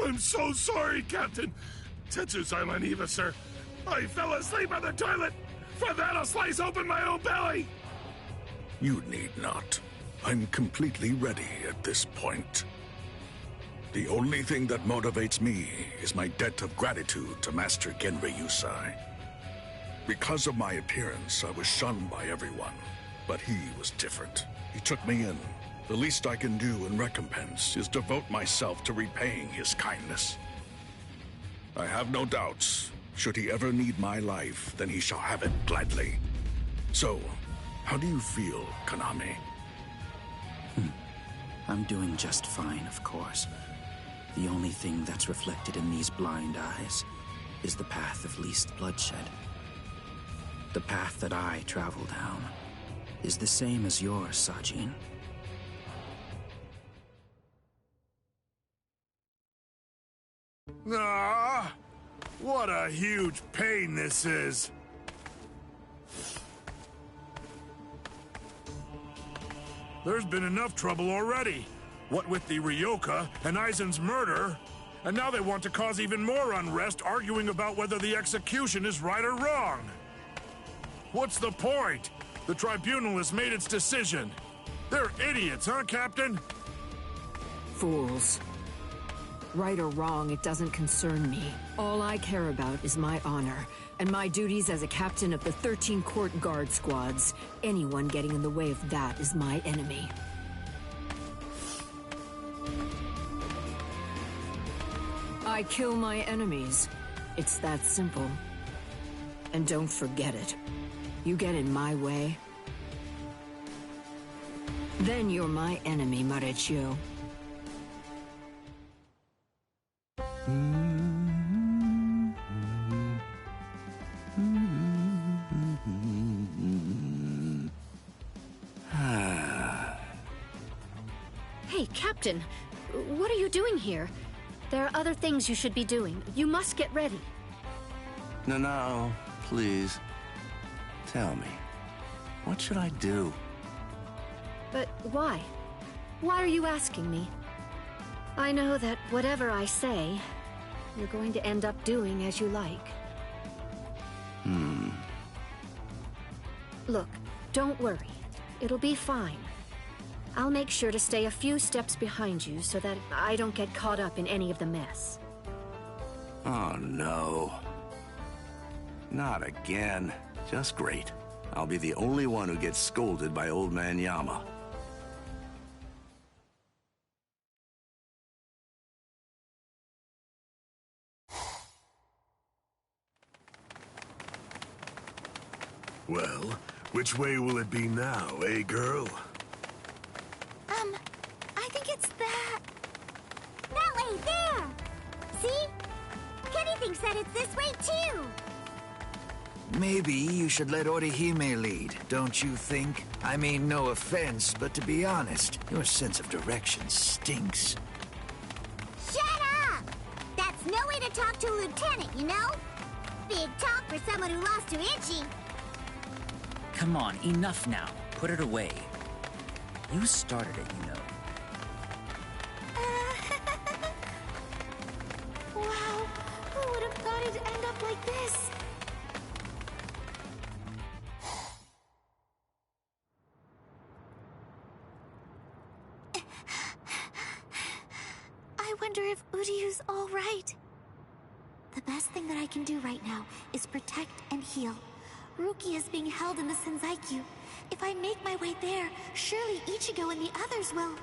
I'm so sorry, Captain. Tetsu-sama and Eva, sir. I fell asleep on the toilet. For that, I'll slice open my own belly. You need not. I'm completely ready at this point. The only thing that motivates me is my debt of gratitude to Master Genri Yusai. Because of my appearance, I was shunned by everyone. But he was different. He took me in. The least I can do in recompense is devote myself to repaying his kindness. I have no doubts. Should he ever need my life, then he shall have it gladly. So, how do you feel, Konami? I'm doing just fine, of course. The only thing that's reflected in these blind eyes is the path of least bloodshed. The path that I travel down is the same as yours, Sajin. Ah, what a huge pain this is. There's been enough trouble already. What with the Ryoka and Aizen's murder, and now they want to cause even more unrest, arguing about whether the execution is right or wrong. What's the point? The tribunal has made its decision. They're idiots, huh, Captain? Fools. Right or wrong, it doesn't concern me. All I care about is my honor, and my duties as a captain of the 13 court guard squads. Anyone getting in the way of that is my enemy. I kill my enemies. It's that simple. And don't forget it. You get in my way, then you're my enemy, Marechio. Hey, Captain, what are you doing here? There are other things you should be doing. You must get ready. No, please. Tell me, what should I do? But why? Why are you asking me? I know that whatever I say, you're going to end up doing as you like. Look, don't worry. It'll be fine. I'll make sure to stay a few steps behind you so that I don't get caught up in any of the mess. Oh, no. Not again. Just great. I'll be the only one who gets scolded by Old Man Yama. Well, which way will it be now, eh, girl? I think it's that. That way, there! See? Kenny thinks that it's this way, too! Maybe you should let Orihime lead, don't you think? I mean, no offense, but to be honest, your sense of direction stinks. Shut up! That's no way to talk to a lieutenant, you know? Big talk for someone who lost to Ichi. Come on, enough now. Put it away. You started it, you know. Wow, who would have thought it'd end up like this? I wonder if Uryu's all right. The best thing that I can do right now is protect and heal. Ruki is being held in the Senzaikyu. If I make my way there, surely Ichigo and the others will...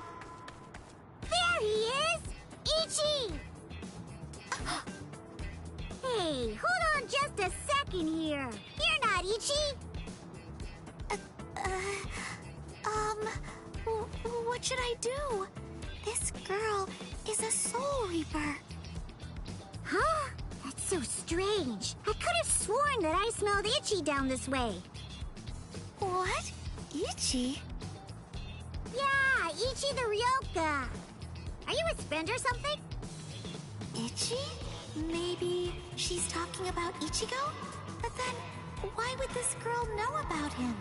There he is! Ichi! Hey, hold on just a second here. You're not Ichi! What should I do? This girl is a Soul Reaper. Huh? That's so strange. I could have sworn that I smelled Ichi down this way. What? Ichi? Yeah, Ichi the Ryoka. Are you his friend or something? Ichi? Maybe she's talking about Ichigo? But then, why would this girl know about him?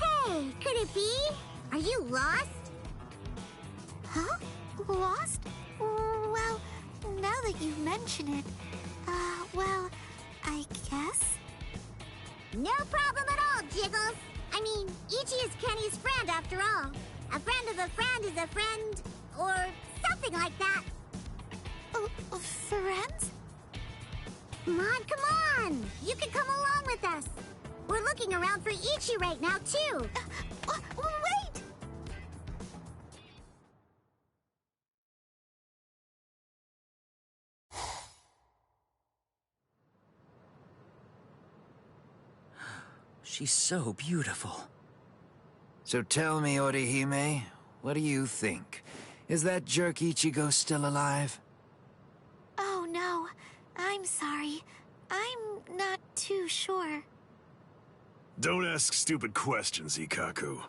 Hey, could it be? Are you lost? Huh? Lost? Well, that you mention it, well, I guess? No problem at all, Jiggles. I mean, Ichi is Kenny's friend after all. A friend of a friend is a friend, or something like that. Friends? Come on! You can come along with us. We're looking around for Ichi right now, too. Wait! She's so beautiful. So tell me, Orihime, what do you think? Is that jerk Ichigo still alive? Oh, no. I'm sorry. I'm not too sure. Don't ask stupid questions, Ikkaku.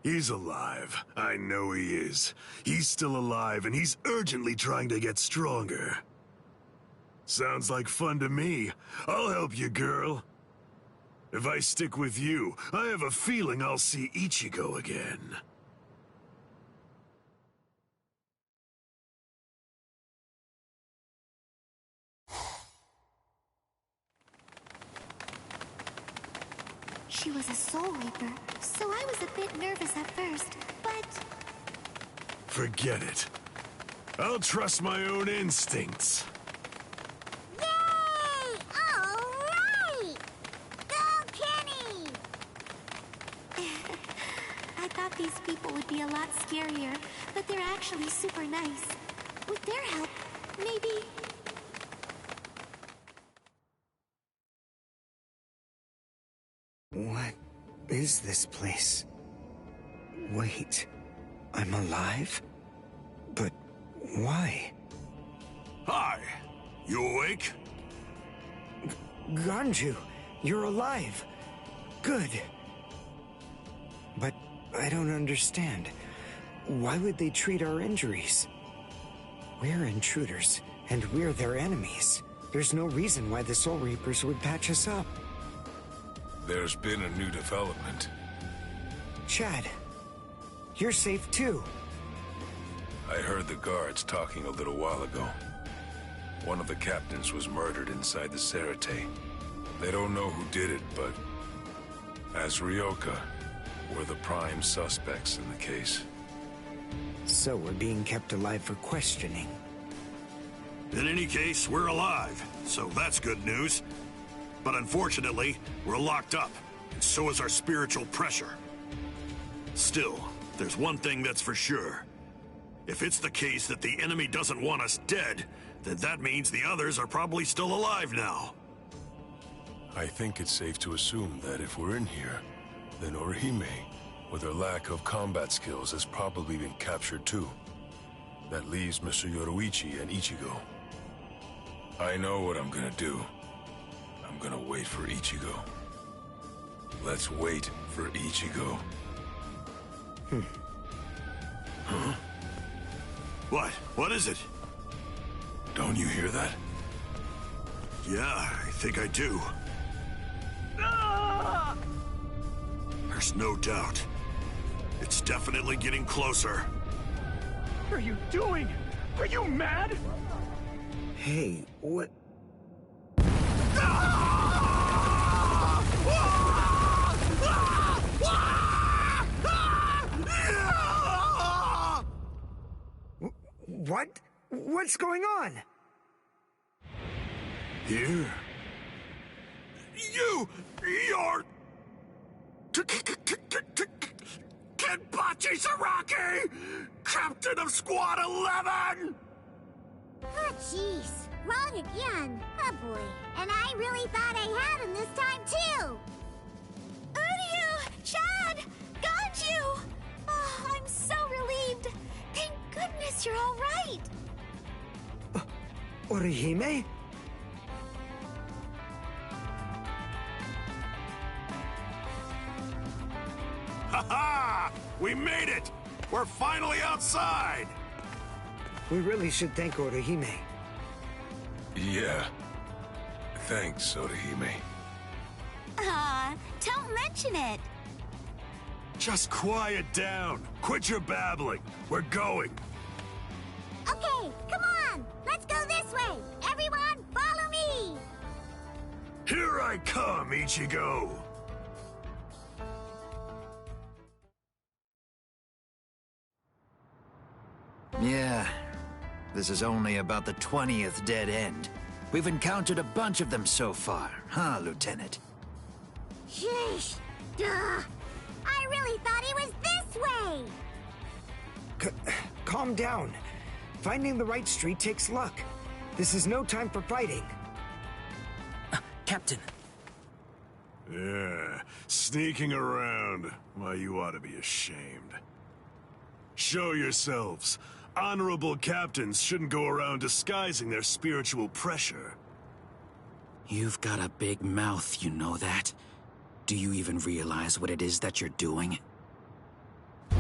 He's alive. I know he is. He's still alive, and he's urgently trying to get stronger. Sounds like fun to me. I'll help you, girl. If I stick with you, I have a feeling I'll see Ichigo again. She was a Soul Reaper, so I was a bit nervous at first, but... Forget it. I'll trust my own instincts. Yay! All right! Go, Kenny! I thought these people would be a lot scarier, but they're actually super nice. With their help, maybe... What is this place? Wait, I'm alive? But why? Hi! You awake? Ganju, you're alive. Good. But I don't understand. Why would they treat our injuries? We're intruders, and we're their enemies. There's no reason why the Soul Reapers would patch us up. There's been a new development. Chad, you're safe too. I heard the guards talking a little while ago. One of the captains was murdered inside the Serite. They don't know who did it, but as Ryoka, we're the prime suspects in the case. So we're being kept alive for questioning. In any case, we're alive, so that's good news. But unfortunately, we're locked up, and so is our spiritual pressure. Still, there's one thing that's for sure. If it's the case that the enemy doesn't want us dead, then that means the others are probably still alive now. I think it's safe to assume that if we're in here, then Orihime, with her lack of combat skills, has probably been captured too. That leaves Mr. Yoruichi and Ichigo. I know what I'm gonna do. I'm gonna wait for Ichigo. Let's wait for Ichigo. Huh? What? What is it? Don't you hear that? Yeah, I think I do. Ah! There's no doubt. It's definitely getting closer. What are you doing? Are you mad? Hey, what? What? What's going on? Here? You're... Kenpachi Saraki! Captain of Squad 11! Oh, jeez. Wrong again. Oh, boy. And I really thought I had him this time, too. Uryu! Chad! Ganju! Oh, I'm so relieved. Thank goodness you're all right. Orihime? Ha-ha! We made it! We're finally outside! We really should thank Orihime. Yeah. Thanks, Orihime. Don't mention it. Just quiet down. Quit your babbling. We're going. Okay, come on. Let's go Here I come, Ichigo! Yeah, this is only about the 20th dead end. We've encountered a bunch of them so far, huh, Lieutenant? Sheesh! Duh! I really thought he was this way! Calm down. Finding the right street takes luck. This is no time for fighting. Captain. Yeah, sneaking around. Why, you ought to be ashamed. Show yourselves. Honorable captains shouldn't go around disguising their spiritual pressure. You've got a big mouth, you know that? Do you even realize what it is that you're doing?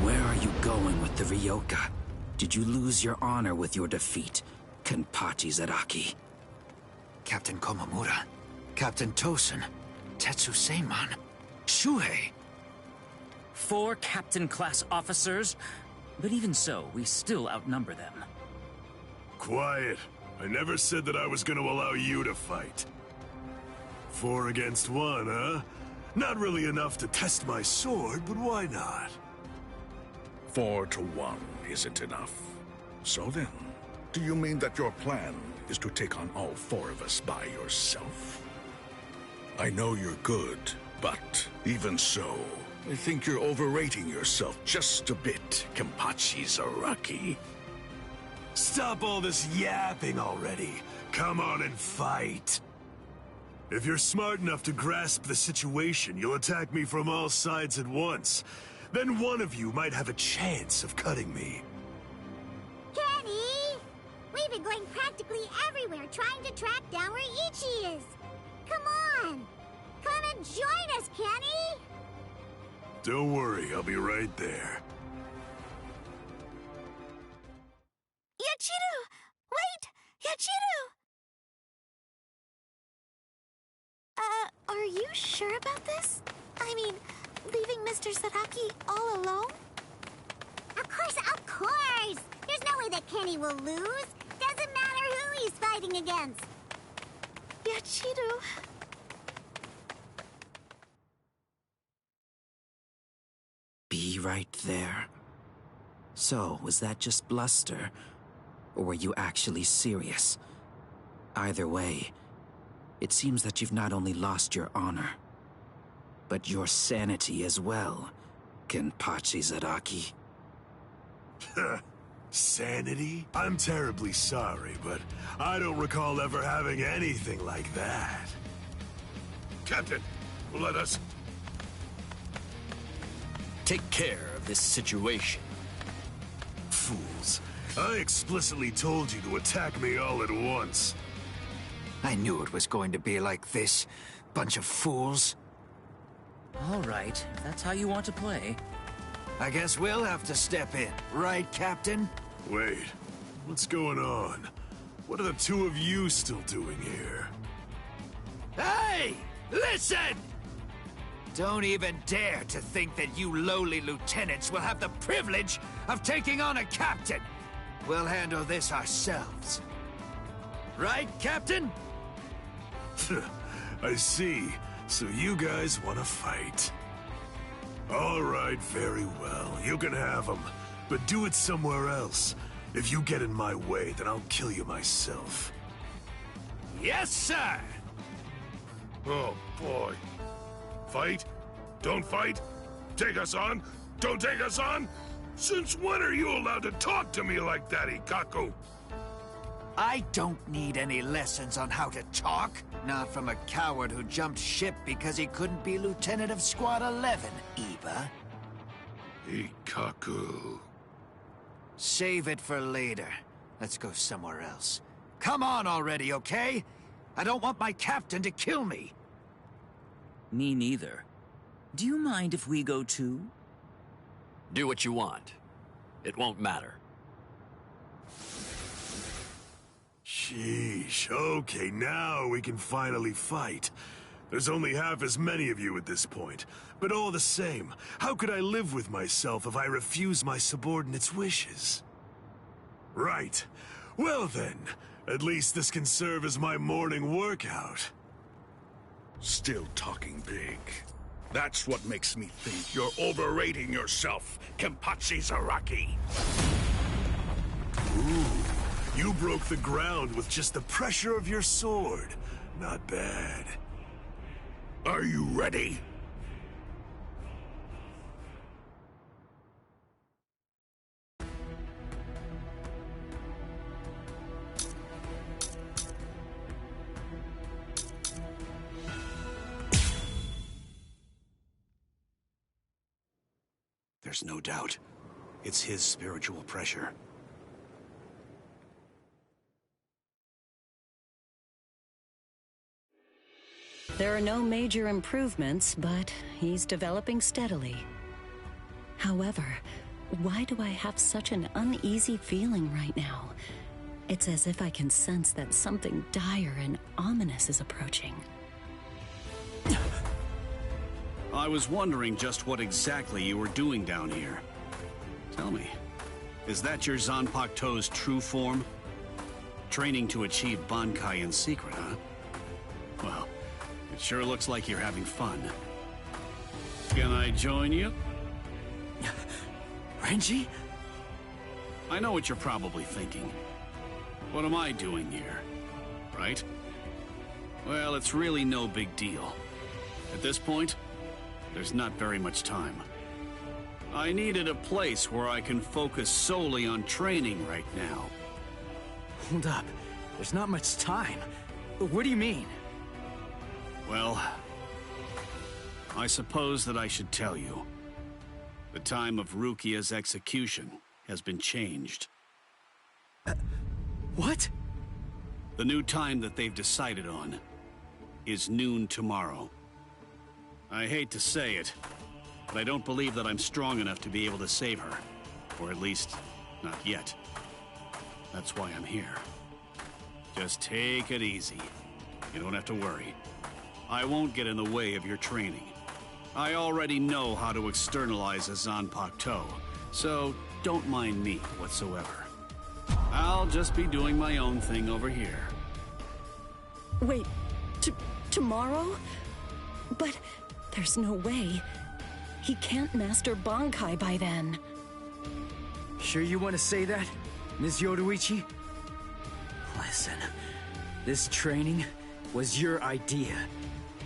Where are you going with the Ryoka? Did you lose your honor with your defeat, Kenpachi Zaraki? Captain Komamura, Captain Tosen, Tetsu-Seiman, Shuhei. 4 captain-class officers? But even so, we still outnumber them. Quiet. I never said that I was going to allow you to fight. 4 against 1, huh? Not really enough to test my sword, but why not? 4 to 1 isn't enough. So then, do you mean that your plan is to take on all 4 of us by yourself? I know you're good, but even so, I think you're overrating yourself just a bit, Kenpachi Zaraki. Stop all this yapping already. Come on and fight. If you're smart enough to grasp the situation, you'll attack me from all sides at once. Then one of you might have a chance of cutting me. Kenny! We've been going practically everywhere trying to track down where Ichi is. Come on! Come and join us, Kenny! Don't worry, I'll be right there. Yachiru! Wait! Yachiru! Are you sure about this? I mean, leaving Mr. Zaraki all alone? Of course! There's no way that Kenny will lose. Doesn't matter who he's fighting against. Yachiru... Be right there. So, was that just bluster? Or were you actually serious? Either way, it seems that you've not only lost your honor, but your sanity as well, Kenpachi Zaraki. Sanity? I'm terribly sorry, but I don't recall ever having anything like that. Captain, let us... Take care of this situation. Fools. I explicitly told you to attack me all at once. I knew it was going to be like this. Bunch of fools. All right, if that's how you want to play. I guess we'll have to step in, right, Captain? Wait, what's going on? What are the 2 of you still doing here? Hey! Listen! Don't even dare to think that you lowly lieutenants will have the privilege of taking on a captain. We'll handle this ourselves. Right, Captain? I see. So you guys want to fight. All right, very well. You can have them. But do it somewhere else. If you get in my way, then I'll kill you myself. Yes, sir! Oh, boy. Fight? Don't fight? Take us on? Don't take us on? Since when are you allowed to talk to me like that, Ikaku? I don't need any lessons on how to talk. Not from a coward who jumped ship because he couldn't be Lieutenant of Squad 11, Iba. Ikaku... Save it for later. Let's go somewhere else. Come on already, okay? I don't want my captain to kill me. Me neither. Do you mind if we go too? Do what you want. It won't matter. Sheesh. Okay, now we can finally fight. There's only half as many of you at this point. But all the same, how could I live with myself if I refuse my subordinates' wishes? Right. Well then, at least this can serve as my morning workout. Still talking big. That's what makes me think you're overrating yourself, Kenpachi Zaraki. Ooh, you broke the ground with just the pressure of your sword. Not bad. Are you ready? There's no doubt. It's his spiritual pressure. There are no major improvements, but he's developing steadily. However, why do I have such an uneasy feeling right now? It's as if I can sense that something dire and ominous is approaching. I was wondering just what exactly you were doing down here. Tell me, is that your Zanpakuto's true form? Training to achieve Bankai in secret, huh? Well, it sure looks like you're having fun. Can I join you? Renji? I know what you're probably thinking. What am I doing here? Right? Well, it's really no big deal. At this point, there's not very much time. I needed a place where I can focus solely on training right now. Hold up. There's not much time. What do you mean? Well, I suppose that I should tell you. The time of Rukia's execution has been changed. What? The new time that they've decided on is noon tomorrow. I hate to say it, but I don't believe that I'm strong enough to be able to save her. Or at least, not yet. That's why I'm here. Just take it easy. You don't have to worry. I won't get in the way of your training. I already know how to externalize a Zanpakuto, so don't mind me whatsoever. I'll just be doing my own thing over here. Wait, tomorrow? But there's no way. He can't master Bankai by then. Sure you want to say that, Ms. Yoruichi? Listen, this training was your idea.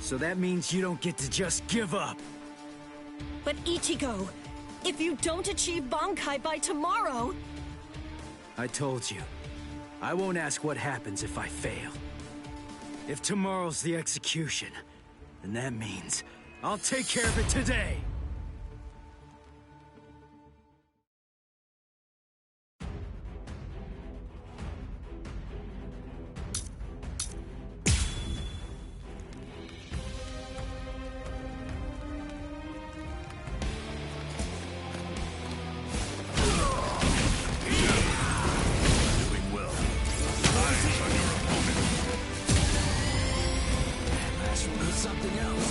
So that means you don't get to just give up. But Ichigo, if you don't achieve Bankai by tomorrow... I told you, I won't ask what happens if I fail. If tomorrow's the execution, then that means I'll take care of it today! Something else.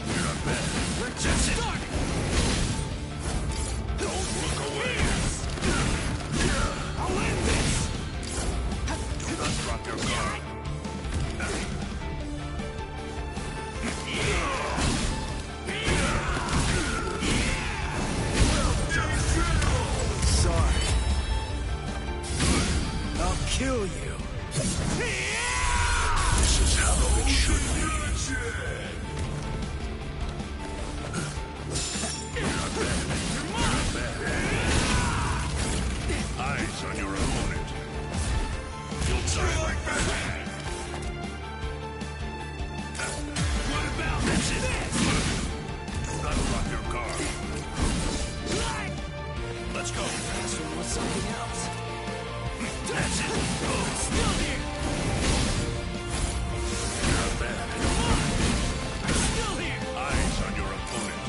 You're not bad. We're just starting. Don't look away. I'll win this. Do not drop your guard. Sorry. I'll kill you. This is how it should be. Eyes on your opponent. You'll die like that. What about this? Do not drop your guard. Let's go. This one was something else. That's it. Go. Still here. You're not bad. Come on. I'm still here. Eyes on your opponent.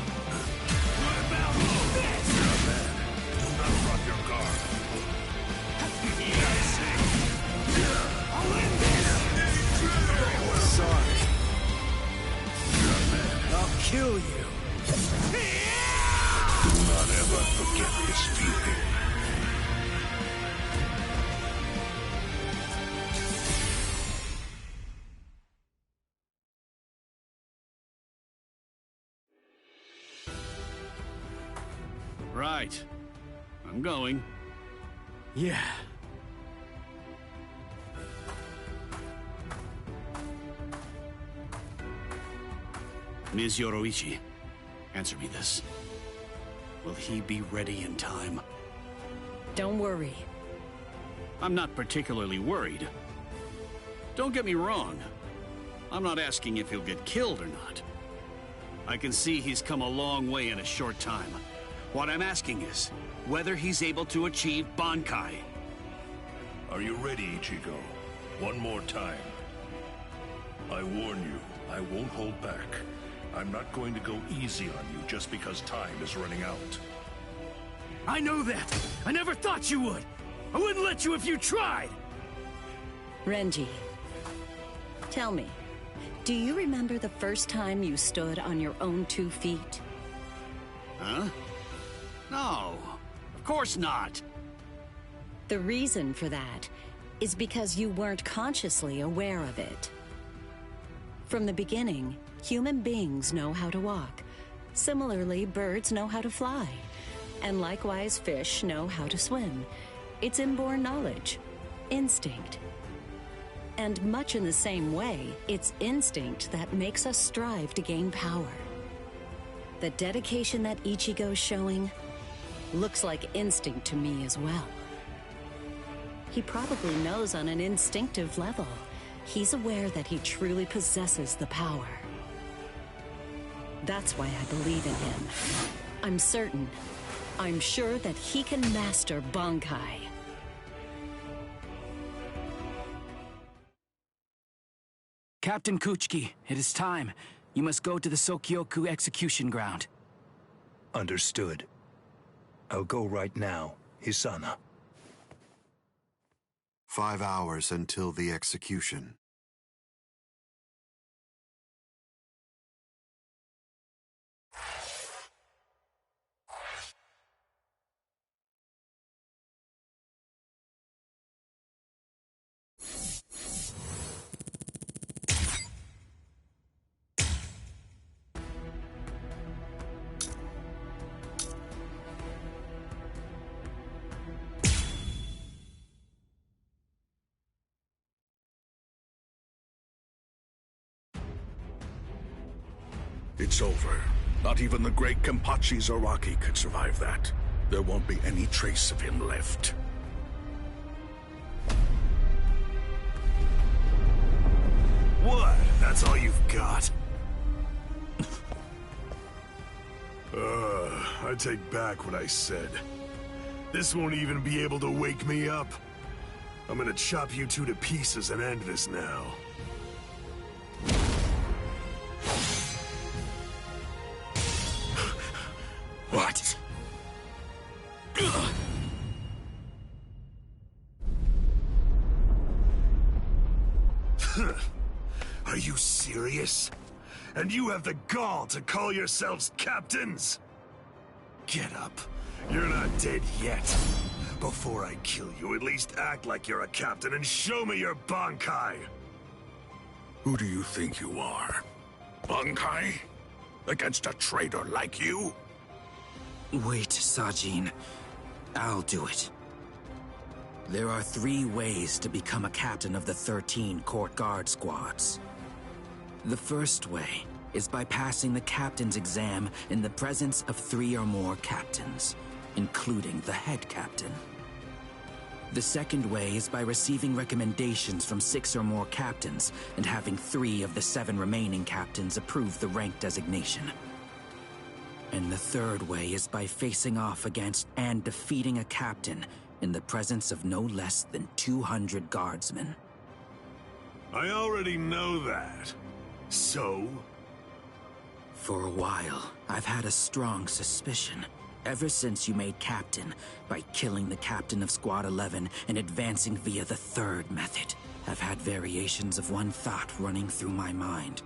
What about this? You're not bad. Do not drop your guard. I'll win this. Very well. Sorry. You're not bad. I'll kill you. Do not ever forget this feeling. right. I'm going. Yeah. Ms. Yoroichi, answer me this. Will he be ready in time? Don't worry. I'm not particularly worried. Don't get me wrong. I'm not asking if he'll get killed or not. I can see he's come a long way in a short time. What I'm asking is whether he's able to achieve Bankai. Are you ready, Ichigo? One more time. I warn you, I won't hold back. I'm not going to go easy on you just because time is running out. I know that! I never thought you would! I wouldn't let you if you tried! Renji, tell me, do you remember the first time you stood on your own 2 feet? Huh? No, of course not. The reason for that is because you weren't consciously aware of it. From the beginning, human beings know how to walk. Similarly, birds know how to fly. And likewise, fish know how to swim. It's inborn knowledge. Instinct. And much in the same way, it's instinct that makes us strive to gain power. The dedication that Ichigo's showing looks like instinct to me as well. He probably knows on an instinctive level. He's aware that he truly possesses the power. That's why I believe in him. I'm certain. I'm sure that he can master Bankai. Captain Kuchiki, it is time. You must go to the Sokyoku execution ground. Understood. I'll go right now, Hisana. 5 hours until the execution. It's over. Not even the great Kenpachi Zaraki could survive that. There won't be any trace of him left. What? That's all you've got? I take back what I said. This won't even be able to wake me up. I'm gonna chop you two to pieces and end this now. What? Are you serious? And you have the gall to call yourselves captains? Get up. You're not dead yet. Before I kill you, at least act like you're a captain and show me your Bankai! Who do you think you are? Bankai? Against a traitor like you? Wait, Sajin. I'll do it. There are 3 ways to become a captain of the 13 court guard squads. The first way is by passing the captain's exam in the presence of 3 or more captains, including the head captain. The second way is by receiving recommendations from 6 or more captains and having 3 of the 7 remaining captains approve the rank designation. And the third way is by facing off against and defeating a captain in the presence of no less than 200 guardsmen. I already know that. So? For a while, I've had a strong suspicion. Ever since you made captain, by killing the captain of Squad 11 and advancing via the third method, I've had variations of one thought running through my mind.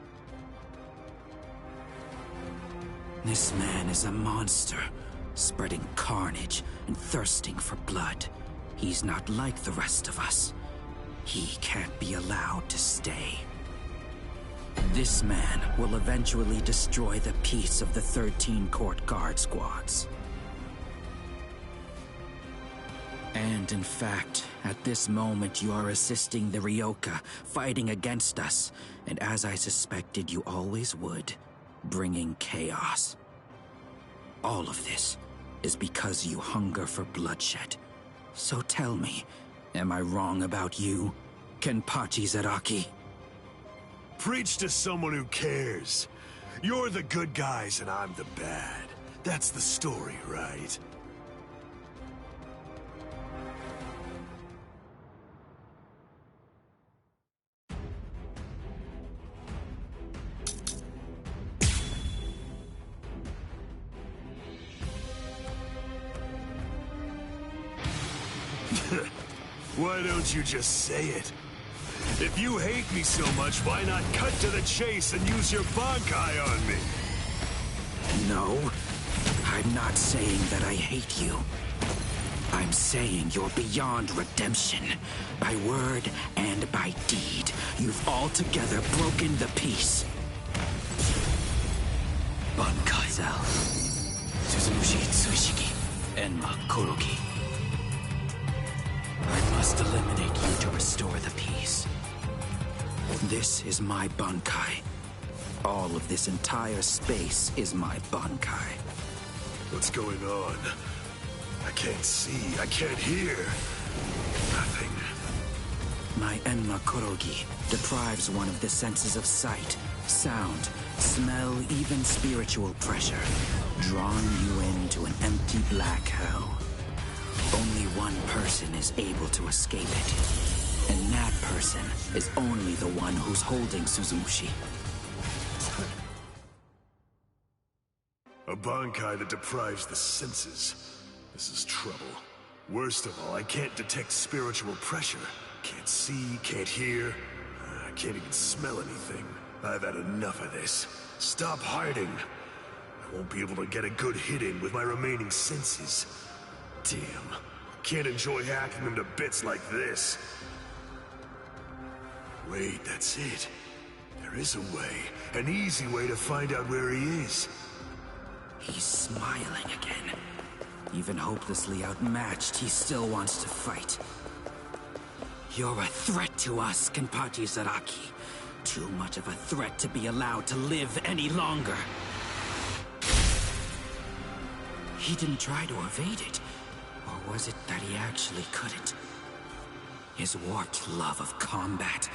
This man is a monster, spreading carnage and thirsting for blood. He's not like the rest of us. He can't be allowed to stay. This man will eventually destroy the peace of the 13 court guard squads. And in fact, at this moment you are assisting the Ryoka, fighting against us, and as I suspected you always would, bringing chaos. All of this is because you hunger for bloodshed. So tell me, am I wrong about you, Kenpachi Zaraki? Preach to someone who cares. You're the good guys and I'm the bad. That's the story, right? Why don't you just say it? If you hate me so much, why not cut to the chase and use your Bankai on me? No, I'm not saying that I hate you. I'm saying you're beyond redemption. By word and by deed, you've altogether broken the peace. Bankai. Cell. Suzumushi Tsuishiki. Enma Korogi. I must eliminate you to restore the peace. This is my Bankai. All of this entire space is my Bankai. What's going on? I can't see, I can't hear. Nothing. My Enma Korogi deprives one of the senses of sight, sound, smell, even spiritual pressure, drawing you into an empty black hell. Only one person is able to escape it. And that person is only the one who's holding Suzumushi. A Bankai that deprives the senses. This is trouble. Worst of all, I can't detect spiritual pressure. Can't see, can't hear. I can't even smell anything. I've had enough of this. Stop hiding. I won't be able to get a good hit in with my remaining senses. Damn. Can't enjoy hacking them to bits like this. Wait, that's it. There is a way. An easy way to find out where he is. He's smiling again. Even hopelessly outmatched, he still wants to fight. You're a threat to us, Kenpachi Zaraki. Too much of a threat to be allowed to live any longer. He didn't try to evade it. Or was it that he actually couldn't? His warped love of combat,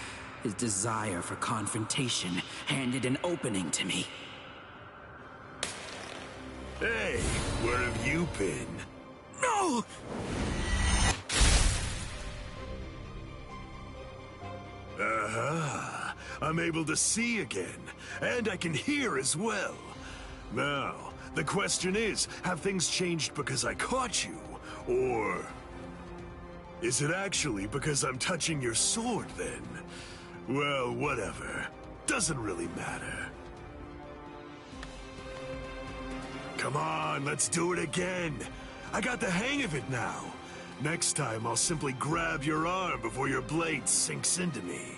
his desire for confrontation, handed an opening to me. Hey, where have you been? No! Aha! I'm able to see again, and I can hear as well. Now, the question is, have things changed because I caught you? Or is it actually because I'm touching your sword, then? Well, whatever. Doesn't really matter. Come on, let's do it again. I got the hang of it now. Next time, I'll simply grab your arm before your blade sinks into me.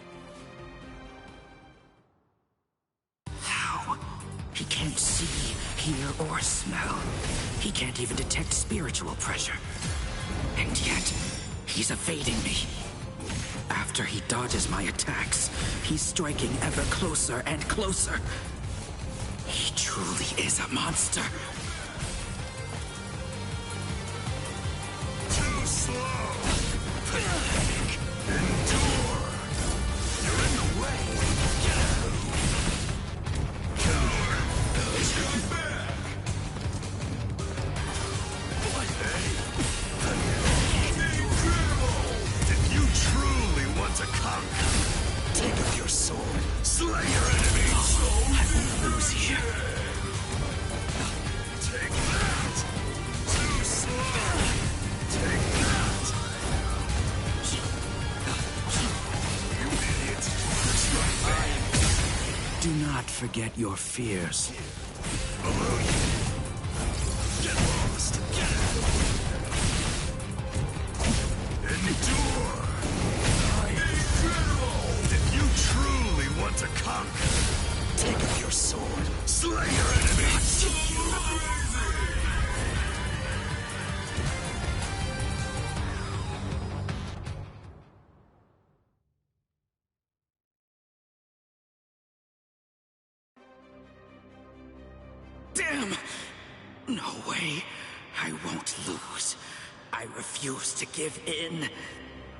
How? He can't see, hear, or smell. He can't even detect spiritual pressure. And yet, he's evading me. After he dodges my attacks, he's striking ever closer and closer. He truly is a monster. Too slow! Endure! You're in the way! Get out! Coward! Strike back! Incredible! If you truly want to conquer, take up your sword, slay your enemy! I won't lose here. Take that! Too slow! Take that! You idiot! Strike back! Do not forget your fears. Below you! Get lost! Get out! Endure! Incredible! If you truly want to conquer, take up your sword, slay your enemy! So easy! No way. I won't lose. I refuse to give in.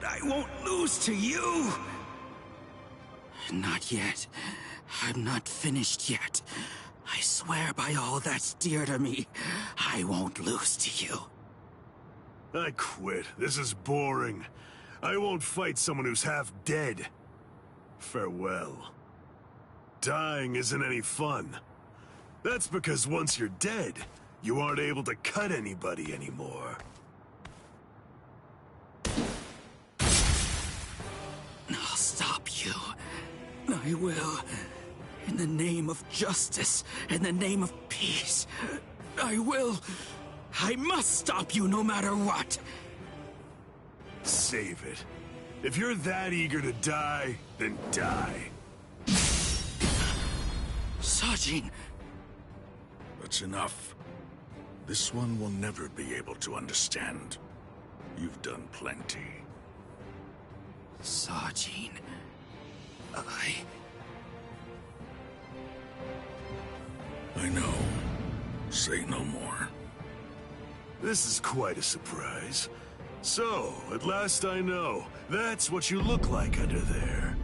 I won't lose to you. Not yet. I'm not finished yet. I swear by all that's dear to me, I won't lose to you. I quit. This is boring. I won't fight someone who's half dead. Farewell. Dying isn't any fun. That's because once you're dead, you aren't able to cut anybody anymore. I'll stop you. I will. In the name of justice, in the name of peace. I will. I must stop you no matter what. Save it. If you're that eager to die, then die. Sajin! That's enough. This one will never be able to understand. You've done plenty. Sajin... I know. Say no more. This is quite a surprise. So, at last I know. That's what you look like under there.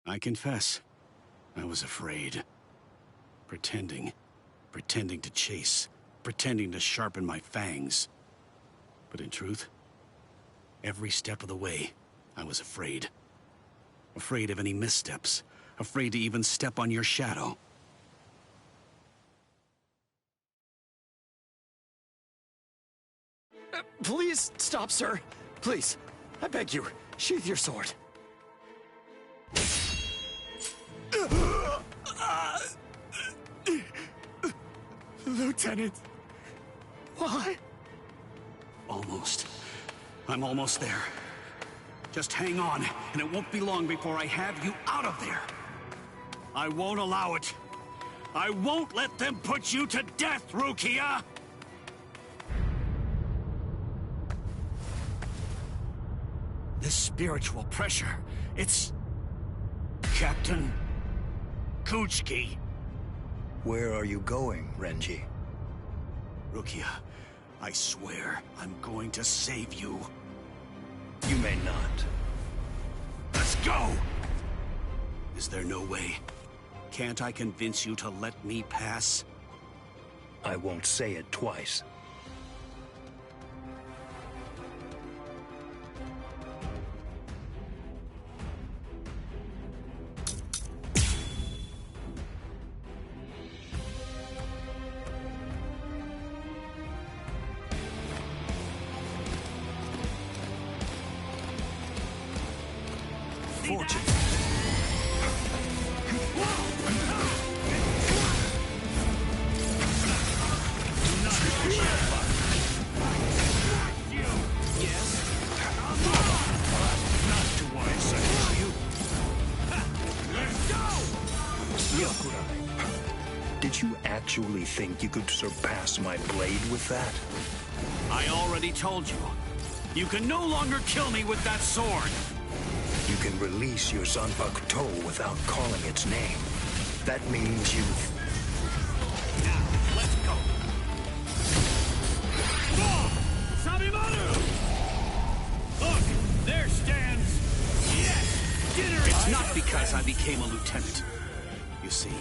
I confess, I was afraid. Pretending to chase, pretending to sharpen my fangs. But in truth, every step of the way, I was afraid. Afraid of any missteps, afraid to even step on your shadow. Please stop, sir. Please, I beg you, sheath your sword. Lieutenant, why? Almost. I'm almost there. Just hang on, and it won't be long before I have you out of there. I won't allow it. I won't let them put you to death, Rukia! This spiritual pressure, it's... Captain Kuchiki. Where are you going, Renji? Rukia, I swear I'm going to save you. You may not. Let's go! Is there no way? Can't I convince you to let me pass? I won't say it twice. Fortune. Did you actually think you could surpass my blade with that? I already told you. You can no longer kill me with that sword. You can release your Zanpakuto without calling its name. That means you've... Now, let's go. Sabimaru! Look, there stands... Yes! Dinner! It's not because I became a lieutenant. You see,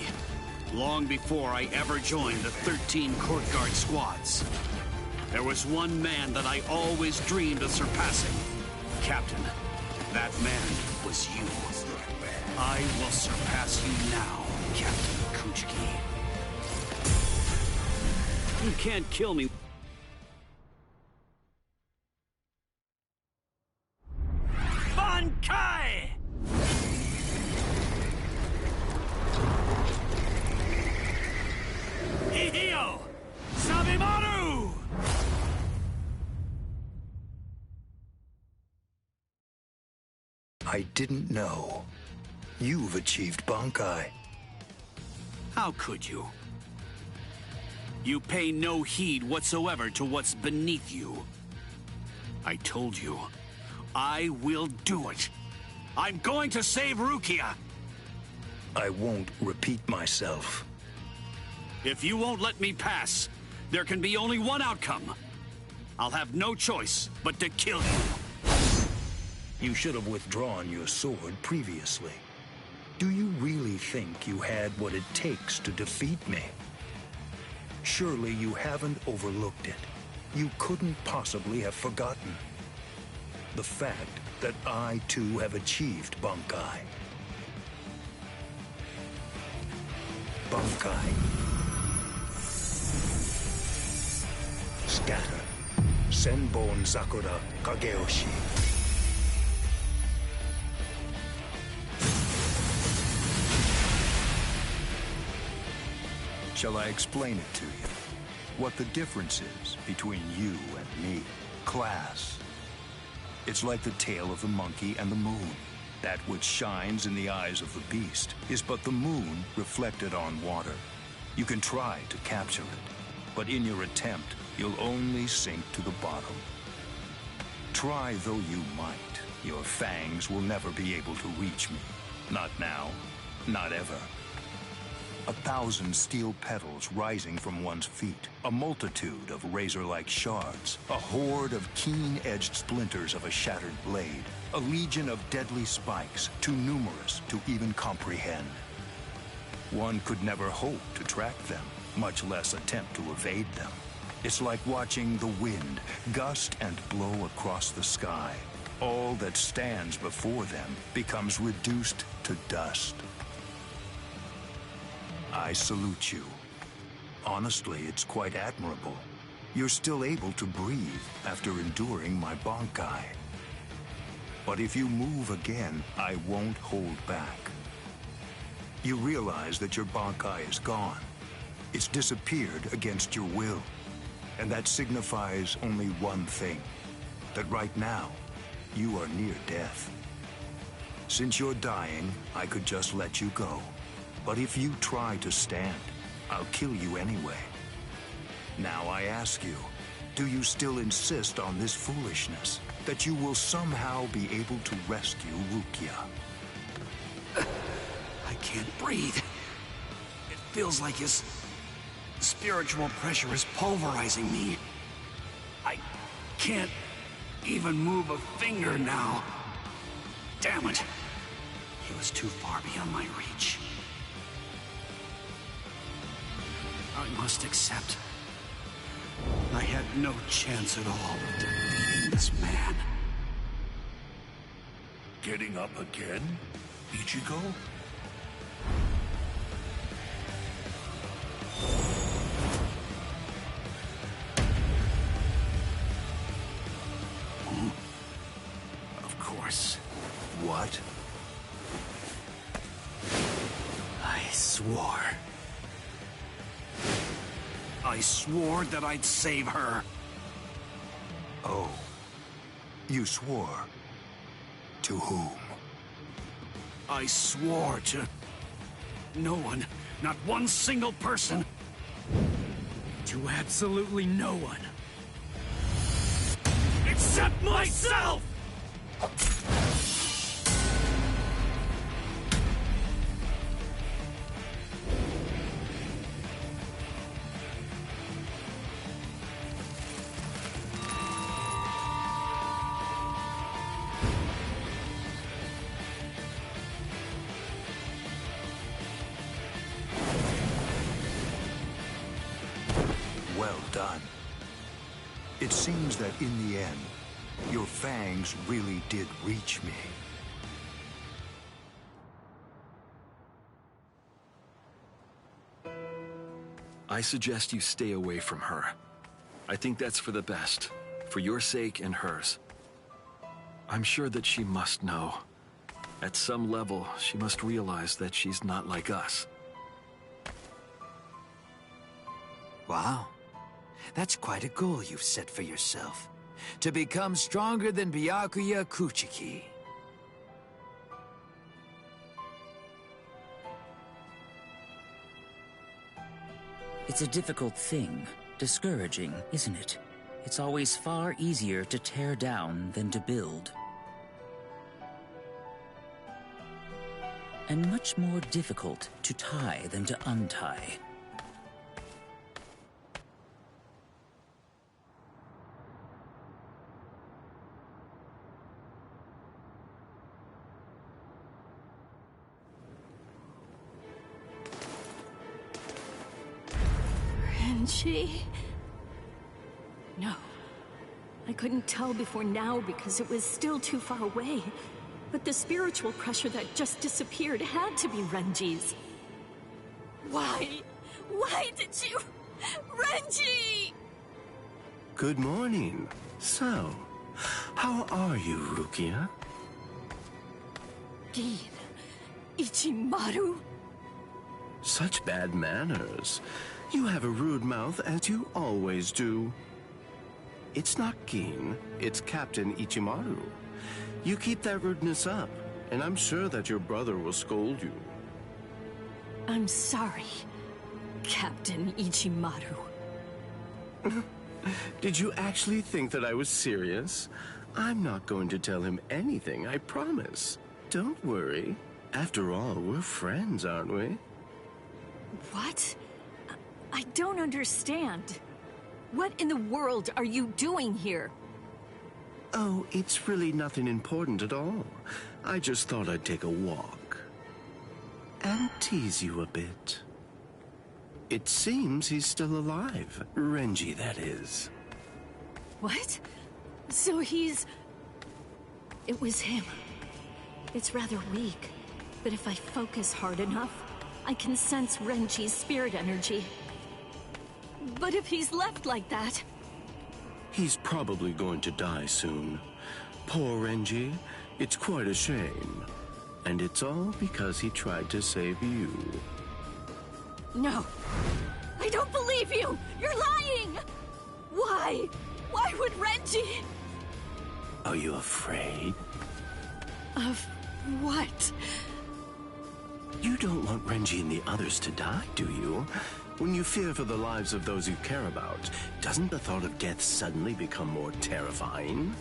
long before I ever joined the 13 court guard squads, there was one man that I always dreamed of surpassing. Captain, that man was you. I will surpass you now, Captain Kuchiki. You can't kill me. Bankai! Ihio! Sabimaru! I didn't know. You've achieved Bankai. How could you? You pay no heed whatsoever to what's beneath you. I told you, I will do it. I'm going to save Rukia. I won't repeat myself. If you won't let me pass, there can be only one outcome. I'll have no choice but to kill you. You should have withdrawn your sword previously. Do you really think you had what it takes to defeat me? Surely you haven't overlooked it. You couldn't possibly have forgotten the fact that I too have achieved Bankai. Bankai. Scatter. Senbon Sakura Kageyoshi. Shall I explain it to you? What the difference is between you and me? Class. It's like the tail of the monkey and the moon. That which shines in the eyes of the beast is but the moon reflected on water. You can try to capture it, but in your attempt, you'll only sink to the bottom. Try though you might, your fangs will never be able to reach me. Not now, not ever. 1,000 steel petals rising from one's feet, a multitude of razor-like shards, a horde of keen-edged splinters of a shattered blade, a legion of deadly spikes, too numerous to even comprehend. One could never hope to track them, much less attempt to evade them. It's like watching the wind gust and blow across the sky. All that stands before them becomes reduced to dust. I salute you. Honestly, it's quite admirable. You're still able to breathe after enduring my Bankai. But if you move again, I won't hold back. You realize that your Bankai is gone. It's disappeared against your will. And that signifies only one thing. That right now, you are near death. Since you're dying, I could just let you go. But if you try to stand, I'll kill you anyway. Now I ask you, do you still insist on this foolishness? That you will somehow be able to rescue Rukia? I can't breathe. It feels like his spiritual pressure is pulverizing me. I can't even move a finger now. Damn it. He was too far beyond my reach. I must accept. I had no chance at all of defeating this man. Getting up again, Ichigo? Of course. What? I swore that I'd save her. Oh. You swore? To whom? I swore to no one, not one single person. To absolutely no one. Except myself! Well done. It seems that in the end, your fangs really did reach me. I suggest you stay away from her. I think that's for the best, for your sake and hers. I'm sure that she must know. At some level, she must realize that she's not like us. Wow. That's quite a goal you've set for yourself. To become stronger than Byakuya Kuchiki. It's a difficult thing. Discouraging, isn't it? It's always far easier to tear down than to build. And much more difficult to tie than to untie. Renji? No. I couldn't tell before now because it was still too far away. But the spiritual pressure that just disappeared had to be Renji's. Why? Why did you... Renji! Good morning. So, how are you, Rukia? Gin. Ichimaru? Such bad manners. You have a rude mouth, as you always do. It's not Gin, it's Captain Ichimaru. You keep that rudeness up, and I'm sure that your brother will scold you. I'm sorry, Captain Ichimaru. Did you actually think that I was serious? I'm not going to tell him anything, I promise. Don't worry. After all, we're friends, aren't we? What? I don't understand. What in the world are you doing here? Oh, it's really nothing important at all. I just thought I'd take a walk. And tease you a bit. It seems he's still alive. Renji, that is. What? So he's... It was him. It's rather weak, but if I focus hard enough, I can sense Renji's spirit energy. But if he's left like that... He's probably going to die soon. Poor Renji. It's quite a shame. And it's all because he tried to save you. No. I don't believe you! You're lying! Why? Why would Renji... Are you afraid? Of what? You don't want Renji and the others to die, do you? When you fear for the lives of those you care about, doesn't the thought of death suddenly become more terrifying?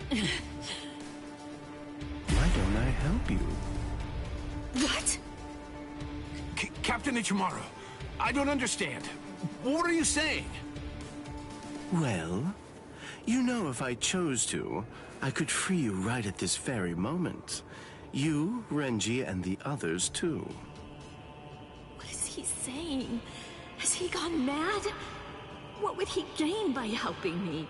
Why don't I help you? What? Captain Ichimaru, I don't understand. What are you saying? Well, you know if I chose to, I could free you right at this very moment. You, Renji, and the others too. What is he saying? Has he gone mad? What would he gain by helping me?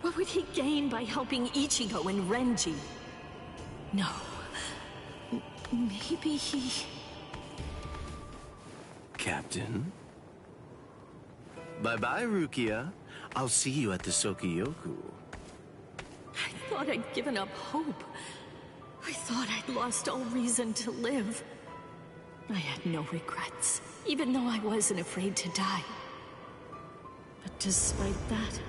What would he gain by helping Ichigo and Renji? No. Maybe he... Captain? Bye-bye, Rukia. I'll see you at the Sokiyoku. I thought I'd given up hope. I thought I'd lost all reason to live. I had no regrets, even though I wasn't afraid to die. But despite that,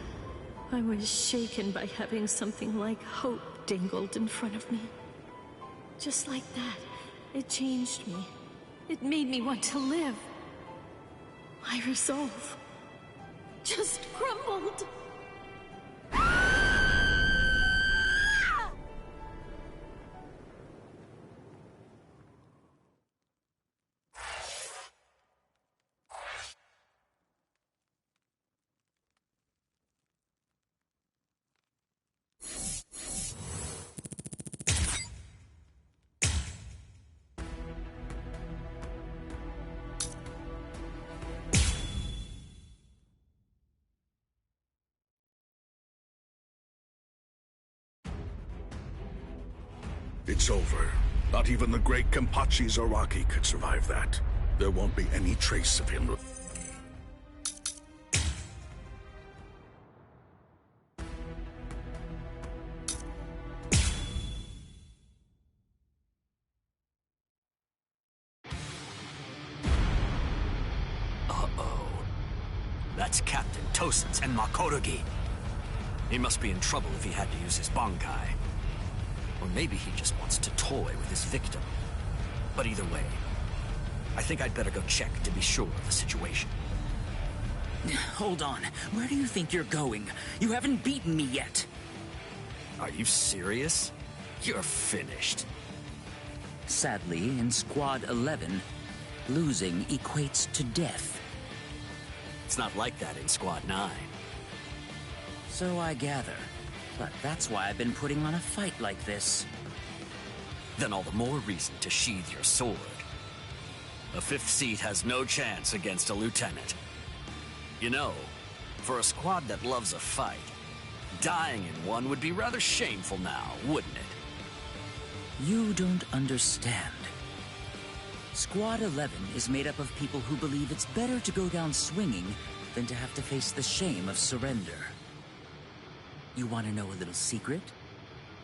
I was shaken by having something like hope dangled in front of me. Just like that, it changed me. It made me want to live. My resolve just crumbled. It's over. Not even the great Kenpachi Zaraki could survive that. There won't be any trace of him. Uh-oh. That's Captain Tosen's and Makotogi. He must be in trouble if he had to use his Bankai. Or maybe he just wants to toy with his victim. But either way, I think I'd better go check to be sure of the situation. Hold on. Where do you think you're going? You haven't beaten me yet. Are you serious? You're finished. Sadly, in Squad 11, losing equates to death. It's not like that in Squad 9. So I gather. But that's why I've been putting on a fight like this. Then all the more reason to sheathe your sword. A 5th seat has no chance against a lieutenant. You know, for a squad that loves a fight, dying in one would be rather shameful now, wouldn't it? You don't understand. Squad 11 is made up of people who believe it's better to go down swinging than to have to face the shame of surrender. You want to know a little secret?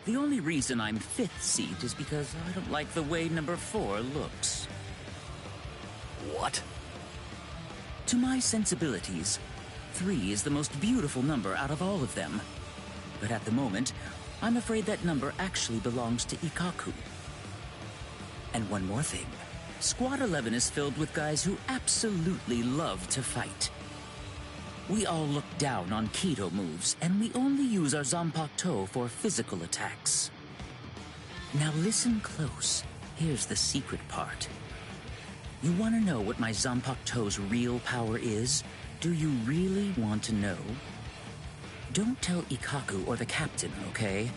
The only reason I'm 5th seat is because I don't like the way number 4 looks. What? To my sensibilities, 3 is the most beautiful number out of all of them. But at the moment, I'm afraid that number actually belongs to Ikkaku. And one more thing. Squad 11 is filled with guys who absolutely love to fight. We all look down on Kido moves, and we only use our Zanpakuto for physical attacks. Now listen close. Here's the secret part. You want to know what my Zanpakuto's real power is? Do you really want to know? Don't tell Ikkaku or the captain, okay?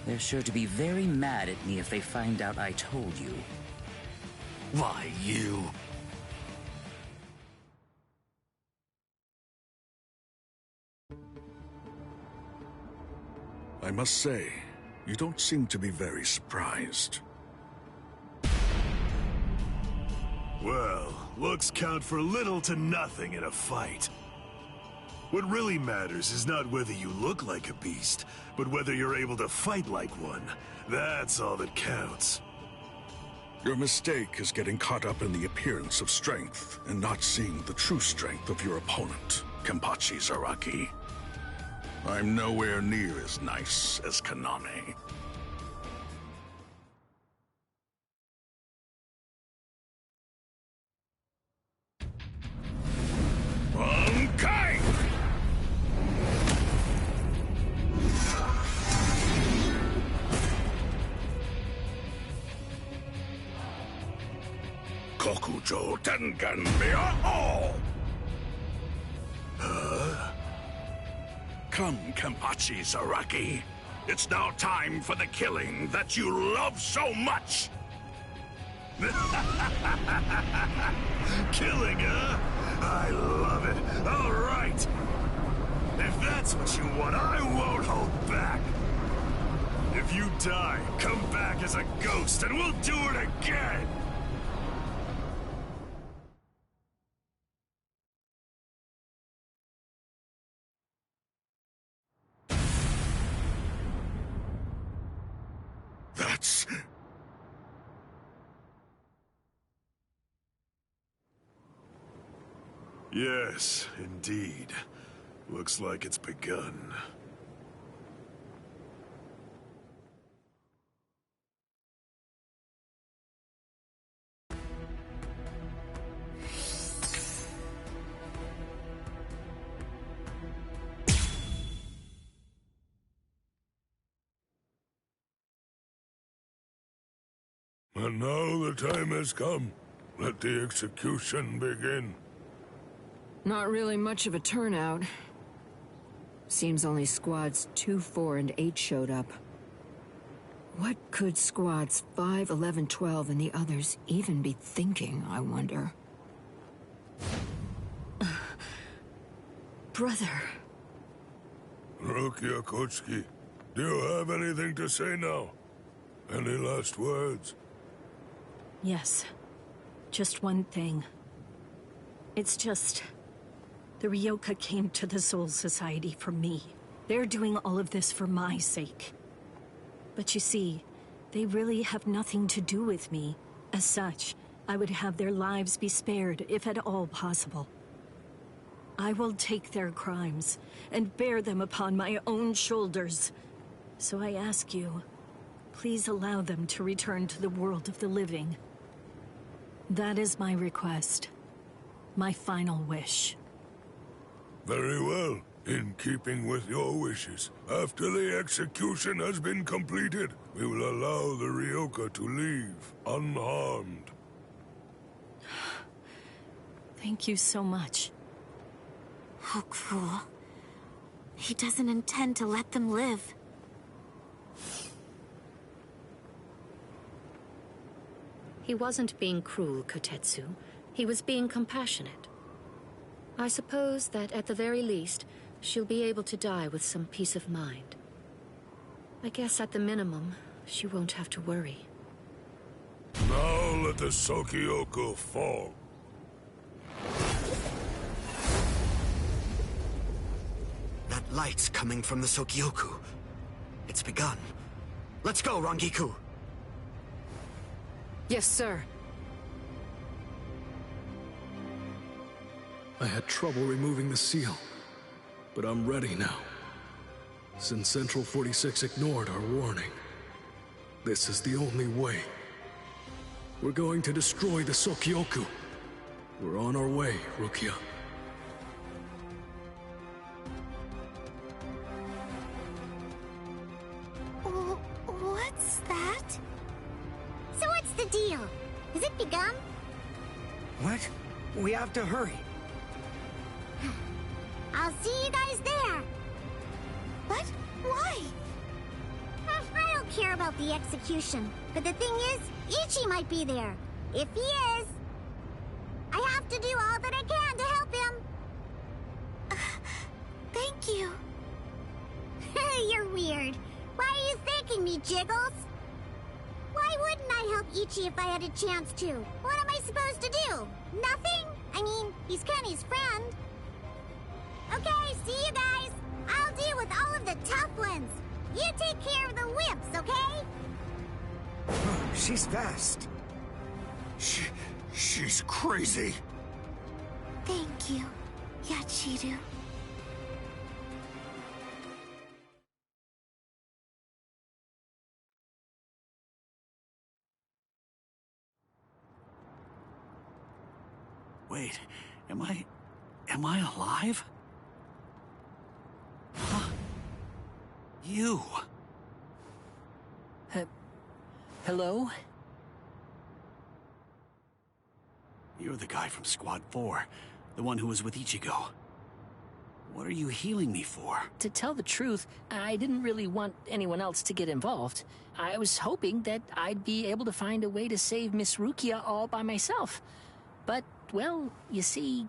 They're sure to be very mad at me if they find out I told you. Why, you... I must say, you don't seem to be very surprised. Well, looks count for little to nothing in a fight. What really matters is not whether you look like a beast, but whether you're able to fight like one. That's all that counts. Your mistake is getting caught up in the appearance of strength and not seeing the true strength of your opponent, Kenpachi Zaraki. I'm nowhere near as nice as Kaname. Bankai! Kokujo Tengen Mia-O! Come, Kenpachi Zaraki. It's now time for the killing that you love so much! Killing, huh? I love it. All right. If that's what you want, I won't hold back. If you die, come back as a ghost and we'll do it again. That's... Yes, indeed. Looks like it's begun. And now the time has come. Let the execution begin. Not really much of a turnout. Seems only squads 2, 4, and 8 showed up. What could squads 5, 11, 12, and the others even be thinking, I wonder? Brother. Rukia Kotsuki, do you have anything to say now? Any last words? Yes. Just one thing. It's just... the Ryoka came to the Soul Society for me. They're doing all of this for my sake. But you see, they really have nothing to do with me. As such, I would have their lives be spared, if at all possible. I will take their crimes and bear them upon my own shoulders. So I ask you, please allow them to return to the world of the living. That is my request. My final wish. Very well. In keeping with your wishes, after the execution has been completed, we will allow the Ryoka to leave unharmed. Thank you so much. How cruel. He doesn't intend to let them live. He wasn't being cruel, Kotetsu. He was being compassionate. I suppose that at the very least, she'll be able to die with some peace of mind. I guess at the minimum, she won't have to worry. Now let the Sokyoku fall. That light's coming from the Sokyoku. It's begun. Let's go, Rangiku! Yes, sir. I had trouble removing the seal, but I'm ready now. Since Central 46 ignored our warning, this is the only way. We're going to destroy the Sokyoku. We're on our way, Rukia. What's that? So what's the deal? Has it begun? What? We have to hurry. I'll see you guys there. What? Why? I don't care about the execution, but the thing is, Ichi might be there. If he is, I have to do all that I can to help him. Thank you. You're weird. Why are you thanking me, Jiggles? Why wouldn't I help Ichi if I had a chance to? What am I supposed to do? Nothing? I mean, he's Kenny's friend. Okay, see you guys. I'll deal with all of the tough ones. You take care of the wimps, okay? She's fast. She's crazy. Thank you, Yachiru. Wait, am I alive? Huh? You. Hello? You're the guy from Squad 4, the one who was with Ichigo. What are you healing me for? To tell the truth, I didn't really want anyone else to get involved. I was hoping that I'd be able to find a way to save Miss Rukia all by myself. But, well, you see...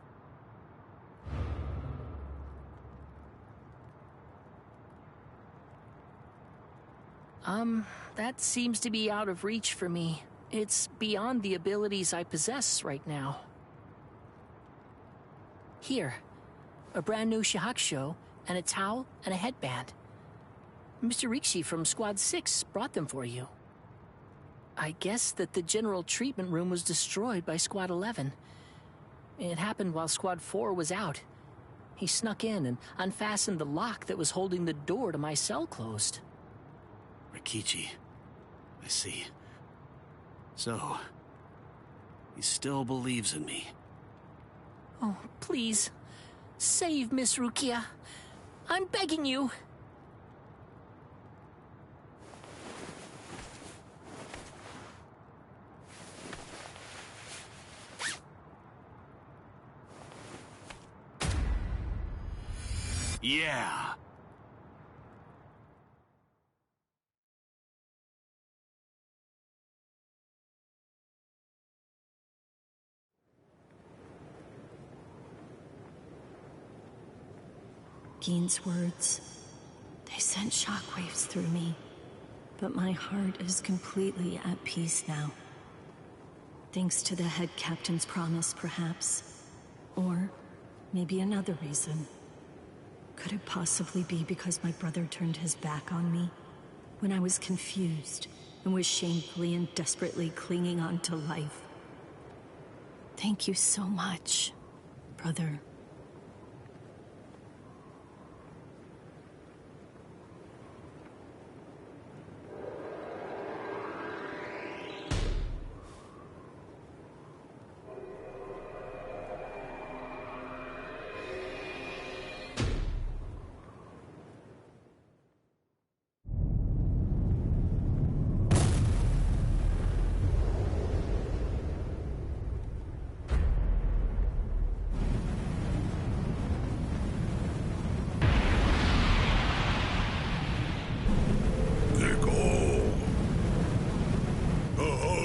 that seems to be out of reach for me. It's beyond the abilities I possess right now. Here, a brand new shahakusho, and a towel, and a headband. Mr. Rikshi from Squad 6 brought them for you. I guess that the general treatment room was destroyed by Squad 11. It happened while Squad 4 was out. He snuck in and unfastened the lock that was holding the door to my cell closed. Rikichi. I see. So, he still believes in me. Oh, please. Save Miss Rukia. I'm begging you. Yeah. Gein's words, they sent shockwaves through me, but my heart is completely at peace now. Thanks to the head captain's promise, perhaps. Or maybe another reason. Could it possibly be because my brother turned his back on me when I was confused and was shamefully and desperately clinging on to life? Thank you so much, brother.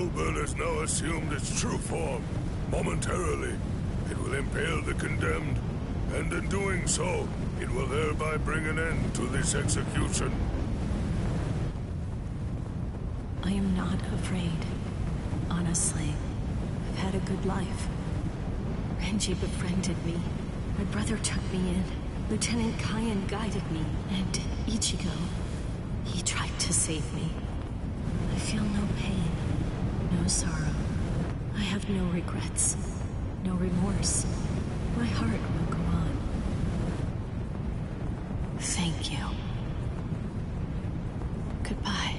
Soulbird has now assumed its true form. Momentarily, it will impale the condemned, and in doing so, it will thereby bring an end to this execution. I am not afraid. Honestly, I've had a good life. Renji befriended me. My brother took me in. Lieutenant Kyan guided me. And Ichigo, he tried to save me. I feel no pain, no sorrow. I have no regrets, no remorse. My heart will go on. Thank you. Goodbye.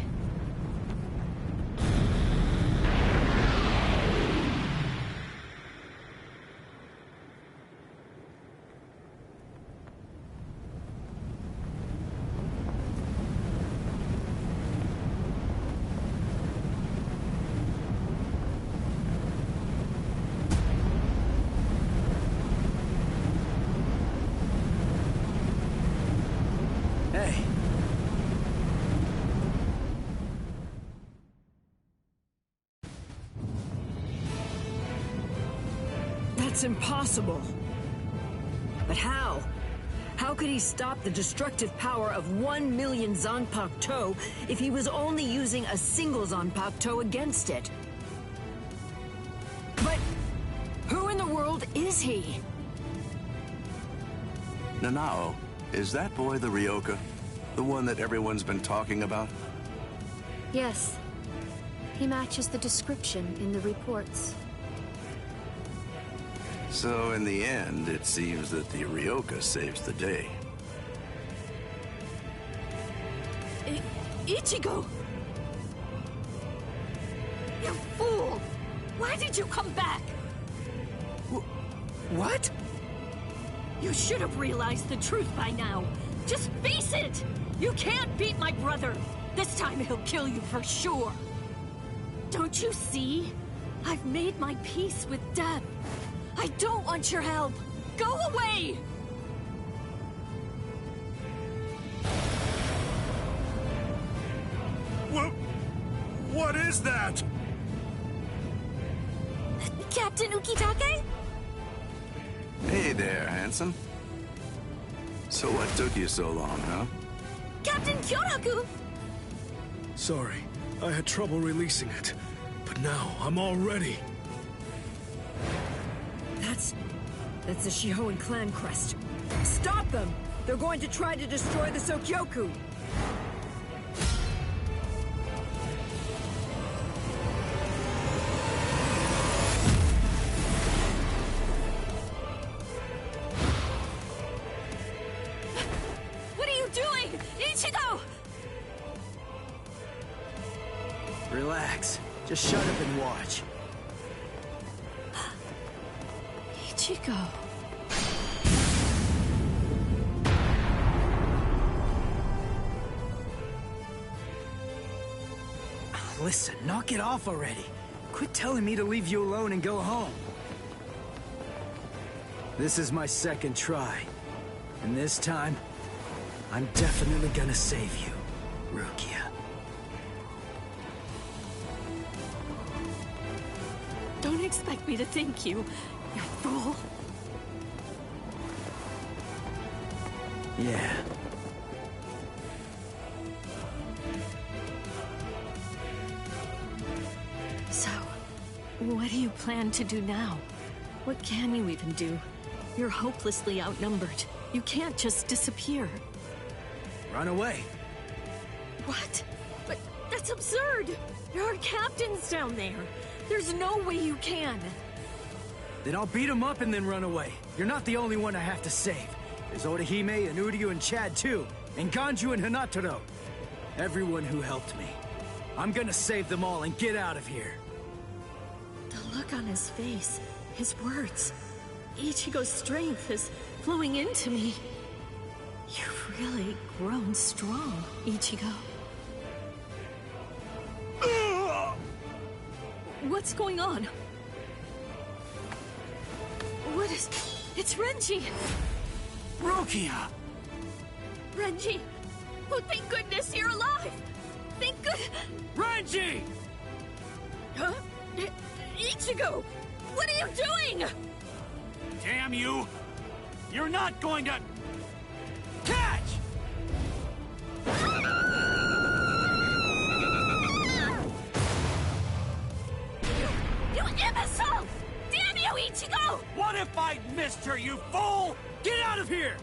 Hey. That's impossible. But how? How could he stop the destructive power of 1 million Zanpakuto if he was only using a single Zanpakuto against it? But who in the world is he? Nanao, is that boy the Ryoka? The one that everyone's been talking about? Yes. He matches the description in the reports. So in the end, it seems that the Ryoka saves the day. Ichigo! You fool! Why did you come back? What? You should have realized the truth by now. Just face it! You can't beat my brother! This time he'll kill you for sure! Don't you see? I've made my peace with death. I don't want your help! Go away! What is that? Captain Ukitake? Hey there, handsome. So what took you so long, huh? Captain Kyoraku! Sorry, I had trouble releasing it. But now, I'm all ready. That's the Shihoan clan crest. Stop them! They're going to try to destroy the Sokyoku! What are you doing? Ichigo! Relax. Just shut up and watch. Ichigo. Listen, knock it off already. Quit telling me to leave you alone and go home. This is my second try. And this time, I'm definitely gonna save you, Rukia. Don't expect me to thank you, you fool. Yeah. So, what do you plan to do now? What can you even do? You're hopelessly outnumbered. You can't just disappear. Run away. What? But that's absurd! There are captains down there. There's no way you can. Then I'll beat him up and then run away. You're not the only one I have to save. There's Orihime and Uryu and Chad too. And Ganju and Hanataro. Everyone who helped me. I'm gonna save them all and get out of here. The look on his face, his words. Ichigo's strength is flowing into me. You've really grown strong, Ichigo. What's going on? What is... It's Renji! Rukia! Renji! Oh, thank goodness you're alive! Thank good... Renji! Huh? Ichigo! What are you doing? Damn you! You're not going to... catch! You imbecile! Damn you, Ichigo! What if I missed her, you fool? Get out of here!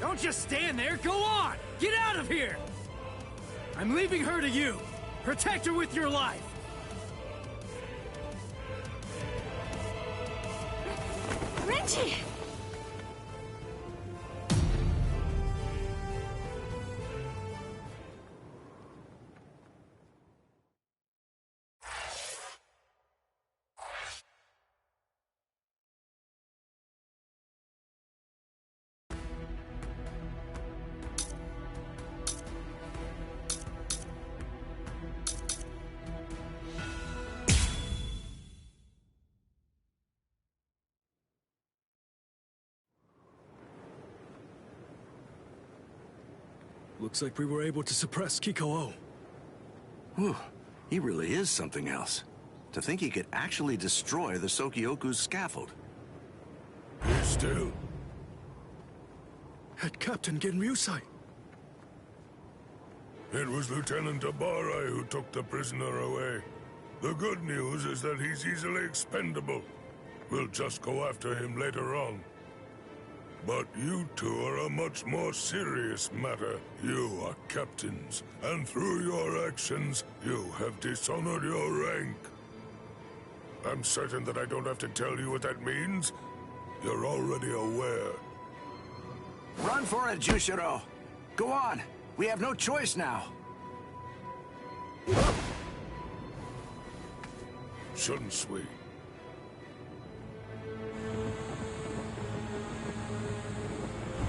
Don't just stand there, go on! Get out of here! I'm leaving her to you. Protect her with your life. Renji! Looks like we were able to suppress Kiko-O. Whew. He really is something else. To think he could actually destroy the Sokyoku's scaffold. Be still. Head Captain Genryusai. It was Lieutenant Abarai who took the prisoner away. The good news is that he's easily expendable. We'll just go after him later on. But you two are a much more serious matter. You are captains, and through your actions, you have dishonored your rank. I'm certain that I don't have to tell you what that means. You're already aware. Run for it, Jushiro! Go on! We have no choice now! Shouldn't we?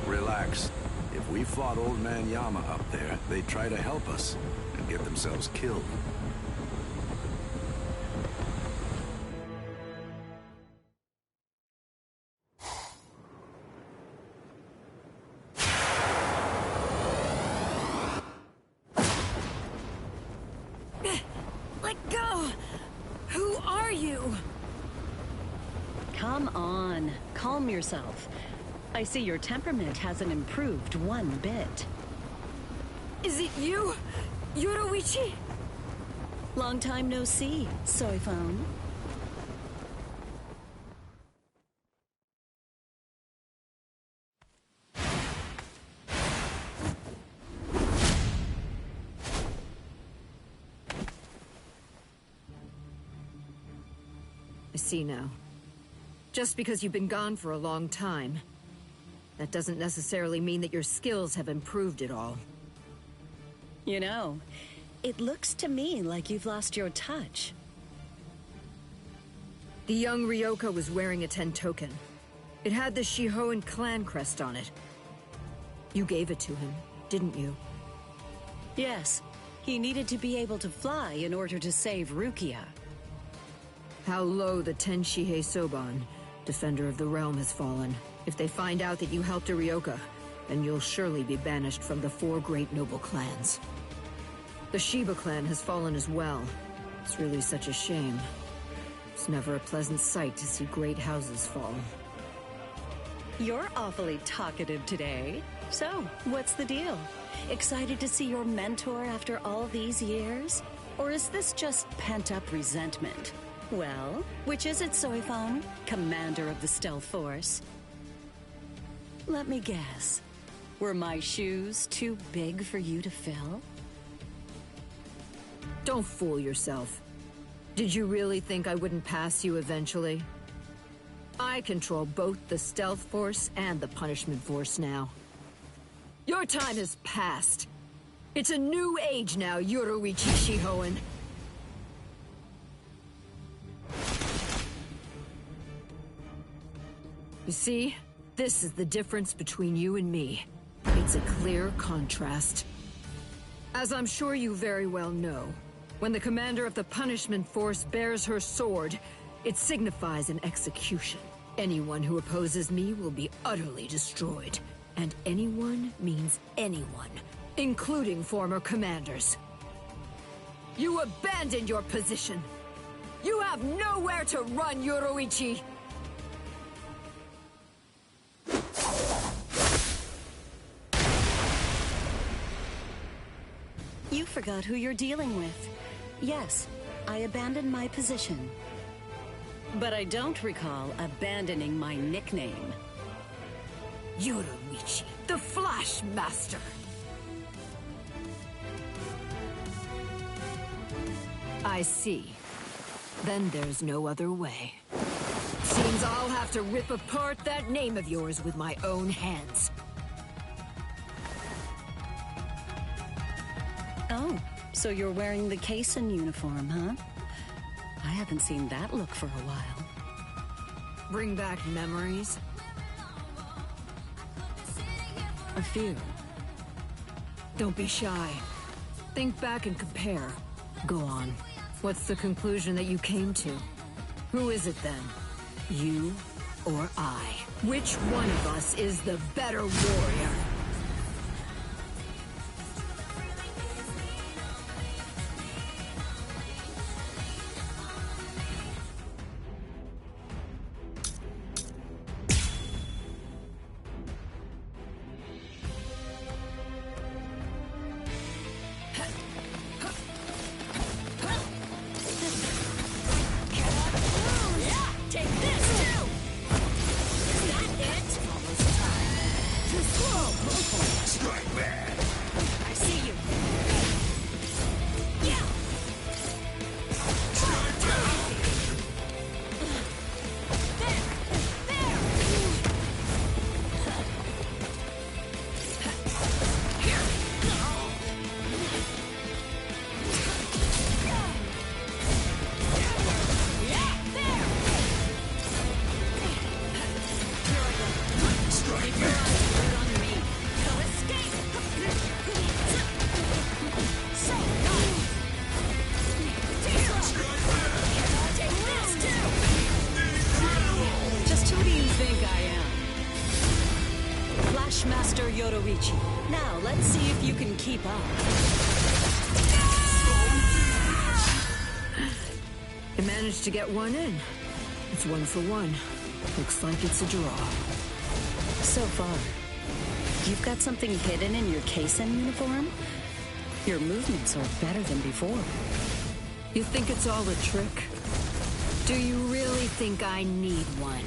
Relax. If we fought Old Man Yama up there, they'd try to help us and get themselves killed. Let go! Who are you? Come on, calm yourself. I see your temperament hasn't improved one bit. Is it you, Yoruichi? Long time no see, soy phone. I see now. Just because you've been gone for a long time, that doesn't necessarily mean that your skills have improved at all. You know, it looks to me like you've lost your touch. The young Ryoka was wearing a Tentoken. It had the Shihoan clan crest on it. You gave it to him, didn't you? Yes, he needed to be able to fly in order to save Rukia. How low the Tenshihei Soban, Defender of the Realm, has fallen. If they find out that you helped a Ryoka, then you'll surely be banished from the 4 great noble clans. The Shiba clan has fallen as well. It's really such a shame. It's never a pleasant sight to see great houses fall. You're awfully talkative today. So, what's the deal? Excited to see your mentor after all these years? Or is this just pent-up resentment? Well, which is it, Soifon? Commander of the Stealth Force? Let me guess. Were my shoes too big for you to fill? Don't fool yourself. Did you really think I wouldn't pass you eventually? I control both the Stealth Force and the Punishment Force now. Your time has passed. It's a new age now, Yoruichi Shihoan. You see? This is the difference between you and me. It's a clear contrast. As I'm sure you very well know, when the commander of the Punishment Force bears her sword, it signifies an execution. Anyone who opposes me will be utterly destroyed. And anyone means anyone, including former commanders. You abandoned your position. You have nowhere to run, Yoruichi. You forgot who you're dealing with. Yes, I abandoned my position. But I don't recall abandoning my nickname. Yoruichi, the Flash Master. I see. Then there's no other way. Seems I'll have to rip apart that name of yours with my own hands. Oh, so you're wearing the Kaizen uniform, huh? I haven't seen that look for a while. Bring back memories? A few. Don't be shy. Think back and compare. Go on. What's the conclusion that you came to? Who is it then? You or I? Which one of us is the better warrior? Now, let's see if you can keep up. I managed to get one in. It's 1 for 1. Looks like it's a draw. So far, you've got something hidden in your Kaizen uniform? Your movements are better than before. You think it's all a trick? Do you really think I need one?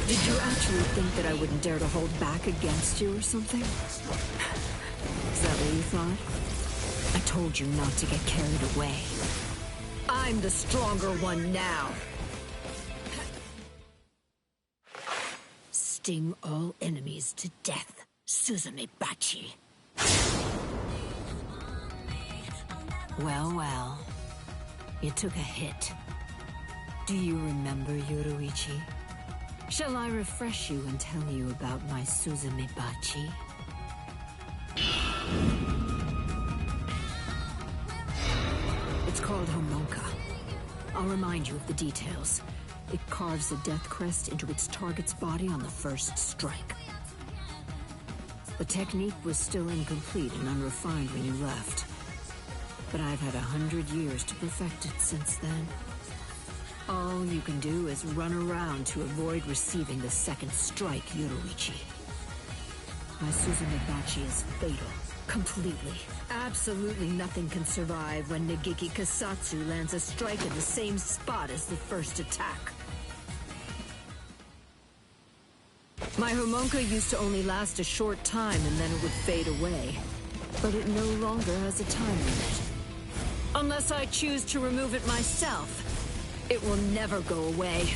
Did you actually think that I wouldn't dare to hold back against you or something? Is that what you thought? I told you not to get carried away. I'm the stronger one now. Sting all enemies to death, Suzume Bachi. Well, well. You took a hit. Do you remember, Yoruichi? Shall I refresh you and tell you about my Suzume Bachi? It's called Homonka. I'll remind you of the details. It carves a death crest into its target's body on the first strike. The technique was still incomplete and unrefined when you left. But I've had 100 years to perfect it since then. All you can do is run around to avoid receiving the second strike, Yoruichi. My Suzume Bachi is fatal. Completely. Absolutely nothing can survive when Nagiki Kasatsu lands a strike in the same spot as the first attack. My Homonka used to only last a short time and then it would fade away. But it no longer has a time limit. Unless I choose to remove it myself, it will never go away.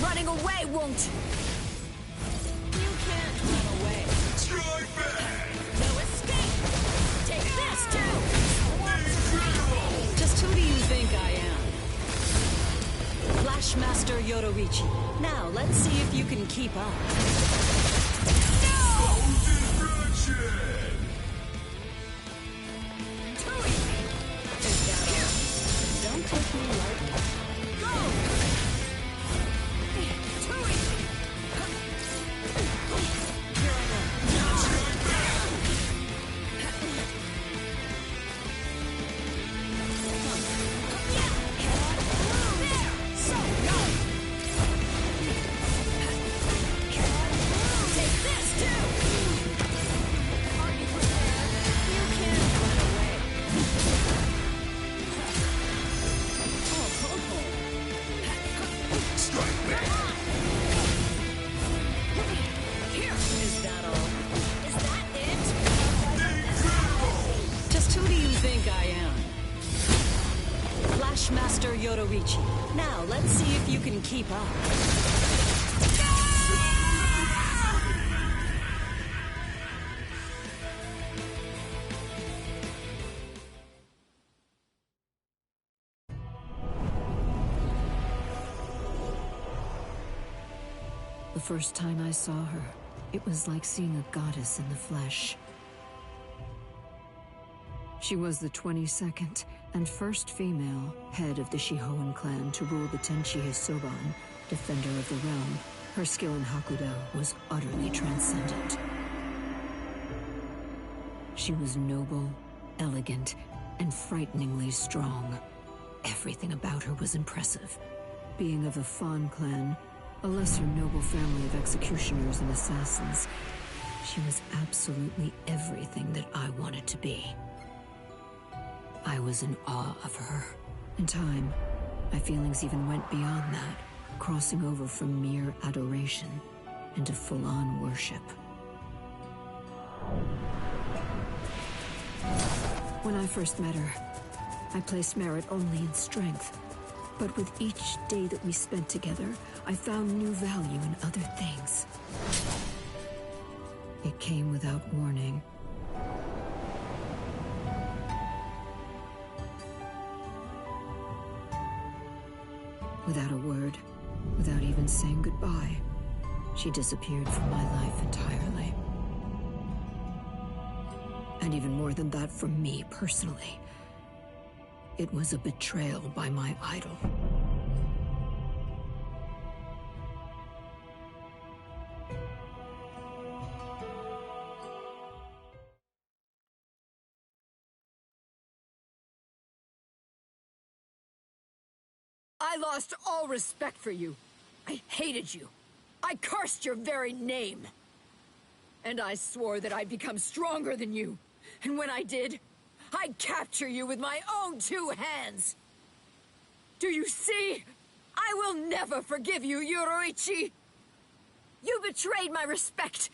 Running away won't! You can't run away. Strike back! No escape! Take this, too! Incredible! Just who do you think I am? Flashmaster Yoruichi. Now, let's see if you can keep up. Don't take me lightly. Here I Yoruichi. Now, let's see if you can keep up. The first time I saw her, it was like seeing a goddess in the flesh. She was the 22nd and first female head of the Shihoan clan to rule the Tenchi Hisoban, defender of the realm. Her skill in Hakudo was utterly transcendent. She was noble, elegant, and frighteningly strong. Everything about her was impressive. Being of the Fan clan, a lesser noble family of executioners and assassins, she was absolutely everything that I wanted to be. I was in awe of her. In time, my feelings even went beyond that, crossing over from mere adoration into full-on worship. When I first met her, I placed merit only in strength. But with each day that we spent together, I found new value in other things. It came without warning. Without a word, without even saying goodbye, she disappeared from my life entirely. And even more than that from me personally. It was a betrayal by my idol. I lost all respect for you. I hated you. I cursed your very name. And I swore that I'd become stronger than you. And when I did, I'd capture you with my own two hands. Do you see? I will never forgive you, Yoruichi. You betrayed my respect,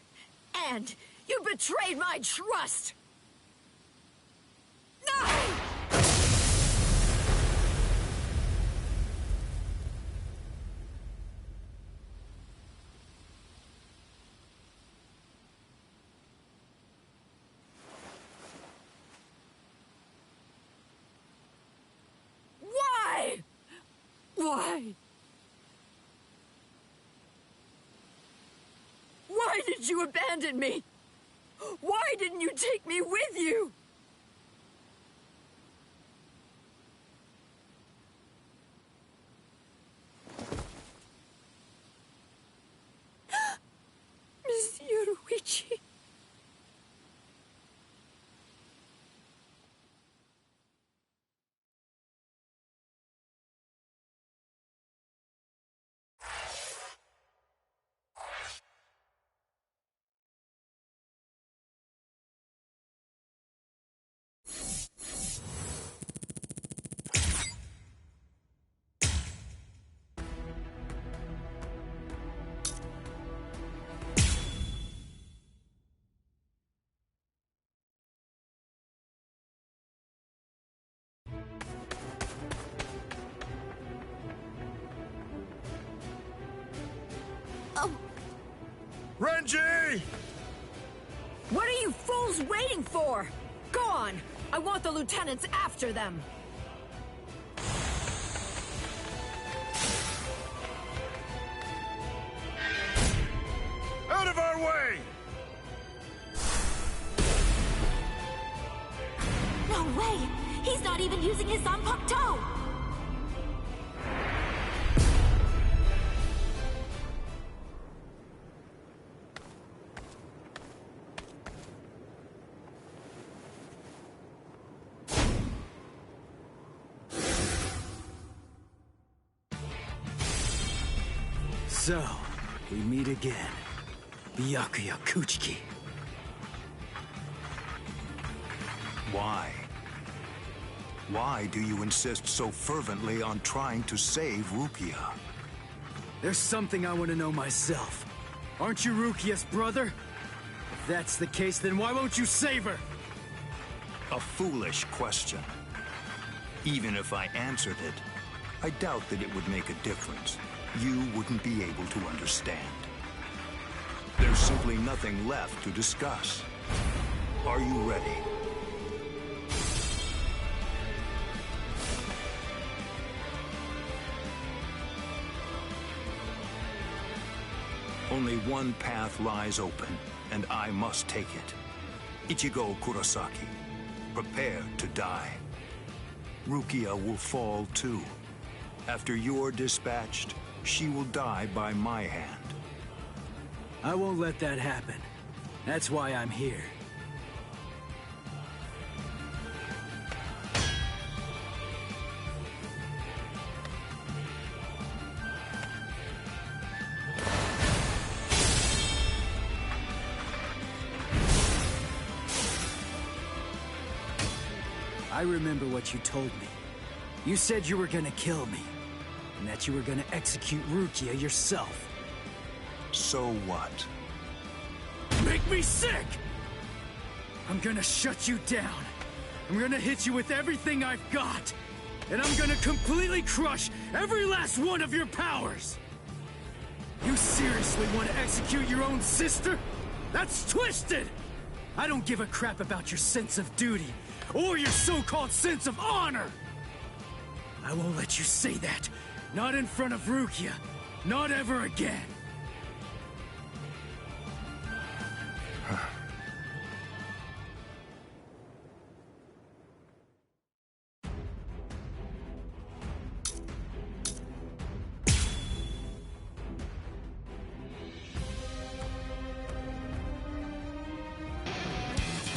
and you betrayed my trust. No! Why? Why did you abandon me? Why didn't you take me with you? Miss Yoruichi. Renji! What are you fools waiting for? Go on! I want the lieutenants after them! Out of our way! No way! He's not even using his Zanpakuto! So, we meet again. Byakuya Kuchiki. Why? Why do you insist so fervently on trying to save Rukia? There's something I want to know myself. Aren't you Rukia's brother? If that's the case, then why won't you save her? A foolish question. Even if I answered it, I doubt that it would make a difference. You wouldn't be able to understand. There's simply nothing left to discuss. Are you ready? Only one path lies open, and I must take it. Ichigo Kurosaki, prepare to die. Rukia will fall too. After you're dispatched, she will die by my hand. I won't let that happen. That's why I'm here. I remember what you told me. You said you were gonna kill me, and that you were gonna execute Rukia yourself. So what? Make me sick! I'm gonna shut you down. I'm gonna hit you with everything I've got. And I'm gonna completely crush every last one of your powers! You seriously want to execute your own sister? That's twisted! I don't give a crap about your sense of duty, or your so-called sense of honor! I won't let you say that. Not in front of Rukia. Not ever again.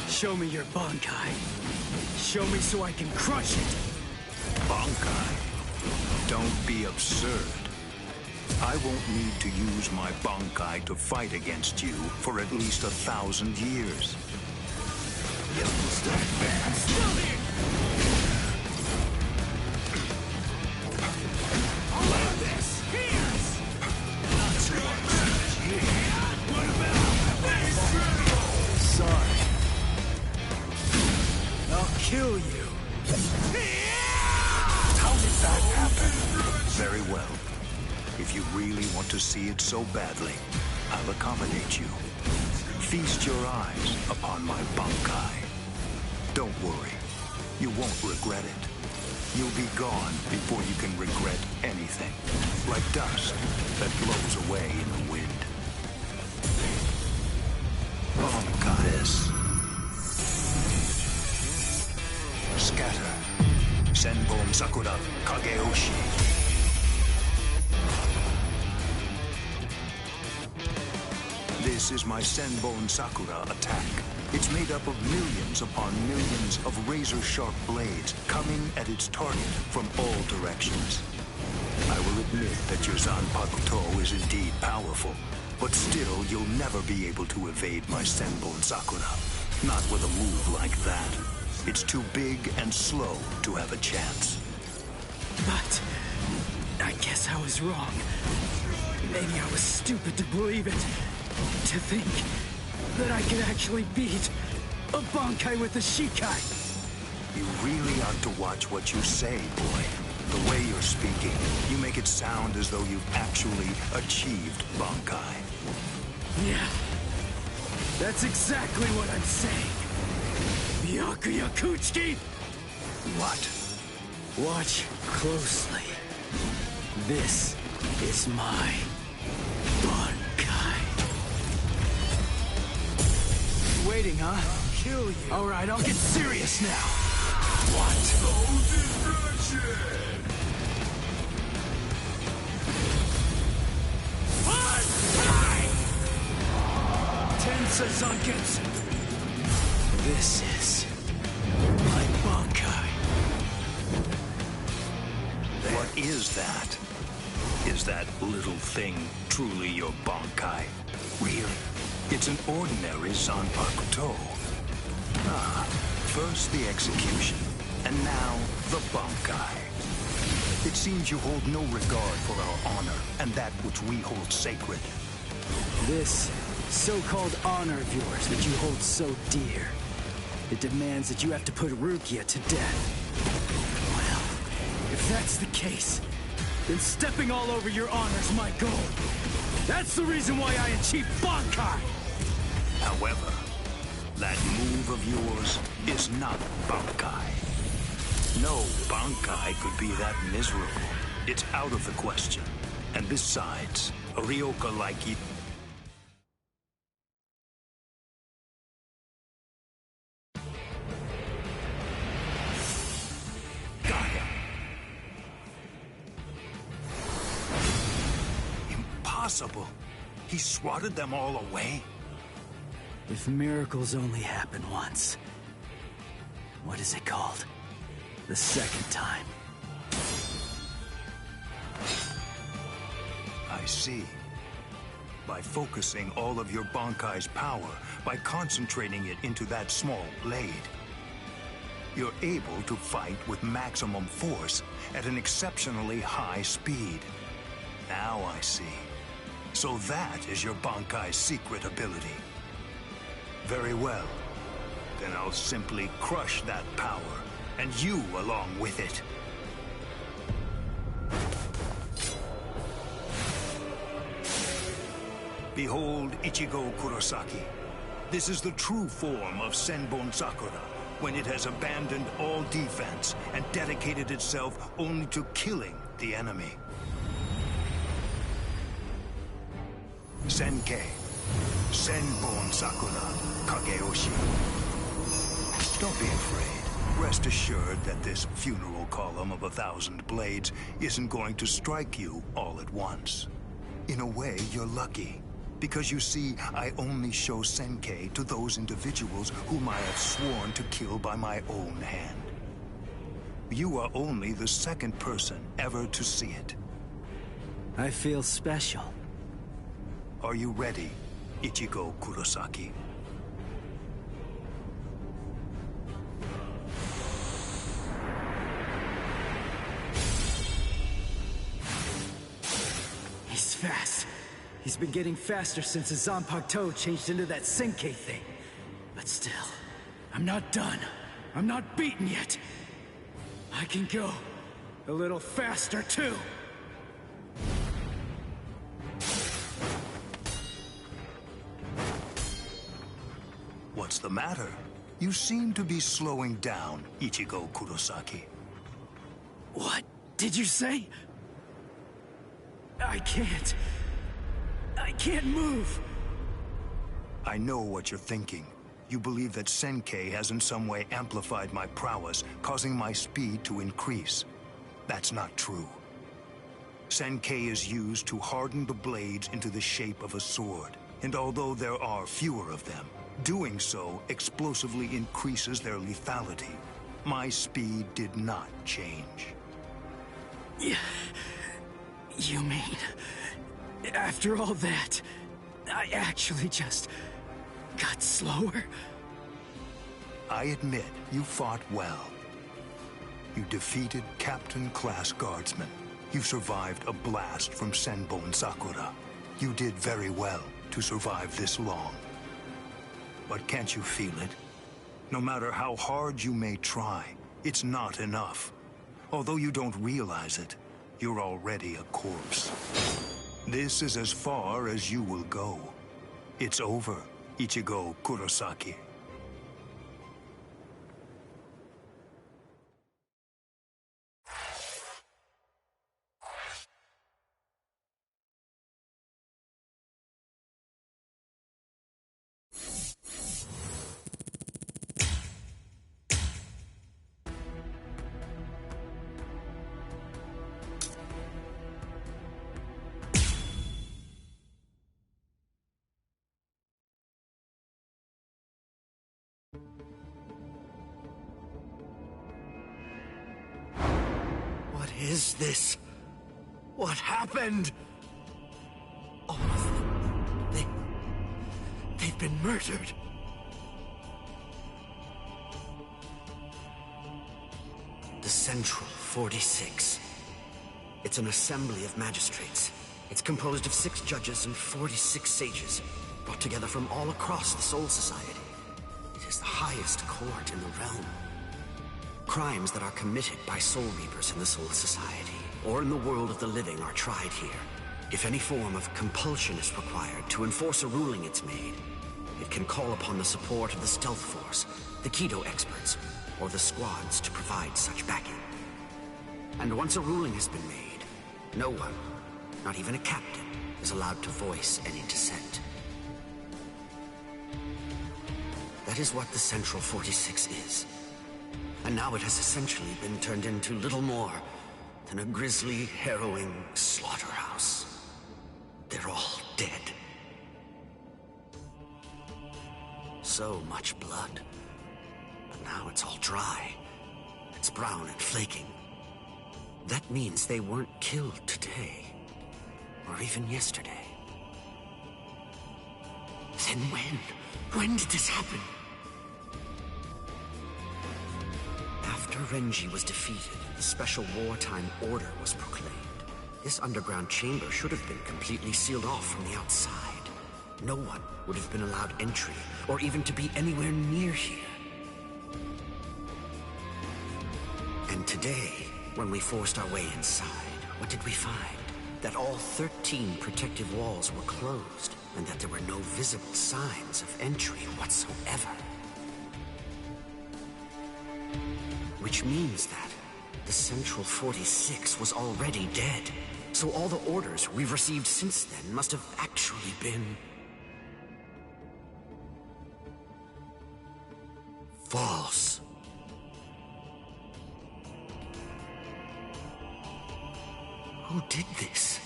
Show me your Bankai. Show me so I can crush it. Bankai? Don't be absurd. I won't need to use my Bankai to fight against you for at least 1,000 years. Sorry. I'll kill you. How did that happen? Very well. If you really want to see it so badly, I'll accommodate you. Feast your eyes upon my Bankai. Don't worry. You won't regret it. You'll be gone before you can regret anything. Like dust that blows away in the wind. Bankai. This. Scatter. Senbon Sakura Kageoshi. This is my Senbon Sakura attack. It's made up of millions upon millions of razor-sharp blades coming at its target from all directions. I will admit that your Zanpakuto is indeed powerful, but still you'll never be able to evade my Senbon Sakura. Not with a move like that. It's too big and slow to have a chance. But I guess I was wrong. Maybe I was stupid to believe it. To think that I could actually beat a Bankai with a Shikai. You really ought to watch what you say, boy. The way you're speaking, you make it sound as though you've actually achieved Bankai. Yeah, that's exactly what I'm saying. Byakuya Kuchiki! What? Watch closely. This is my Bankai. Waiting, huh? Kill you. Alright, I'll get serious now. What? No distraction! Tensa Zangetsu. This is my Bankai. What is that? Is that little thing truly your Bankai? Really? It's an ordinary Zanpakuto. Ah, first the execution, and now the Bankai. It seems you hold no regard for our honor and that which we hold sacred. This so-called honor of yours that you hold so dear, it demands that you have to put Rukia to death. Well, if that's the case, then stepping all over your honor's my goal. That's the reason why I achieved Bankai! However, that move of yours is not Bankai. No Bankai could be that miserable. It's out of the question. And besides, a Ryoka like you... Got him. Impossible. He swatted them all away? If miracles only happen once. What is it called? The second time. I see. By focusing all of your Bankai's power, by concentrating it into that small blade, you're able to fight with maximum force at an exceptionally high speed. Now I see. So that is your Bankai's secret ability. Very well. Then I'll simply crush that power, and you along with it. Behold Ichigo Kurosaki. This is the true form of Senbon Sakura, when it has abandoned all defense and dedicated itself only to killing the enemy. Senkei. Senbon Sakura Kageyoshi. Don't be afraid. Rest assured that this funeral column of 1,000 blades isn't going to strike you all at once. In a way, you're lucky. Because you see, I only show Senkei to those individuals whom I have sworn to kill by my own hand. You are only the second person ever to see it. I feel special. Are you ready, Ichigo Kurosaki? He's fast. He's been getting faster since his Zanpakuto changed into that Senkei thing. But still, I'm not done. I'm not beaten yet. I can go a little faster, too. What's the matter? You seem to be slowing down, Ichigo Kurosaki. What did you say? I can't move. I know what you're thinking. You believe that Senkei has in some way amplified my prowess, causing my speed to increase. That's not true. Senkei is used to harden the blades into the shape of a sword, and although there are fewer of them, doing so explosively increases their lethality. My speed did not change. You mean, after all that, I actually just got slower? I admit you fought well. You defeated Captain-class guardsmen. You survived a blast from Senbon Sakura. You did very well to survive this long. But can't you feel it? No matter how hard you may try, it's not enough. Although you don't realize it, you're already a corpse. This is as far as you will go. It's over, Ichigo Kurosaki. What is this? What happened? All of them. They've been murdered. The Central 46. It's an assembly of magistrates. It's composed of 6 judges and 46 sages, brought together from all across the Soul Society. It is the highest court in the realm. Crimes that are committed by Soul Reapers in the Soul Society or in the world of the living are tried here. If any form of compulsion is required to enforce a ruling it's made, it can call upon the support of the Stealth Force, the Kido experts, or the squads to provide such backing. And once a ruling has been made, no one, not even a captain, is allowed to voice any dissent. That is what the Central 46 is. And now it has essentially been turned into little more than a grisly, harrowing slaughterhouse. They're all dead. So much blood. But now it's all dry. It's brown and flaking. That means they weren't killed today. Or even yesterday. Then when? When did this happen? After Renji was defeated, the special wartime order was proclaimed. This underground chamber should have been completely sealed off from the outside. No one would have been allowed entry, or even to be anywhere near here. And today, when we forced our way inside, what did we find? That all 13 protective walls were closed, and that there were no visible signs of entry whatsoever. Which means that the Central 46 was already dead. So all the orders we've received since then must have actually been false. Who did this?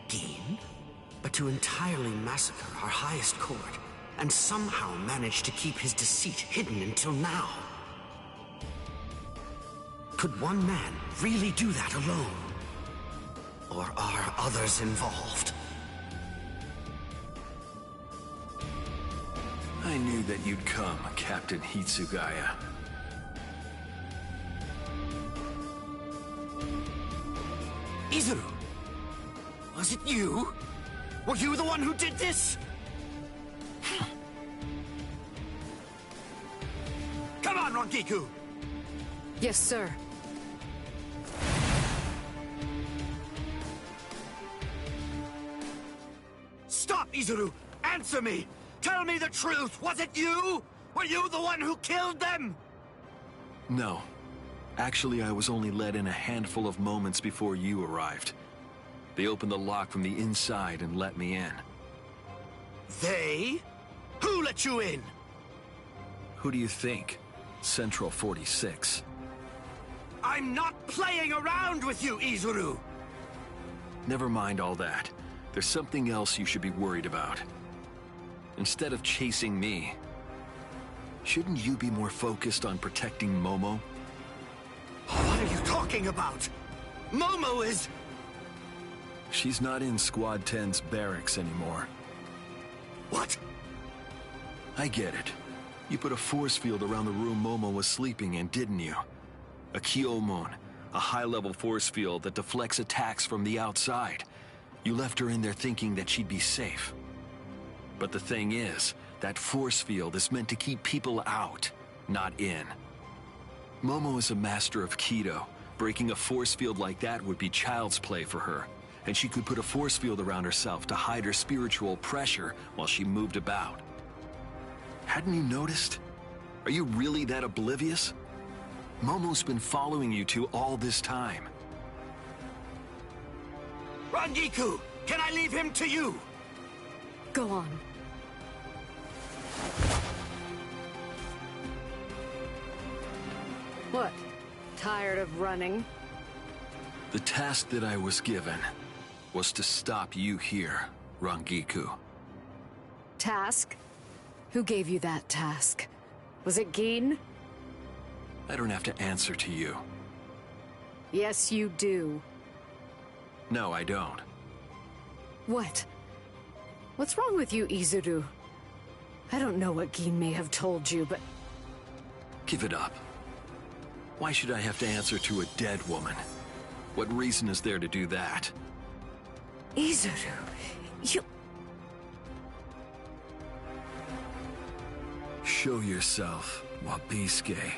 Gin? But to entirely massacre our highest court, and somehow manage to keep his deceit hidden until now. Could one man really do that alone? Or are others involved? I knew that you'd come, Captain Hitsugaya. Izuru! Was it you? Were you the one who did this? Come on, Rangiku! Yes, sir. Stop, Izuru! Answer me! Tell me the truth! Was it you? Were you the one who killed them? No. Actually, I was only let in a handful of moments before you arrived. They opened the lock from the inside and let me in. They? Who let you in? Who do you think? Central 46. I'm not playing around with you, Izuru! Never mind all that. There's something else you should be worried about. Instead of chasing me, shouldn't you be more focused on protecting Momo? What are you talking about? Momo is... She's not in Squad 10's barracks anymore. What? I get it. You put a force field around the room Momo was sleeping in, didn't you? A Kyomon, a high-level force field that deflects attacks from the outside. You left her in there thinking that she'd be safe. But the thing is, that force field is meant to keep people out, not in. Momo is a master of Kido. Breaking a force field like that would be child's play for her. And she could put a force field around herself to hide her spiritual pressure while she moved about. Hadn't you noticed? Are you really that oblivious? Momo's been following you two all this time. Rangiku, can I leave him to you? Go on. What? Tired of running? The task that I was given was to stop you here, Rangiku. Task? Who gave you that task? Was it Gin? I don't have to answer to you. Yes, you do. No, I don't. What? What's wrong with you, Izuru? I don't know what Gin may have told you, but... Give it up. Why should I have to answer to a dead woman? What reason is there to do that? Izuru, you... Show yourself, Wabisuke.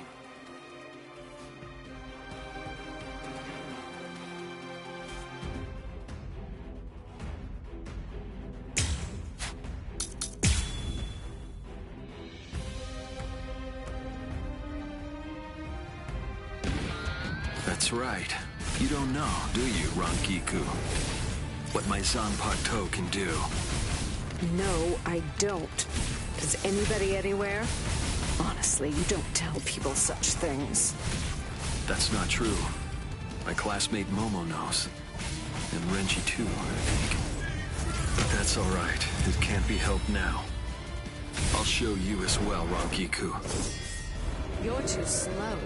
That's right. You don't know, do you, Rangiku? What my Zanpakuto can do. No, I don't. Does anybody anywhere? Honestly, you don't tell people such things. That's not true. My classmate Momo knows. And Renji too, I think. But that's alright. It can't be helped now. I'll show you as well, Rangiku. You're too slow.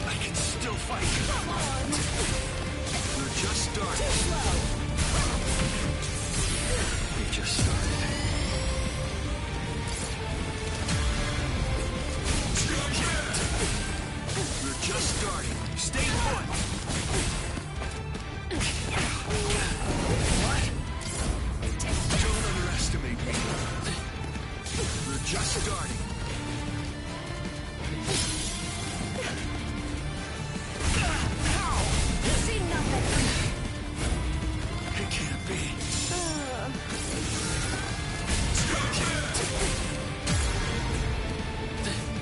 I can still fight. Come on. We're just starting. Too slow. We just started. We're just starting. Stay put. What? Don't underestimate me. We're just starting. See nothing. It can't be.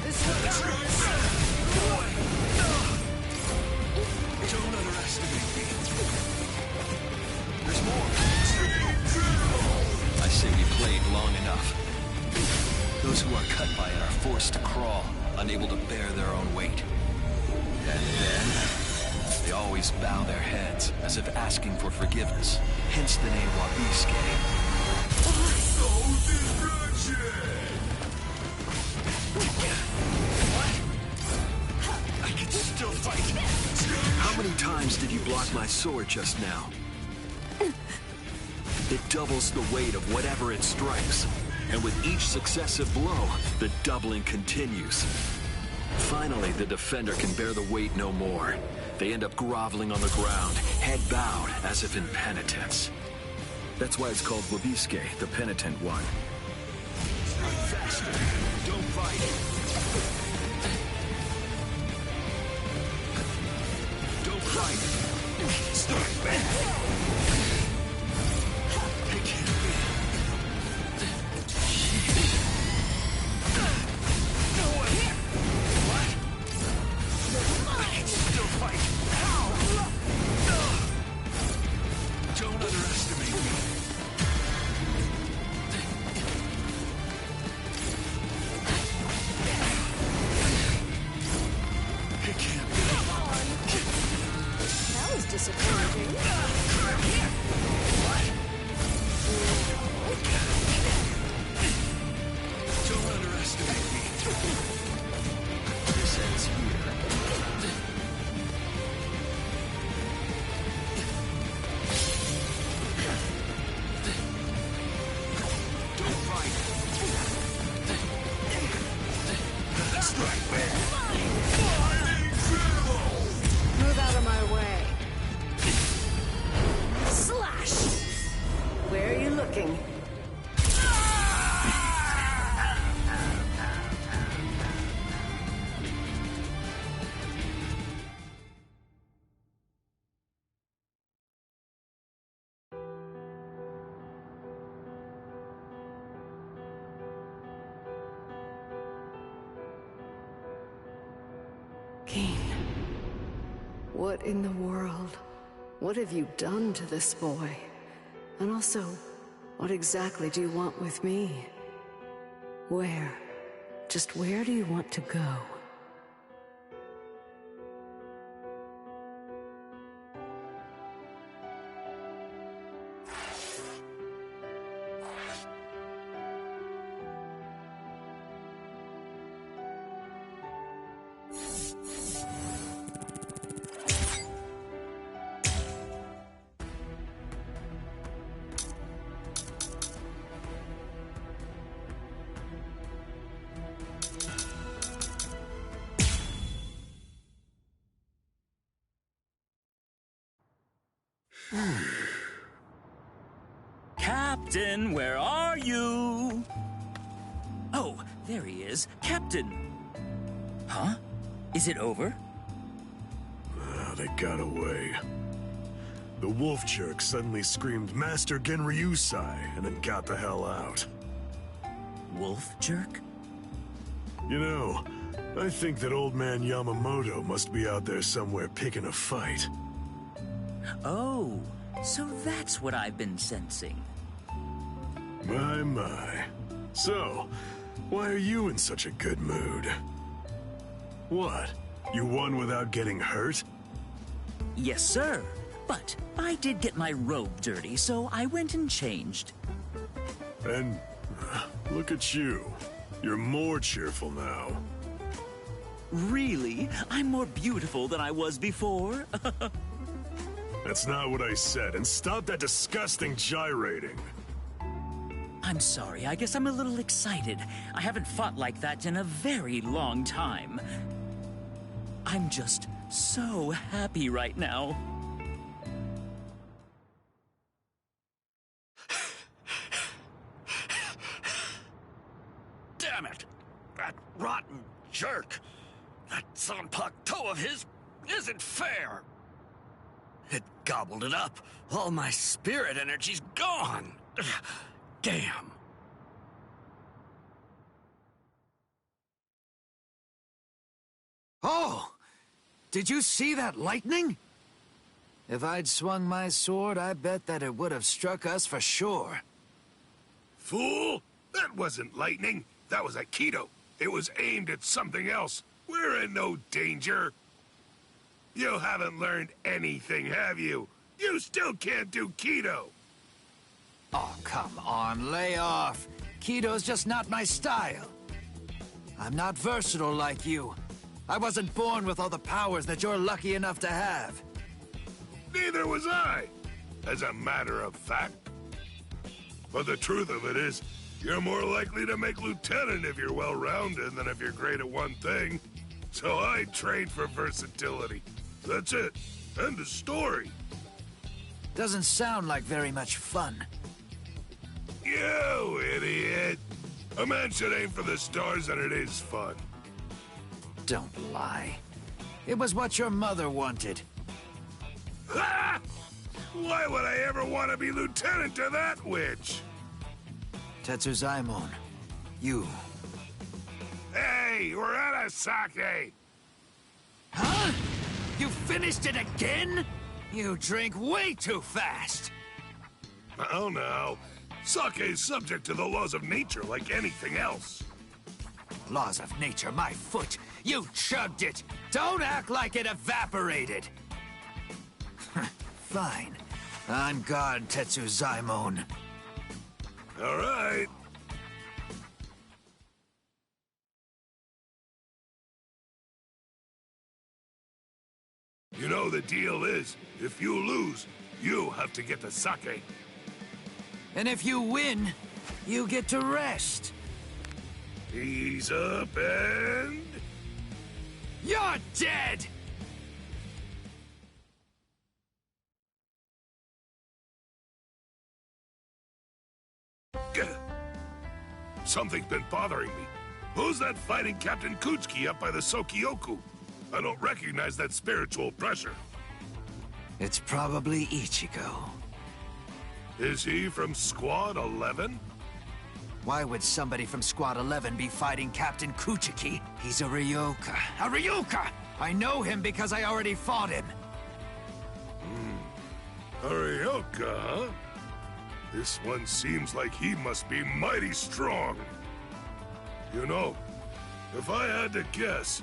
This hurts. Don't underestimate me. There's more. I say we played long enough. Those who are cut by it are forced to crawl, unable to bear their own weight. And then, they always bow their heads, as if asking for forgiveness. Hence the name Wabisuke. I can still fight. How many times did you block my sword just now? It doubles the weight of whatever it strikes. And with each successive blow, the doubling continues. Finally, the defender can bear the weight no more. They end up groveling on the ground, head bowed, as if in penitence. That's why it's called Wabisuke, the penitent one. Faster! Don't fight! Don't fight! Start back! It can't be. What? I can still fight. Don't underestimate me. It can't be. That was disappointing. Don't underestimate me. This ends here. Don't fight. Strike back. Move out of my way. Slash! Where are you looking? Keen. What in the world? What have you done to this boy? And also, what exactly do you want with me? Where? Just where do you want to go? Captain, where are you? Oh, there he is. Captain! Huh? Is it over? They got away. The wolf jerk suddenly screamed Master Genryusai and then got the hell out. Wolf jerk? You know, I think that old man Yamamoto must be out there somewhere picking a fight. Oh, so that's what I've been sensing. My. So, why are you in such a good mood? What? You won without getting hurt? Yes, sir. But I did get my robe dirty, so I went and changed. And look at you. You're more cheerful now. Really? I'm more beautiful than I was before? That's not what I said, and stop that disgusting gyrating. I'm sorry, I guess I'm a little excited. I haven't fought like that in a very long time. I'm just so happy right now. Damn it! That rotten jerk! That Zanpak toe of his isn't fair! It gobbled it up. All my spirit energy's gone. Damn. Oh! Did you see that lightning? If I'd swung my sword, I bet that it would have struck us for sure. Fool! That wasn't lightning. That was Aikido. It was aimed at something else. We're in no danger. You haven't learned anything, have you? You still can't do Kido. Oh, come on, lay off. Kido's just not my style. I'm not versatile like you. I wasn't born with all the powers that you're lucky enough to have. Neither was I, as a matter of fact. But the truth of it is, you're more likely to make lieutenant if you're well-rounded than if you're great at one thing. So I trained for versatility. That's it. End of story. Doesn't sound like very much fun. You idiot! A man should aim for the stars and it is fun. Don't lie. It was what your mother wanted. Ha! Why would I ever want to be lieutenant to that witch? Tetsuzaimon, you. Hey, we're at a sake! Huh? You finished it again? You drink way too fast. Oh no. Sake is subject to the laws of nature like anything else. Laws of nature, my foot. You chugged it. Don't act like it evaporated. Fine. On guard, Tetsuzaimon. All right. You know the deal is, if you lose, you have to get the sake. And if you win, you get to rest. Ease up and... You're dead! Something's been bothering me. Who's that fighting Captain Kuchiki up by the Sokioku? I don't recognize that spiritual pressure. It's probably Ichigo. Is he from Squad 11? Why would somebody from Squad 11 be fighting Captain Kuchiki? He's a Ryoka. A Ryoka! I know him because I already fought him. A Ryoka, huh? This one seems like he must be mighty strong. You know, if I had to guess,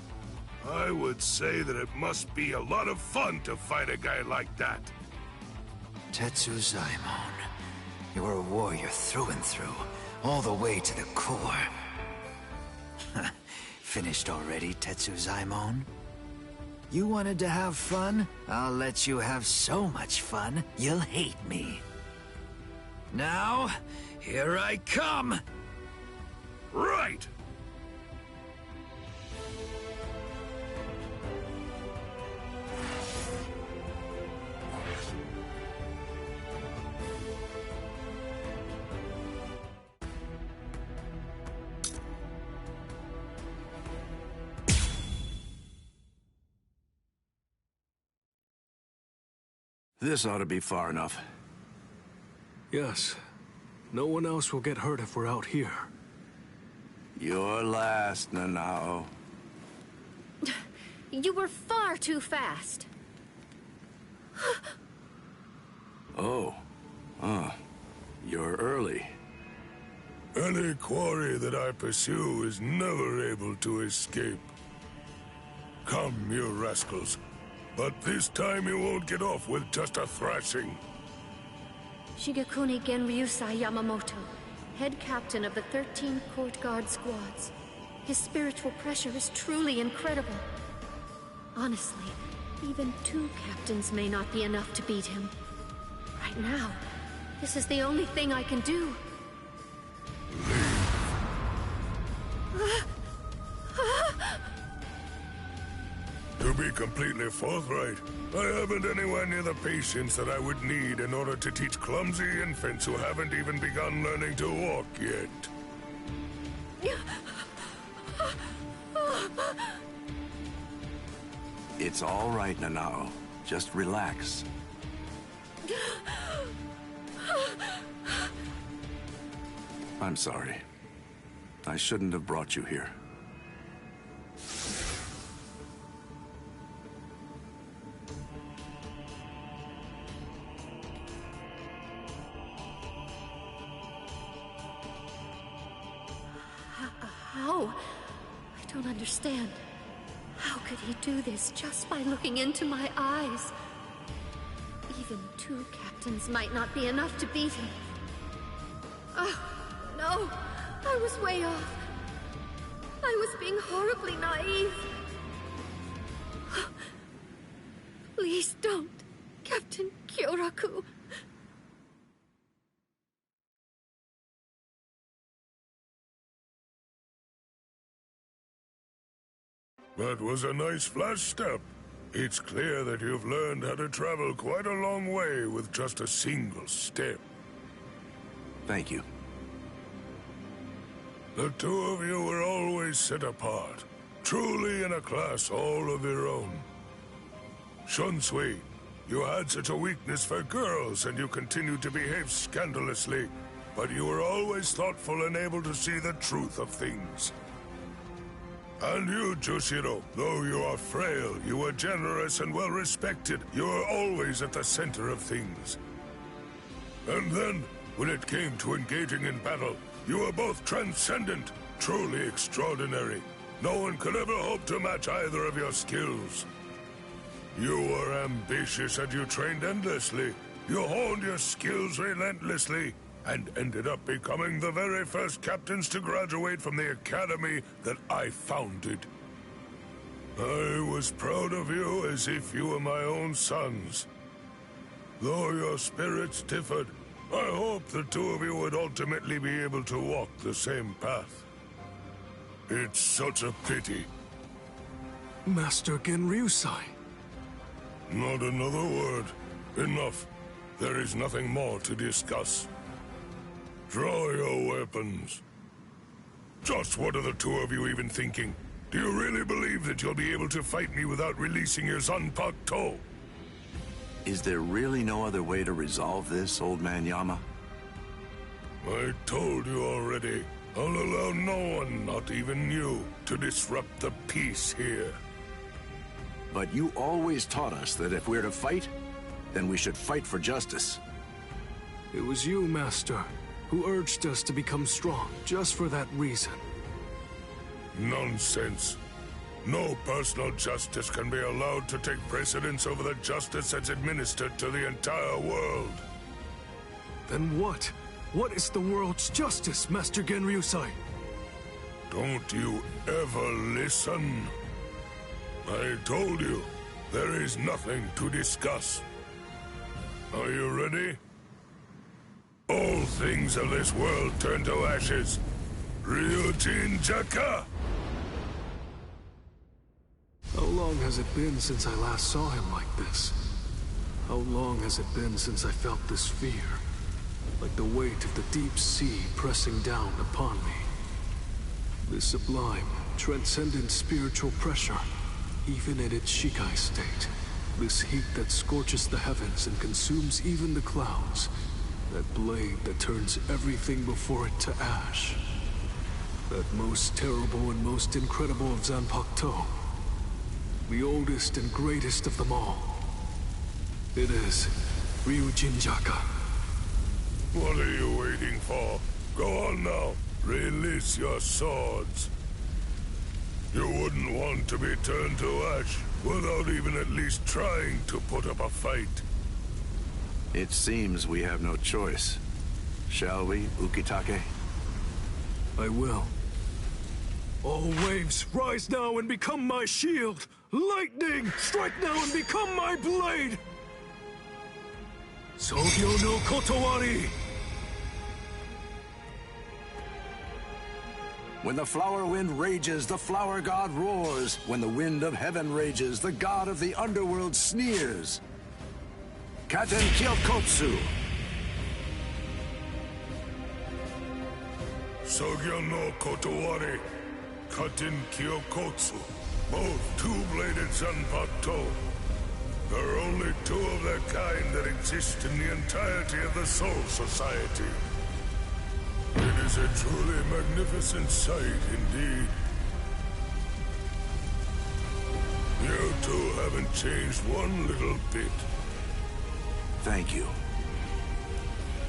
I would say that it must be a lot of fun to fight a guy like that. Tetsuzaimon, you're a warrior through and through, all the way to the core. Finished already, Tetsuzaimon? You wanted to have fun? I'll let you have so much fun, you'll hate me. Now, here I come! Right! This ought to be far enough. Yes. No one else will get hurt if we're out here. You're last, Nanao. You were far too fast. Oh. You're early. Any quarry that I pursue is never able to escape. Come, you rascals. But this time you won't get off with just a thrashing. Shigekuni Genryusai Yamamoto, head captain of the 13 Court Guard squads. His spiritual pressure is truly incredible. Honestly, even 2 captains may not be enough to beat him. Right now, this is the only thing I can do. To be completely forthright, I haven't anywhere near the patience that I would need in order to teach clumsy infants who haven't even begun learning to walk yet. It's all right, Nanao. Just relax. I'm sorry. I shouldn't have brought you here. How? I don't understand. How could he do this just by looking into my eyes? Even 2 captains might not be enough to beat him. Oh, no! I was way off. I was being horribly naive. Please don't, Captain Kyoraku. That was a nice flash step. It's clear that you've learned how to travel quite a long way with just a single step. Thank you. The 2 of you were always set apart, truly in a class all of your own. Shunsui, you had such a weakness for girls and you continued to behave scandalously, but you were always thoughtful and able to see the truth of things. And you, Jushiro, though you are frail, you were generous and well-respected. You were always at the center of things. And then, when it came to engaging in battle, you were both transcendent, truly extraordinary. No one could ever hope to match either of your skills. You were ambitious and you trained endlessly. You honed your skills relentlessly, and ended up becoming the very first captains to graduate from the academy that I founded. I was proud of you as if you were my own sons. Though your spirits differed, I hope the 2 of you would ultimately be able to walk the same path. It's such a pity. Master Genryusai. Not another word. Enough. There is nothing more to discuss. Draw your weapons. Just what are the 2 of you even thinking? Do you really believe that you'll be able to fight me without releasing your Zanpakuto? Is there really no other way to resolve this, Old Man Yama? I told you already. I'll allow no one, not even you, to disrupt the peace here. But you always taught us that if we're to fight, then we should fight for justice. It was you, Master, who urged us to become strong, just for that reason. Nonsense. No personal justice can be allowed to take precedence over the justice that's administered to the entire world. Then what? What is the world's justice, Master Genryusai? Don't you ever listen? I told you, there is nothing to discuss. Are you ready? All things of this world turn to ashes. Ryujin Jaka! How long has it been since I last saw him like this? How long has it been since I felt this fear? Like the weight of the deep sea pressing down upon me. This sublime, transcendent spiritual pressure, even in its Shikai state, This heat that scorches the heavens and consumes even the clouds. That blade that turns everything before it to ash. That most terrible and most incredible of Zanpakuto. The oldest and greatest of them all. It is Ryujinjaka. What are you waiting for? Go on now. Release your swords. You wouldn't want to be turned to ash without even at least trying to put up a fight. It seems we have no choice. Shall we, Ukitake? I will. All waves, rise now and become my shield! Lightning, strike now and become my blade! Sogyo no Kotowari! When the flower wind rages, the flower god roars. When the wind of heaven rages, the god of the underworld sneers. Katen Kyokotsu. Sogyo no Kotowari, Katen Kyokotsu. Both two-bladed Zanpakuto. There are only two of their kind that exist in the entirety of the Soul Society. It is a truly magnificent sight indeed. You two haven't changed one little bit. Thank you.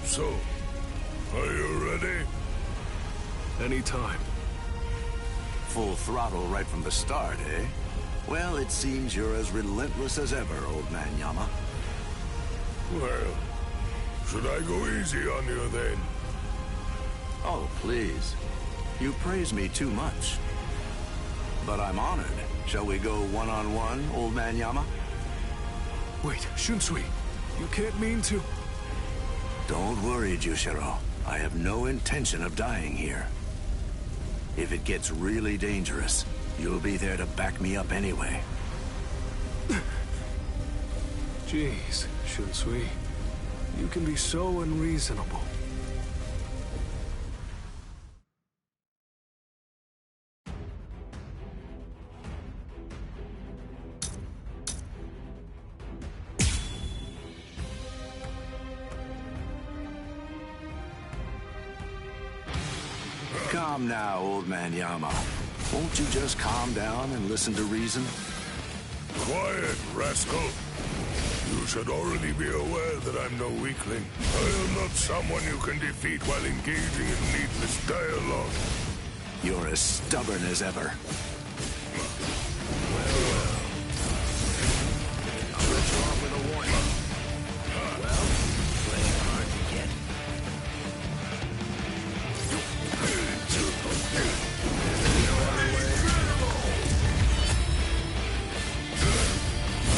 So, are you ready? Anytime. Full throttle right from the start, eh? Well, it seems you're as relentless as ever, old man Yama. Well, should I go easy on you then? Oh, please. You praise me too much. But I'm honored. Shall we go one-on-one, old man Yama? Wait, Shunsui. You can't mean to... Don't worry, Jushiro. I have no intention of dying here. If it gets really dangerous, you'll be there to back me up anyway. Jeez, Shunsui. You can be so unreasonable. Calm now, old man Yama. Won't you just calm down and listen to reason? Quiet, rascal. You should already be aware that I'm no weakling. I am not someone you can defeat while engaging in needless dialogue. You're as stubborn as ever. I'll let you off with a warning. Well, playing hard to get.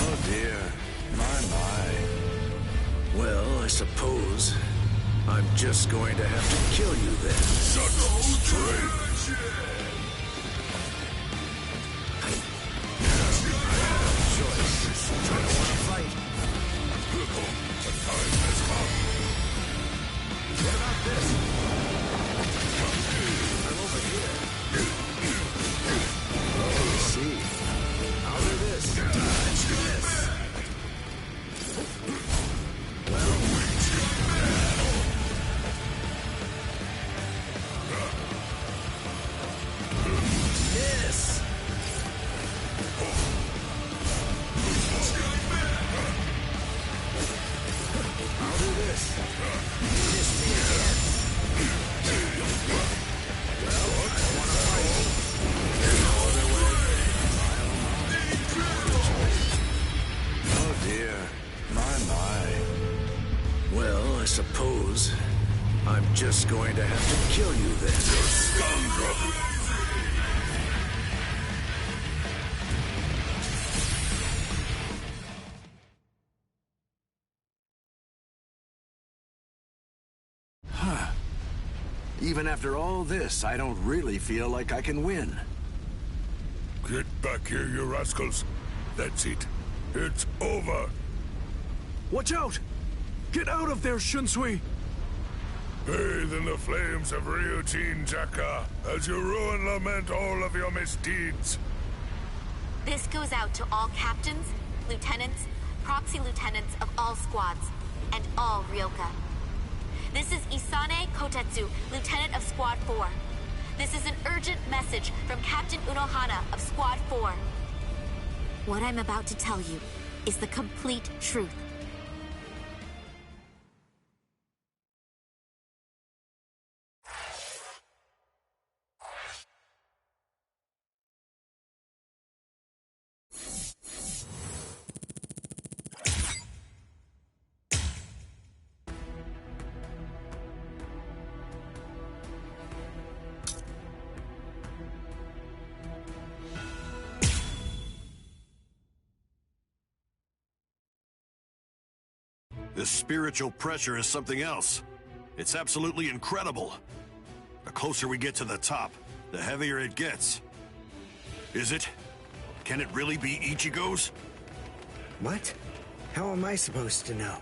Oh dear. My. Well, I suppose I'm just going to have to kill you then. Such strength! Choice. I don't want to fight. The time has come. What about this? I'm over here. Oh, I see. I'll do this. Dodge this. Yes. I'll do this. Miss me again. Well, I don't want to fight. No other way. Oh dear. My. Well, I suppose I'm just going to have to kill you then. Scoundrel! Even after all this, I don't really feel like I can win. Get back here, you rascals. That's it. It's over. Watch out! Get out of there, Shunsui! Bathe in the flames of Ryujinjaka as you rue and lament all of your misdeeds. This goes out to all captains, lieutenants, proxy lieutenants of all squads, and all Ryoka. This is Isane Kotetsu, Lieutenant of Squad 4. This is an urgent message from Captain Unohana of Squad 4. What I'm about to tell you is the complete truth. This spiritual pressure is something else. It's absolutely incredible. The closer we get to the top, the heavier it gets. Is it? Can it really be Ichigo's? What? How am I supposed to know?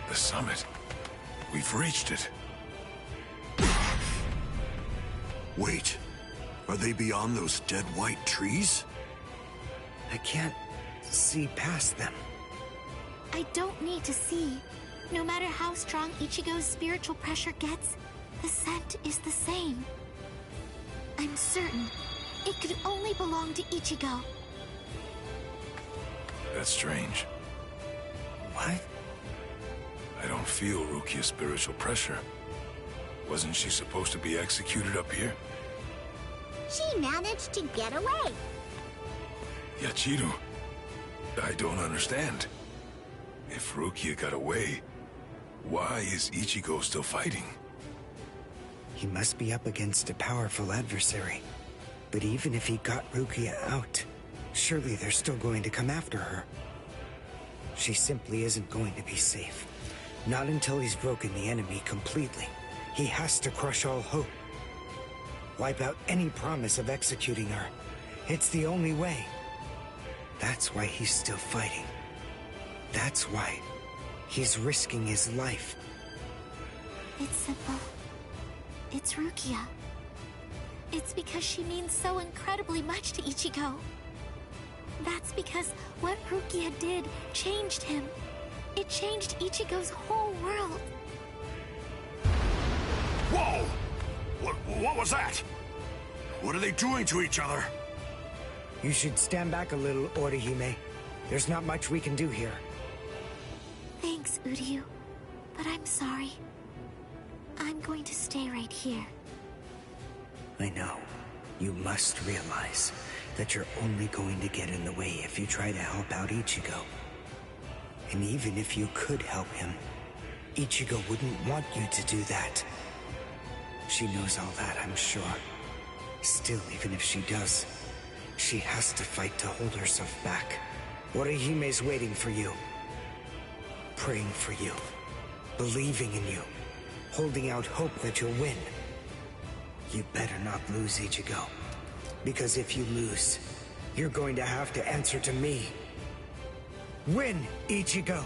The summit. We've reached it. Wait. Are they beyond those dead white trees? I can't see past them. I don't need to see. No matter how strong Ichigo's spiritual pressure gets, the scent is the same. I'm certain it could only belong to Ichigo. That's strange. What? I don't feel Rukia's spiritual pressure. Wasn't she supposed to be executed up here? She managed to get away. Yachiru, I don't understand. If Rukia got away, why is Ichigo still fighting? He must be up against a powerful adversary. But even if he got Rukia out, surely they're still going to come after her. She simply isn't going to be safe. Not until he's broken the enemy completely. He has to crush all hope. Wipe out any promise of executing her. It's the only way. That's why he's still fighting. That's why he's risking his life. It's simple. It's Rukia. It's because she means so incredibly much to Ichigo. That's because what Rukia did changed him. It changed Ichigo's whole world. Whoa! What was that? What are they doing to each other? You should stand back a little, Orihime. There's not much we can do here. Thanks, Uryu. But I'm sorry. I'm going to stay right here. I know. You must realize that you're only going to get in the way if you try to help out Ichigo. And even if you could help him, Ichigo wouldn't want you to do that. She knows all that, I'm sure. Still, even if she does, she has to fight to hold herself back. Orihime's waiting for you. Praying for you. Believing in you. Holding out hope that you'll win. You better not lose, Ichigo. Because if you lose, you're going to have to answer to me. Win, Ichigo!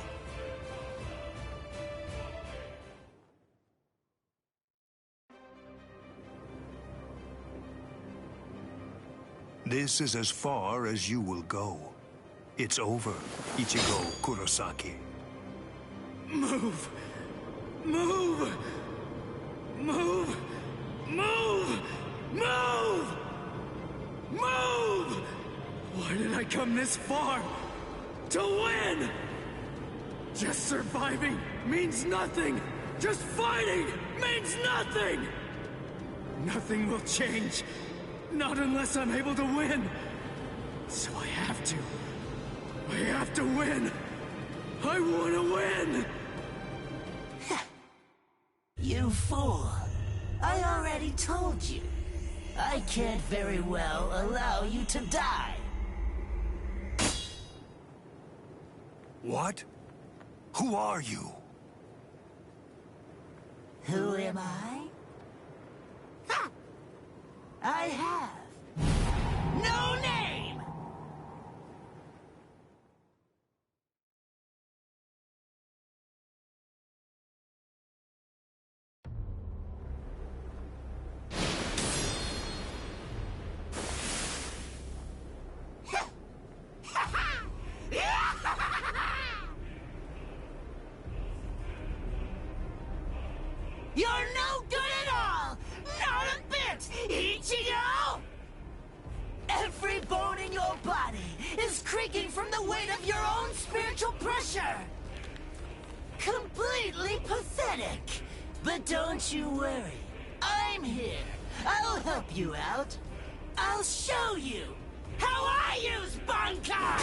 This is as far as you will go. It's over, Ichigo Kurosaki. Move! Move! Move! Move! Move! Move! Why did I come this far? To win! Just surviving means nothing! Just fighting means nothing! Nothing will change. Not unless I'm able to win. So I have to. I have to win. I want to win! You fool. I already told you. I can't very well allow you to die. What? Who are you? Who am I? Ha! I have no name! You're no good at all! Not a bit, Ichigo! Every bone in your body is creaking from the weight of your own spiritual pressure! Completely pathetic! But don't you worry, I'm here. I'll help you out. I'll show you how I use Bankai!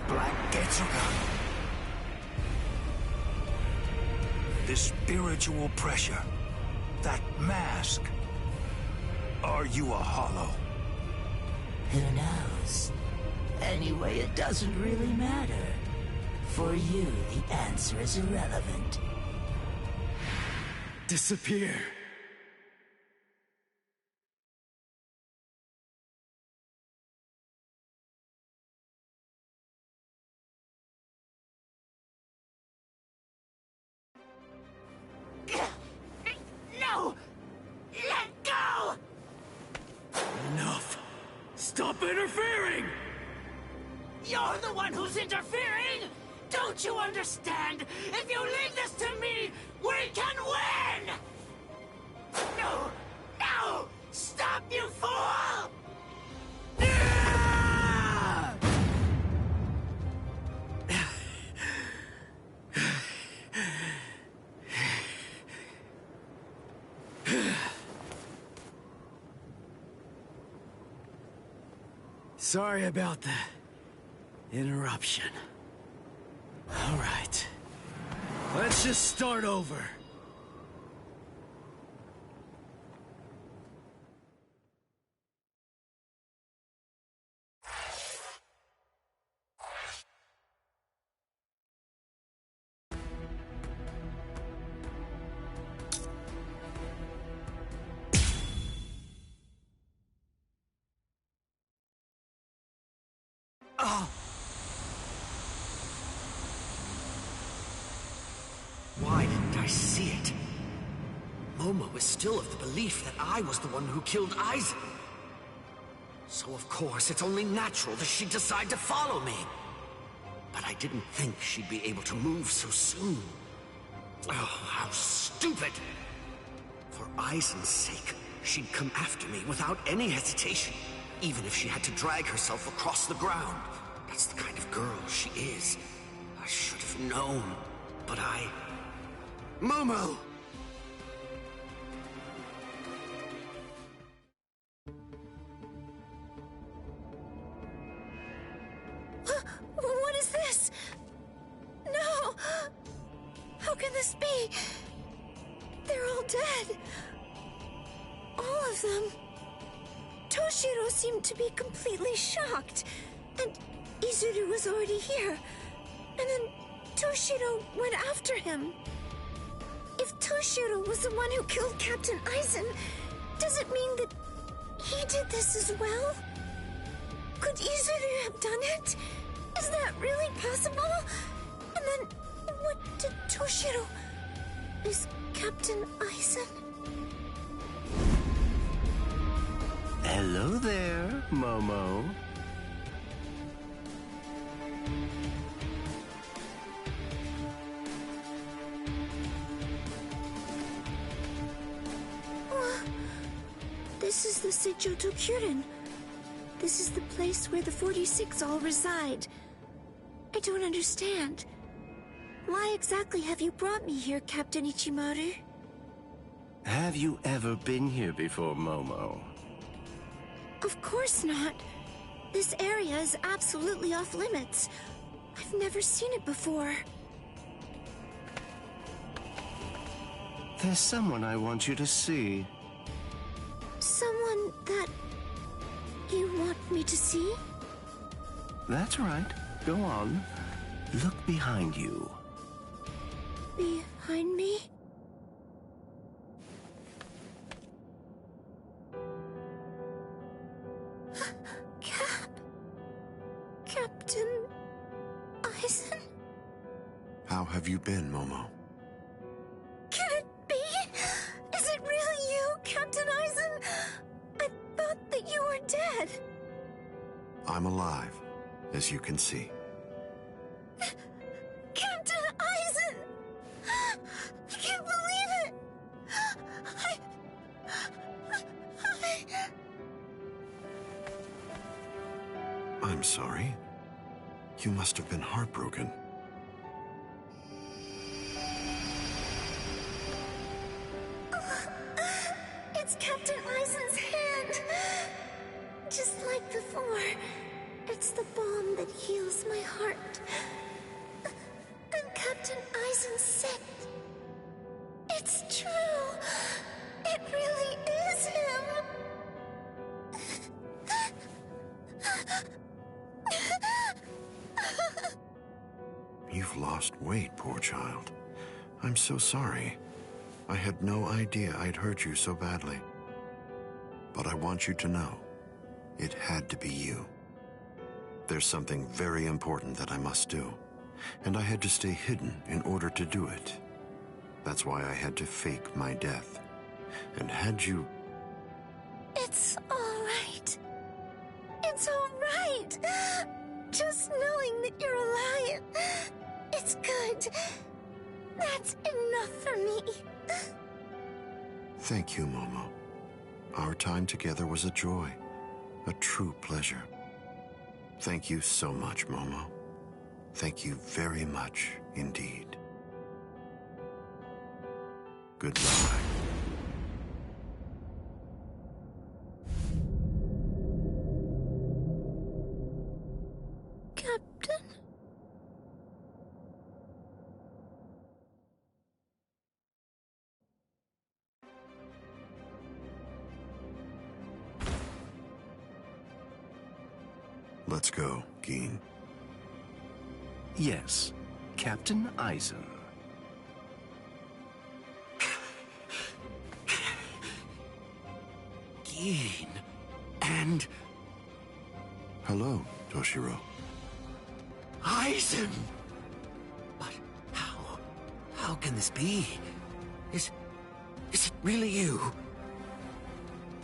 Black Getsuga. This spiritual pressure, that mask. Are you a hollow? Who knows? Anyway, it doesn't really matter. For you, the answer is irrelevant. Disappear. No! Let go! Enough! Stop interfering! You're the one who's interfering! Don't you understand? If you leave this to me, we can win! No! No! Stop, you fool! Sorry about the interruption. All right. Let's just start over. Why didn't I see it? Momo is still of the belief that I was the one who killed Aizen. So of course, it's only natural that she'd decide to follow me. But I didn't think she'd be able to move so soon. Oh, how stupid! For Aizen's sake, she'd come after me without any hesitation, even if she had to drag herself across the ground. That's the kind of girl she is. I should have known, but I... Momo! What is this? No! How can this be? They're all dead. All of them. Toshiro seemed to be completely shocked. And Izuru was already here. And then Toshiro went after him. If Toshiro was the one who killed Captain Aizen, does it mean that he did this as well? Could Izuru have done it? Is that really possible? And then, what did Toshiro... Is Captain Aizen... Hello there, Momo. This is the Seijoto Kyurin. This is the place where the 46 all reside. I don't understand. Why exactly have you brought me here, Captain Ichimaru? Have you ever been here before, Momo? Of course not. This area is absolutely off limits. I've never seen it before. There's someone I want you to see. Someone that you want me to see? That's right. Go on. Look behind you. Behind me? Captain Aizen? How have you been, Momo? Can it be? Is it really you, Captain Aizen? I thought that you were dead. I'm alive, as you can see. Captain Aizen! I can't believe I'm sorry. You must have been heartbroken. It's Captain Eisen's hand. Just like before. It's the balm that heals my heart. And Captain Eisen's sick. It's true. It really is him. You've lost weight, poor child. I'm so sorry. I had no idea I'd hurt you so badly. But I want you to know, it had to be you. There's something very important that I must do, and I had to stay hidden in order to do it. That's why I had to fake my death. And had you... It's all right. It's all right. Just knowing that you're alive. It's good. That's enough for me. Thank you, Momo. Our time together was a joy, a true pleasure. Thank you so much, Momo. Thank you very much indeed. Goodbye. Captain? Let's go, Geen. Yes, Captain Eisen. Geen. And... Hello, Toshiro. Eisen! But how? How can this be? Is it really you?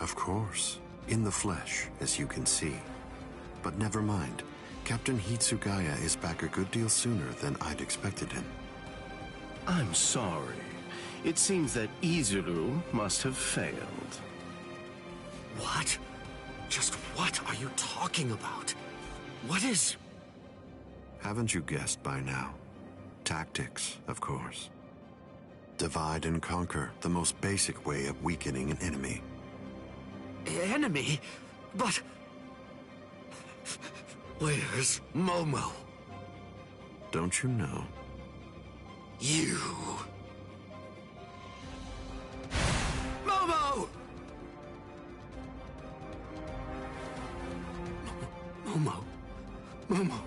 Of course. In the flesh, as you can see. But never mind. Captain Hitsugaya is back a good deal sooner than I'd expected him. I'm sorry. It seems that Izuru must have failed. What? Just what are you talking about? What is... Haven't you guessed by now? Tactics, of course. Divide and conquer, the most basic way of weakening an enemy. Enemy? But... Where's Momo? Don't you know? You... Momo! Momo. Momo.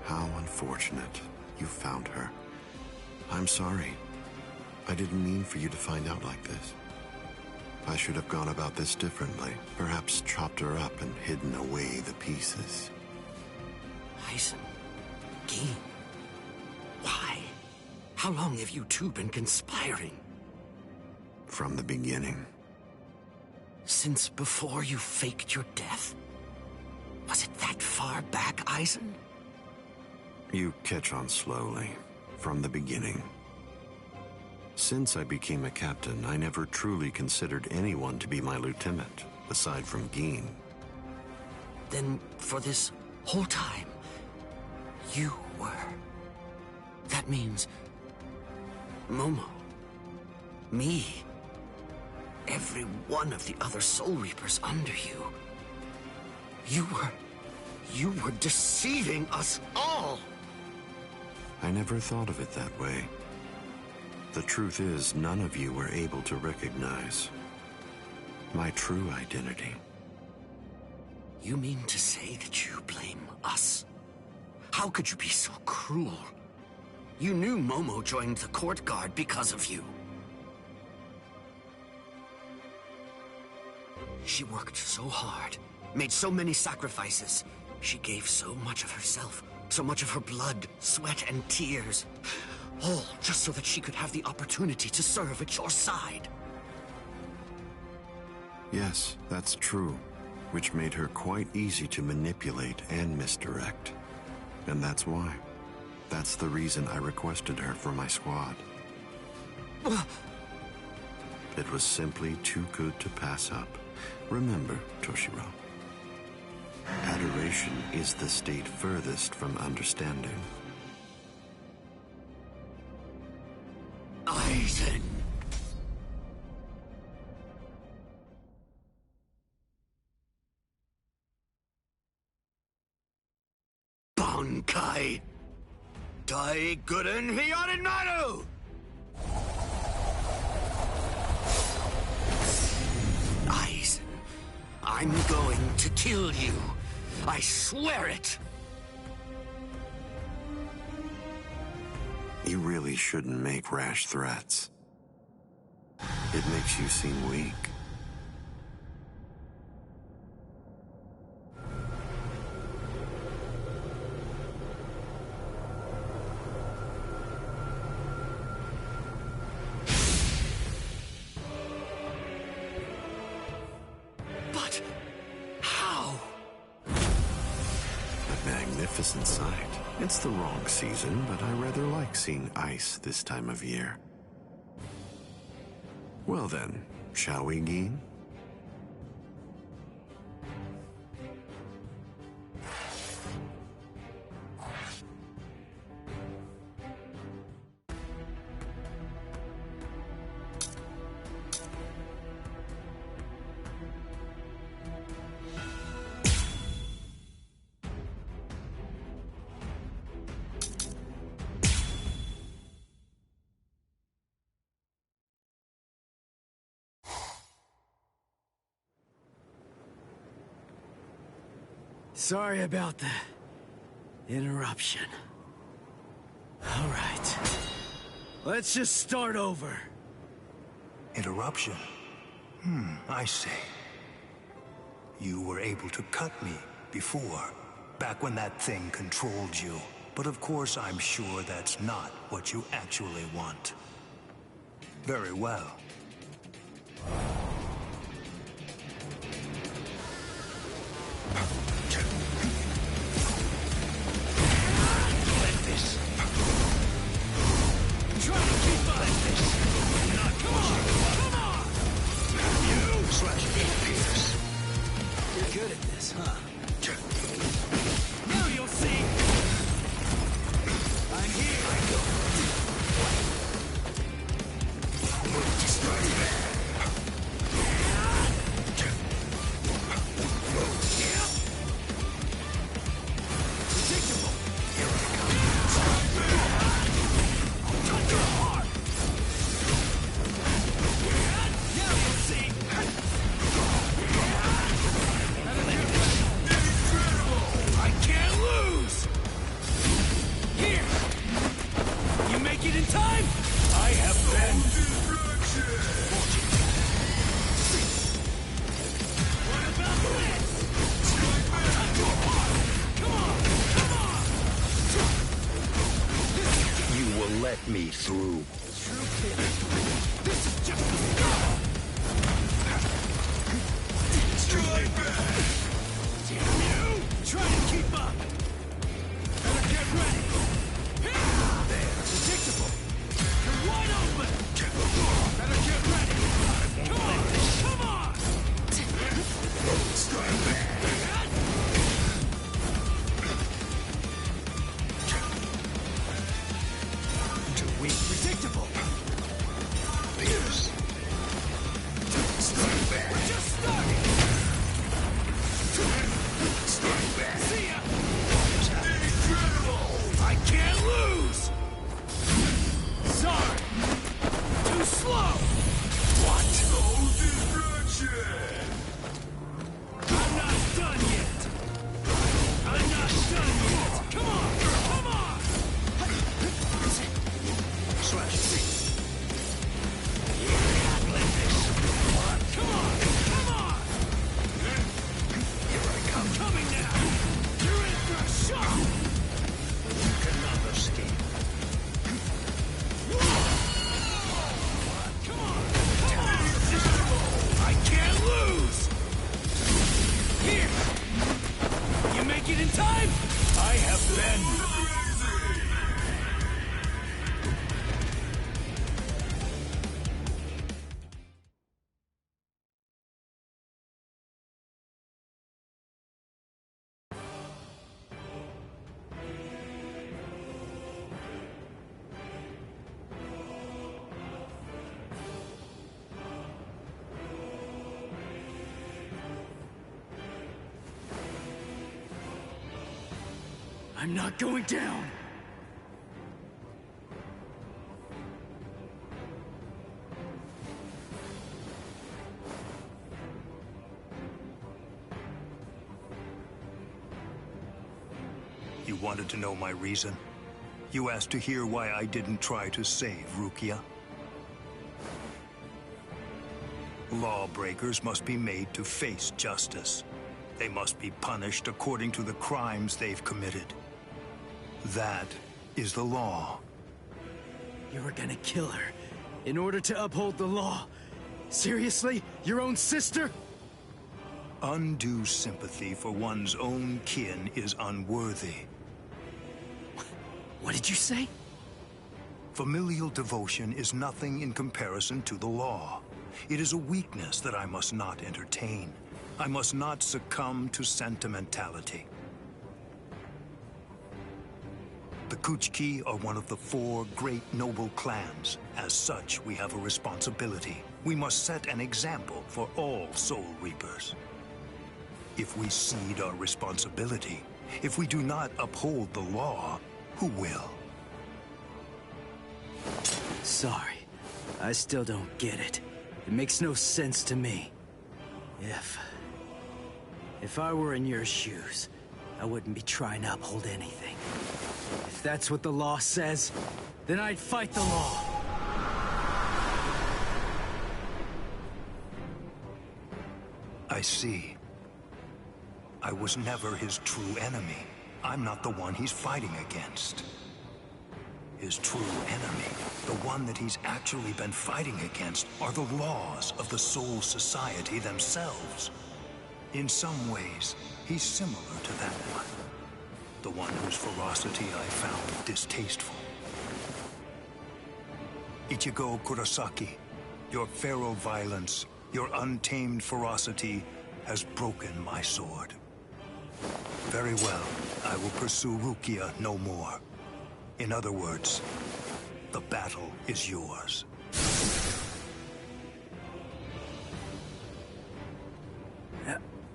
How unfortunate. You found her. I'm sorry. I didn't mean for you to find out like this. I should have gone about this differently. Perhaps chopped her up and hidden away the pieces. Eisen. Geen. Why? How long have you two been conspiring? From the beginning. Since before you faked your death? Was it that far back, Eisen? You catch on slowly. From the beginning. Since I became a captain, I never truly considered anyone to be my lieutenant, aside from Geen. Then, for this whole time, you were... That means... Momo. Me. Every one of the other Soul Reapers under you. You were deceiving us all! I never thought of it that way. The truth is, none of you were able to recognize my true identity. You mean to say that you blame us? How could you be so cruel? You knew Momo joined the court guard because of you. She worked so hard, made so many sacrifices. She gave so much of herself, so much of her blood, sweat, and tears. All just so that she could have the opportunity to serve at your side. Yes, that's true, which made her quite easy to manipulate and misdirect. And that's why. That's the reason I requested her for my squad. It was simply too good to pass up, Remember, Toshiro, adoration is the state furthest from understanding. Aizen! Bankai! Daiguren Hyorinmaru! Aizen, I'm going to kill you. I swear it! You really shouldn't make rash threats. It makes you seem weak. But how? A magnificent sight. It's the wrong season, but I rather like seeing ice this time of year. Well then, shall we, Gin? Sorry about the interruption. All right. Let's just start over. Interruption? I see. You were able to cut me before, back when that thing controlled you. But of course, I'm sure that's not what you actually want. Very well. You're good at this, huh? Now you'll see! I'm here! I go. Predictable! Here I come. Touch your heart! Now you'll see! I can't lose! Here! You make it in time? I have been... What about this? Come on! You will let me through. This is just the start! Strike back! Damn you! Try to keep up! Better get ready! There, predictable! You're wide open! Better get ready! Come on! Come on! Strike back! Too weak. Predictable! Fierce! Strike back! We're just starting! Strike back! See ya! Incredible! I can't lose! Sorry! Too slow! What? No distraction! I'm not done yet! I'm not done yet! Come on! Come on! Slash C. Come on! Come on! Here I come! Coming now! You're in for a shock! You cannot escape. Come on! Come on! I can't lose! Here! You make it in time? I have been... I'm not going down! You wanted to know my reason? You asked to hear why I didn't try to save Rukia? Lawbreakers must be made to face justice. They must be punished according to the crimes they've committed. That is the law. You were gonna kill her in order to uphold the law. Seriously? Your own sister? Undue sympathy for one's own kin is unworthy. What did you say? Familial devotion is nothing in comparison to the law. It is a weakness that I must not entertain. I must not succumb to sentimentality. The Kuchiki are one of the 4 great noble clans. As such, we have a responsibility. We must set an example for all Soul Reapers. If we cede our responsibility, if we do not uphold the law, who will? Sorry. I still don't get it. It makes no sense to me. If I were in your shoes, I wouldn't be trying to uphold anything. If that's what the law says, then I'd fight the law. I see. I was never his true enemy. I'm not the one he's fighting against. His true enemy, the one that he's actually been fighting against, are the laws of the Soul Society themselves. In some ways, he's similar to that one. The one whose ferocity I found distasteful. Ichigo Kurosaki, your feral violence, your untamed ferocity has broken my sword. Very well, I will pursue Rukia no more. In other words, the battle is yours.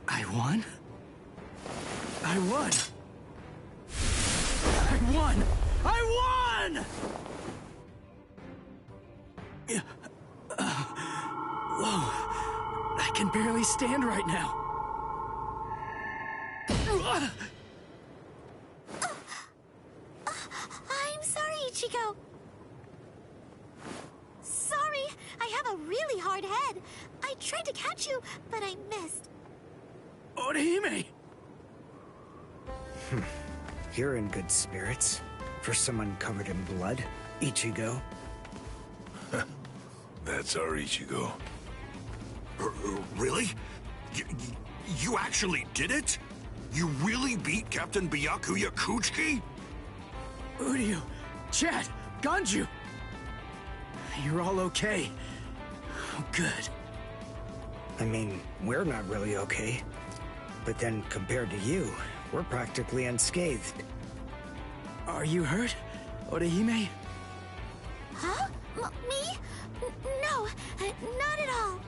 I won? I won! I won! I won! Whoa. I can barely stand right now. I'm sorry, Ichigo. Sorry, I have a really hard head. I tried to catch you, but I missed. Orihime! You're in good spirits. For someone covered in blood, Ichigo. That's our Ichigo. Really? You actually did it? You really beat Captain Byakuya Kuchiki? Uryu, Chad, Ganju! You're all okay. Oh, good. I mean, we're not really okay. But then, compared to you, we're practically unscathed. Are you hurt, Orihime? Huh? Me? No, not at all.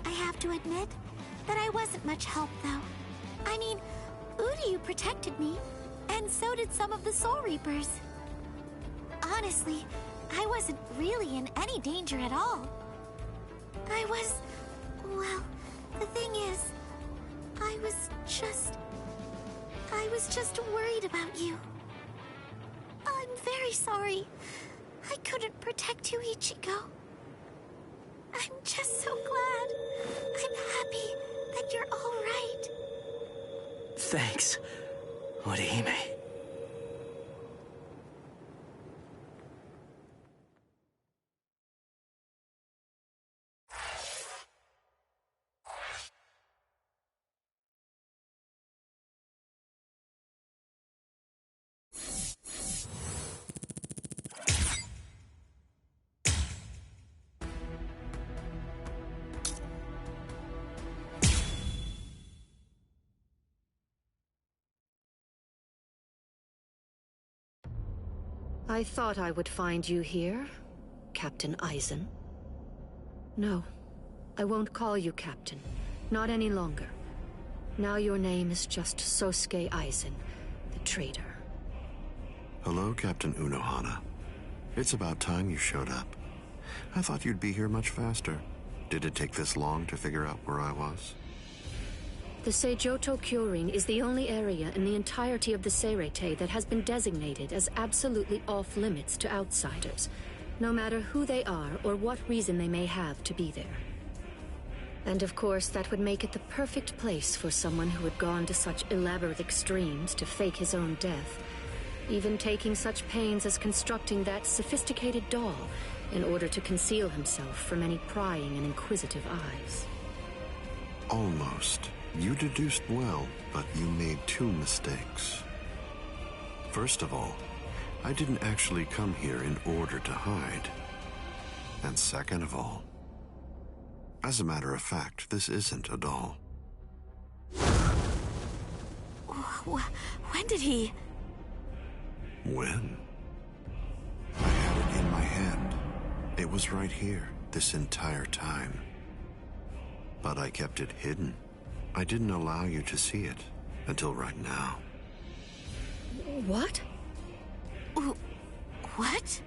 I have to admit that I wasn't much help, though. I mean, Uryu protected me, and so did some of the Soul Reapers. Honestly, I wasn't really in any danger at all. Well, the thing is, I was just worried about you. I'm very sorry. I couldn't protect you, Ichigo. I'm just so glad. I'm happy that you're all right. Thanks, Orihime. I thought I would find you here, Captain Aizen. No, I won't call you Captain. Not any longer. Now your name is just Sosuke Aizen, The traitor. Hello, Captain Unohana. It's about time you showed up. I thought you'd be here much faster. Did it take this long to figure out where I was? The Seijoto Kyorin is the only area in the entirety of the Seirete that has been designated as absolutely off-limits to outsiders, no matter who they are or what reason they may have to be there. And of course, that would make it the perfect place for someone who had gone to such elaborate extremes to fake his own death, even taking such pains as constructing that sophisticated doll in order to conceal himself from any prying and inquisitive eyes. Almost. You deduced well, but you made two mistakes. First of all, I didn't actually come here in order to hide. And second of all, as a matter of fact, this isn't a doll. When did he... When? I had it in my hand. It was right here, this entire time. But I kept it hidden. I didn't allow you to see it until right now. What? What?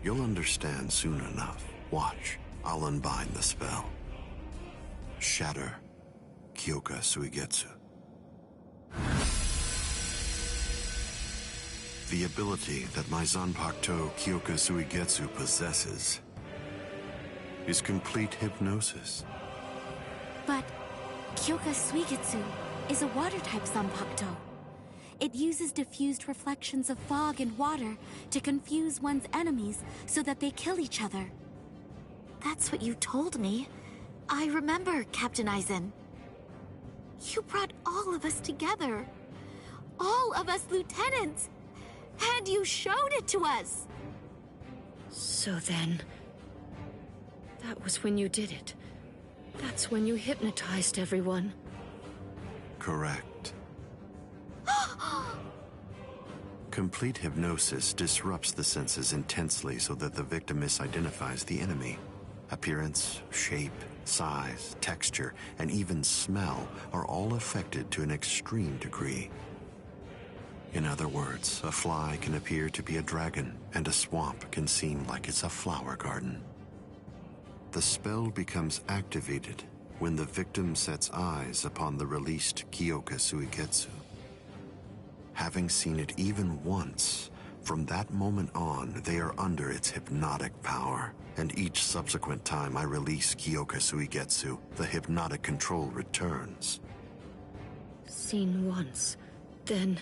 You'll understand soon enough. Watch. I'll unbind the spell. Shatter Kyoka Suigetsu. The ability that my Zanpakuto Kyoka Suigetsu possesses is complete hypnosis. But Kyoka Suigetsu is a water-type Zanpakuto. It uses diffused reflections of fog and water to confuse one's enemies so that they kill each other. That's what you told me. I remember, Captain Aizen. You brought all of us together. All of us lieutenants. And you showed it to us. So then... that was when you did it. That's when you hypnotized everyone. Correct. Complete hypnosis disrupts the senses intensely so that the victim misidentifies the enemy. Appearance, shape, size, texture, and even smell are all affected to an extreme degree. In other words, a fly can appear to be a dragon, and a swamp can seem like it's a flower garden. The spell becomes activated when the victim sets eyes upon the released Kyoka Suigetsu. Having seen it even once, from that moment on, they are under its hypnotic power, and each subsequent time I release Kyoka Suigetsu, the hypnotic control returns. Seen once, then...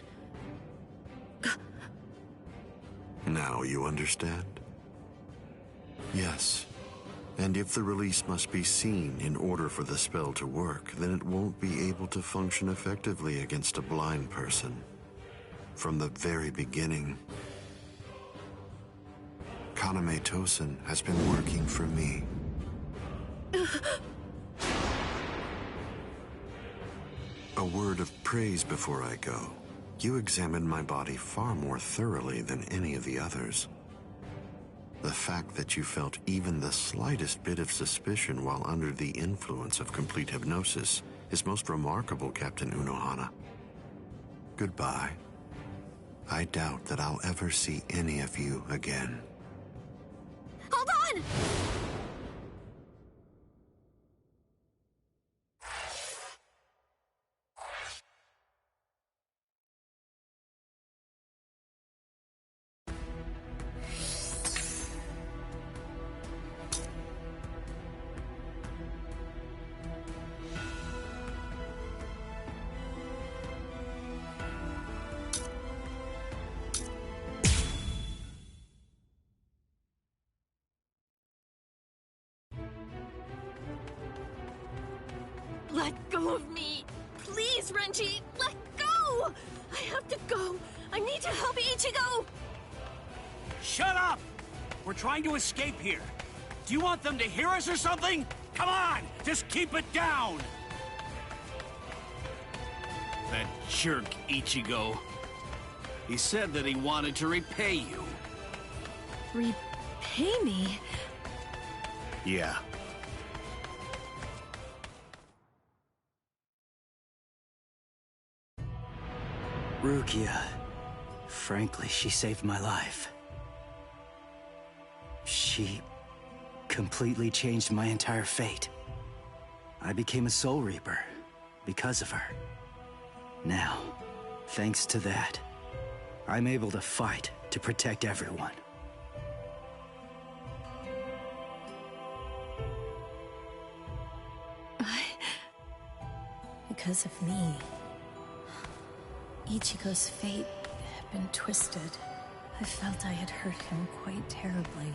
Now you understand? Yes. And if the release must be seen in order for the spell to work, then it won't be able to function effectively against a blind person. From the very beginning, Kaname Tosen has been working for me. A word of praise before I go. You examined my body far more thoroughly than any of the others. The fact that you felt even the slightest bit of suspicion while under the influence of complete hypnosis is most remarkable, Captain Unohana. Goodbye. I doubt that I'll ever see any of you again. Hold on! Let go of me! Please, Renji! Let go! I have to go! I need to help Ichigo! Shut up! We're trying to escape here. Do you want them to hear us or something? Come on! Just keep it down! That jerk Ichigo. He said that he wanted to repay you. Repay me? Yeah. Rukia. Frankly, she saved my life. She completely changed my entire fate. I became a Soul Reaper because of her. Now, thanks to that, I'm able to fight to protect everyone. Because of me, Ichigo's fate had been twisted. I felt I had hurt him quite terribly.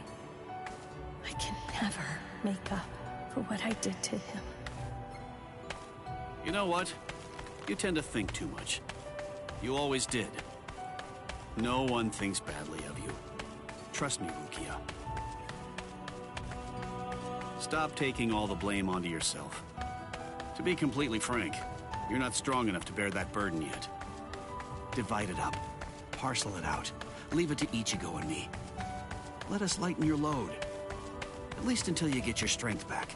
I can never make up for what I did to him. You know what? You tend to think too much. You always did. No one thinks badly of you. Trust me, Rukia. Stop taking all the blame onto yourself. To be completely frank, you're not strong enough to bear that burden yet. Divide it up. Parcel it out. Leave it to Ichigo and me. Let us lighten your load. At least until you get your strength back.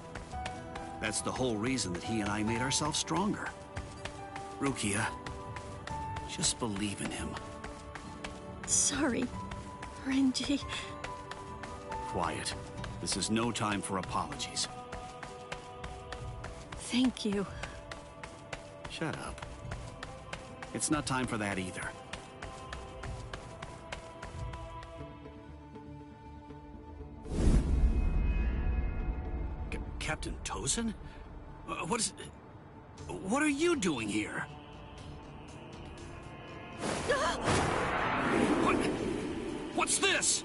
That's the whole reason that he and I made ourselves stronger. Rukia, just believe in him. Sorry, Renji. Quiet. This is no time for apologies. Thank you. Shut up. It's not time for that either. Captain Tozen? What are you doing here? What's this?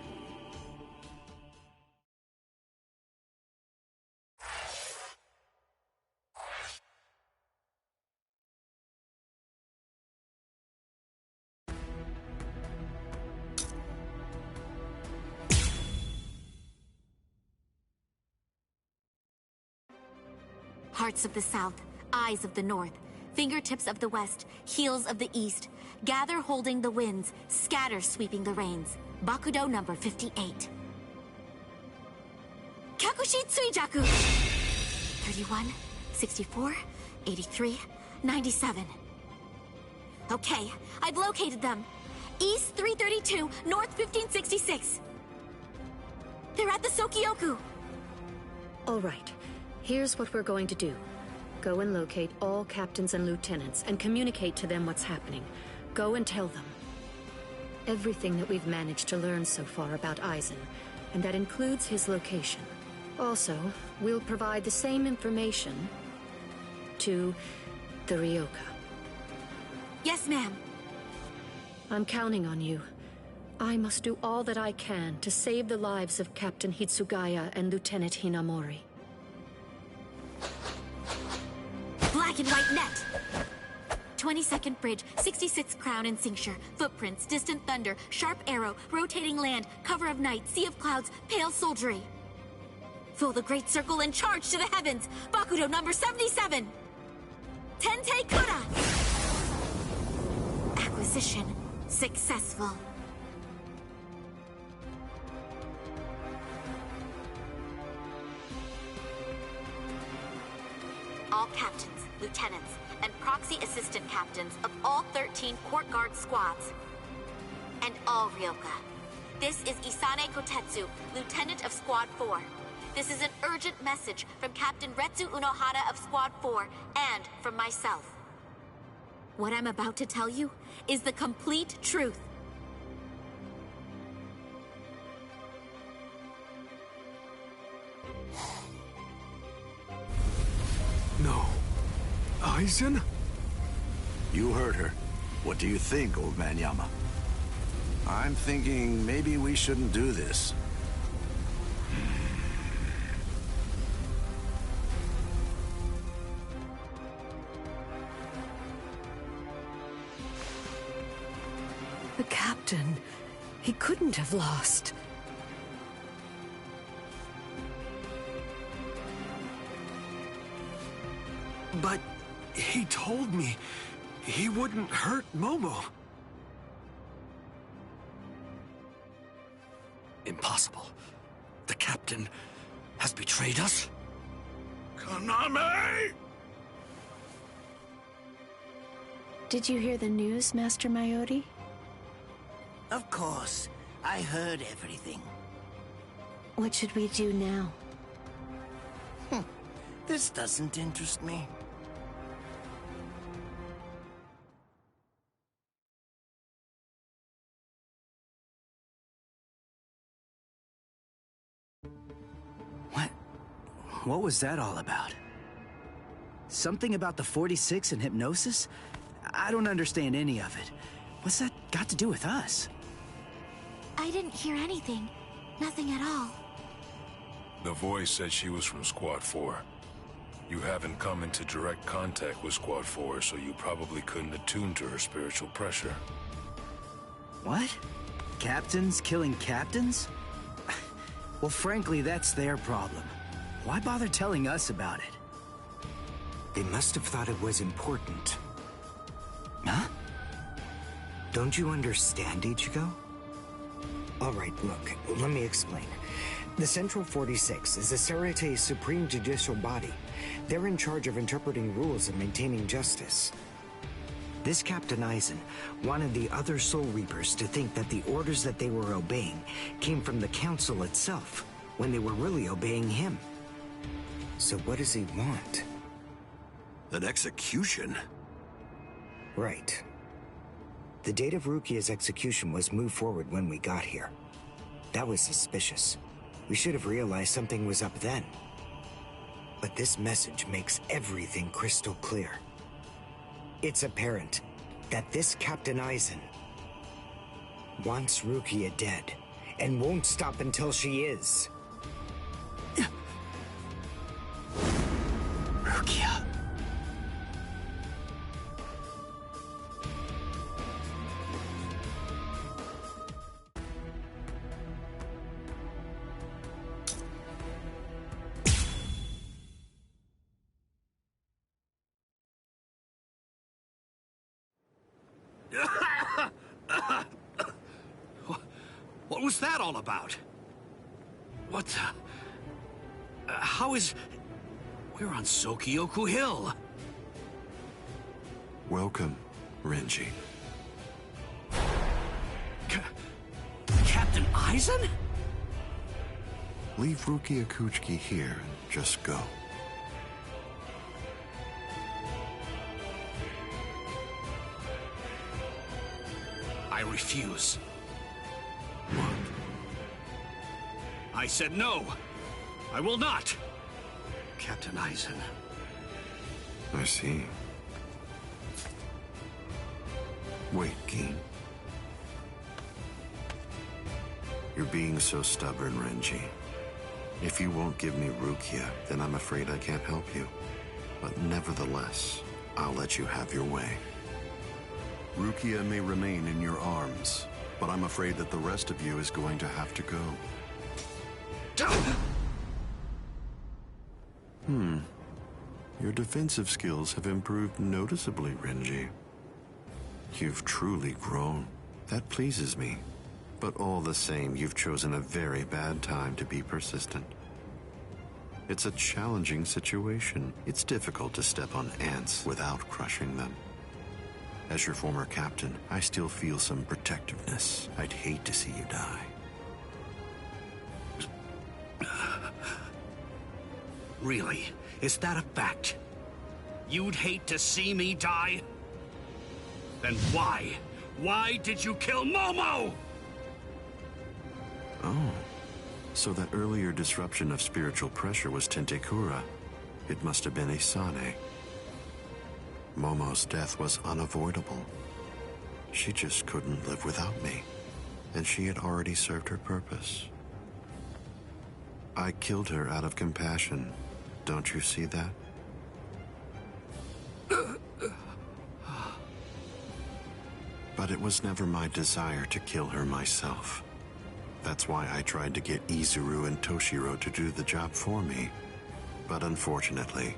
Hearts of the South, eyes of the North, fingertips of the West, heels of the East, gather holding the winds, scatter sweeping the rains. Bakudo number 58. Kakushi Tsuijaku! 31, 64, 83, 97. Okay, I've located them. East 332, North 1566. They're at the Sokioku. All right. Here's what we're going to do. Go and locate all captains and lieutenants and communicate to them what's happening. Go and tell them everything that we've managed to learn so far about Aizen, and that includes his location. Also, we'll provide the same information to the Ryoka. Yes, ma'am. I'm counting on you. I must do all that I can to save the lives of Captain Hitsugaya and Lieutenant Hinamori. Black and white net! 22nd Bridge, 66th Crown and Cincture, footprints, distant thunder, sharp arrow, rotating land, cover of night, sea of clouds, pale soldiery. Fill the great circle and charge to the heavens! Bakudo number 77! Tente Kura! Acquisition successful. All captains, lieutenants, and proxy assistant captains of all 13 court guard squads. And all Ryoka. This is Isane Kotetsu, lieutenant of Squad 4. This is an urgent message from Captain Retsu Unohara of Squad 4, and from myself. What I'm about to tell you is the complete truth. No. Aizen? You heard her. What do you think, old man Yama? I'm thinking maybe we shouldn't do this. The captain, he couldn't have lost. But he told me he wouldn't hurt Momo. Impossible. The captain has betrayed us? Kaname! Did you hear the news, Master Mayori? Of course. I heard everything. What should we do now? This doesn't interest me. What was that all about? Something about the 46 and hypnosis? I don't understand any of it. What's that got to do with us? I didn't hear anything. Nothing at all. The voice said she was from Squad 4. You haven't come into direct contact with Squad 4, so you probably couldn't attune to her spiritual pressure. What? Captains killing captains? Well, frankly, that's their problem. Why bother telling us about it? They must have thought it was important. Huh? Don't you understand, Ichigo? All right, look, let me explain. The Central 46 is the Serete's supreme judicial body. They're in charge of interpreting rules and maintaining justice. This Captain Aizen wanted the other Soul Reapers to think that the orders that they were obeying came from the Council itself, when they were really obeying him. So what does he want? An execution? Right. The date of Rukia's execution was moved forward when we got here. That was suspicious. We should have realized something was up then. But this message makes everything crystal clear. It's apparent that this Captain Aizen wants Rukia dead, and won't stop until she is. Rukia. What was that all about? What the... how is... We're on Sokyoku Hill. Welcome, Renji. Captain Aizen? Leave Rukia Kuchiki here and just go. I refuse. What? I said no. I will not. Captain Aizen. I see. Wait, Gin. You're being so stubborn, Renji. If you won't give me Rukia, then I'm afraid I can't help you. But nevertheless, I'll let you have your way. Rukia may remain in your arms, but I'm afraid that the rest of you is going to have to go. Your defensive skills have improved noticeably, Renji. You've truly grown. That pleases me. But all the same, you've chosen a very bad time to be persistent. It's a challenging situation. It's difficult to step on ants without crushing them. As your former captain, I still feel some protectiveness. I'd hate to see you die. Really? Is that a fact? You'd hate to see me die? Then why? Why did you kill Momo? Oh, so that earlier disruption of spiritual pressure was Tentekura. It must have been Isane. Momo's death was unavoidable. She just couldn't live without me, and she had already served her purpose. I killed her out of compassion. Don't you see that? But it was never my desire to kill her myself. That's why I tried to get Izuru and Toshiro to do the job for me. But unfortunately,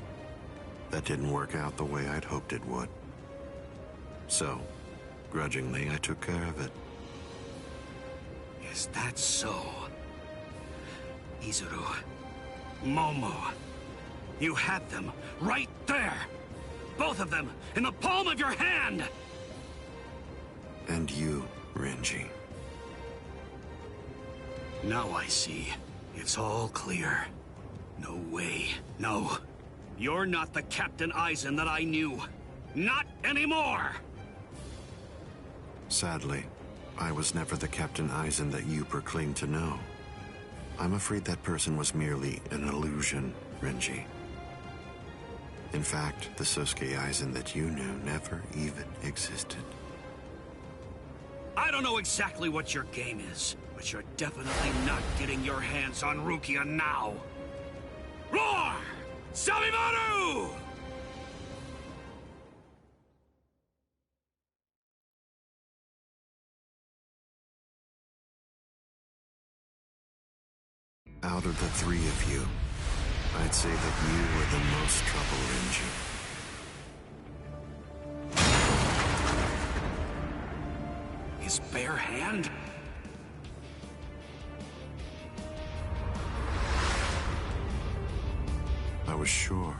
that didn't work out the way I'd hoped it would. So, grudgingly, I took care of it. Is that so? Izuru, Momo, you had them right there! Both of them in the palm of your hand! And you, Renji. Now I see. It's all clear. No way. No. You're not the Captain Aizen that I knew. Not anymore! Sadly, I was never the Captain Aizen that you proclaimed to know. I'm afraid that person was merely an illusion, Renji. In fact, the Sosuke Aizen that you knew never even existed. I don't know exactly what your game is, but you're definitely not getting your hands on Rukia now. Roar! Sabimaru! Out of the three of you, I'd say that you were the most trouble, Renji. His bare hand? I was sure.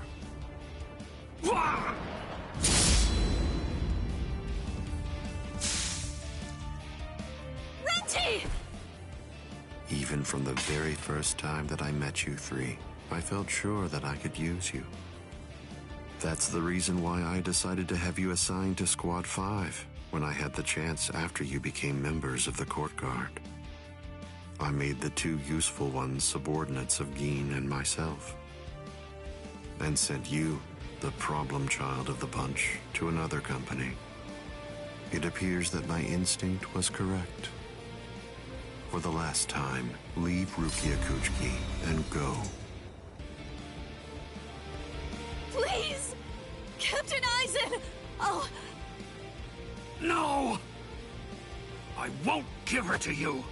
Renji! Even from the very first time that I met you three, I felt sure that I could use you. That's the reason why I decided to have you assigned to Squad 5 when I had the chance after you became members of the Court Guard. I made the two useful ones subordinates of Gin and myself, and sent you, the problem child of the bunch, to another company. It appears that my instinct was correct. For the last time, leave Rukia Kuchiki and go. Please! Captain Aizen! Oh... No! I won't give her to you!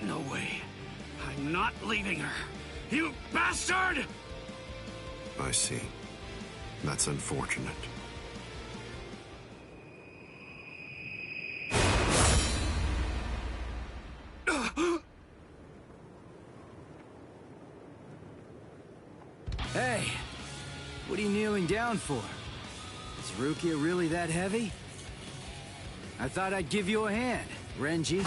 No way. I'm not leaving her. You bastard! I see. That's unfortunate. Hey, what are you kneeling down for? Is Rukia really that heavy? I thought I'd give you a hand, Renji.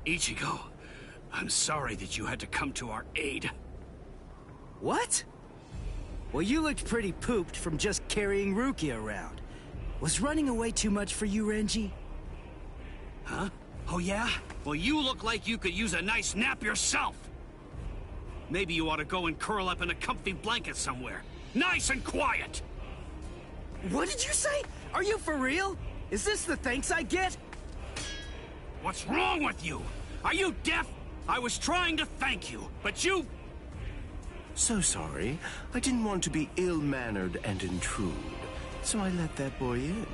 Ichigo, I'm sorry that you had to come to our aid. What? Well, you looked pretty pooped from just carrying Rukia around. Was running away too much for you, Renji? Huh? Oh yeah? Well, you look like you could use a nice nap yourself. Maybe you ought to go and curl up in a comfy blanket somewhere. Nice and quiet! What did you say? Are you for real? Is this the thanks I get? What's wrong with you? Are you deaf? I was trying to thank you, but you... So sorry. I didn't want to be ill-mannered and intrude, so I let that boy in.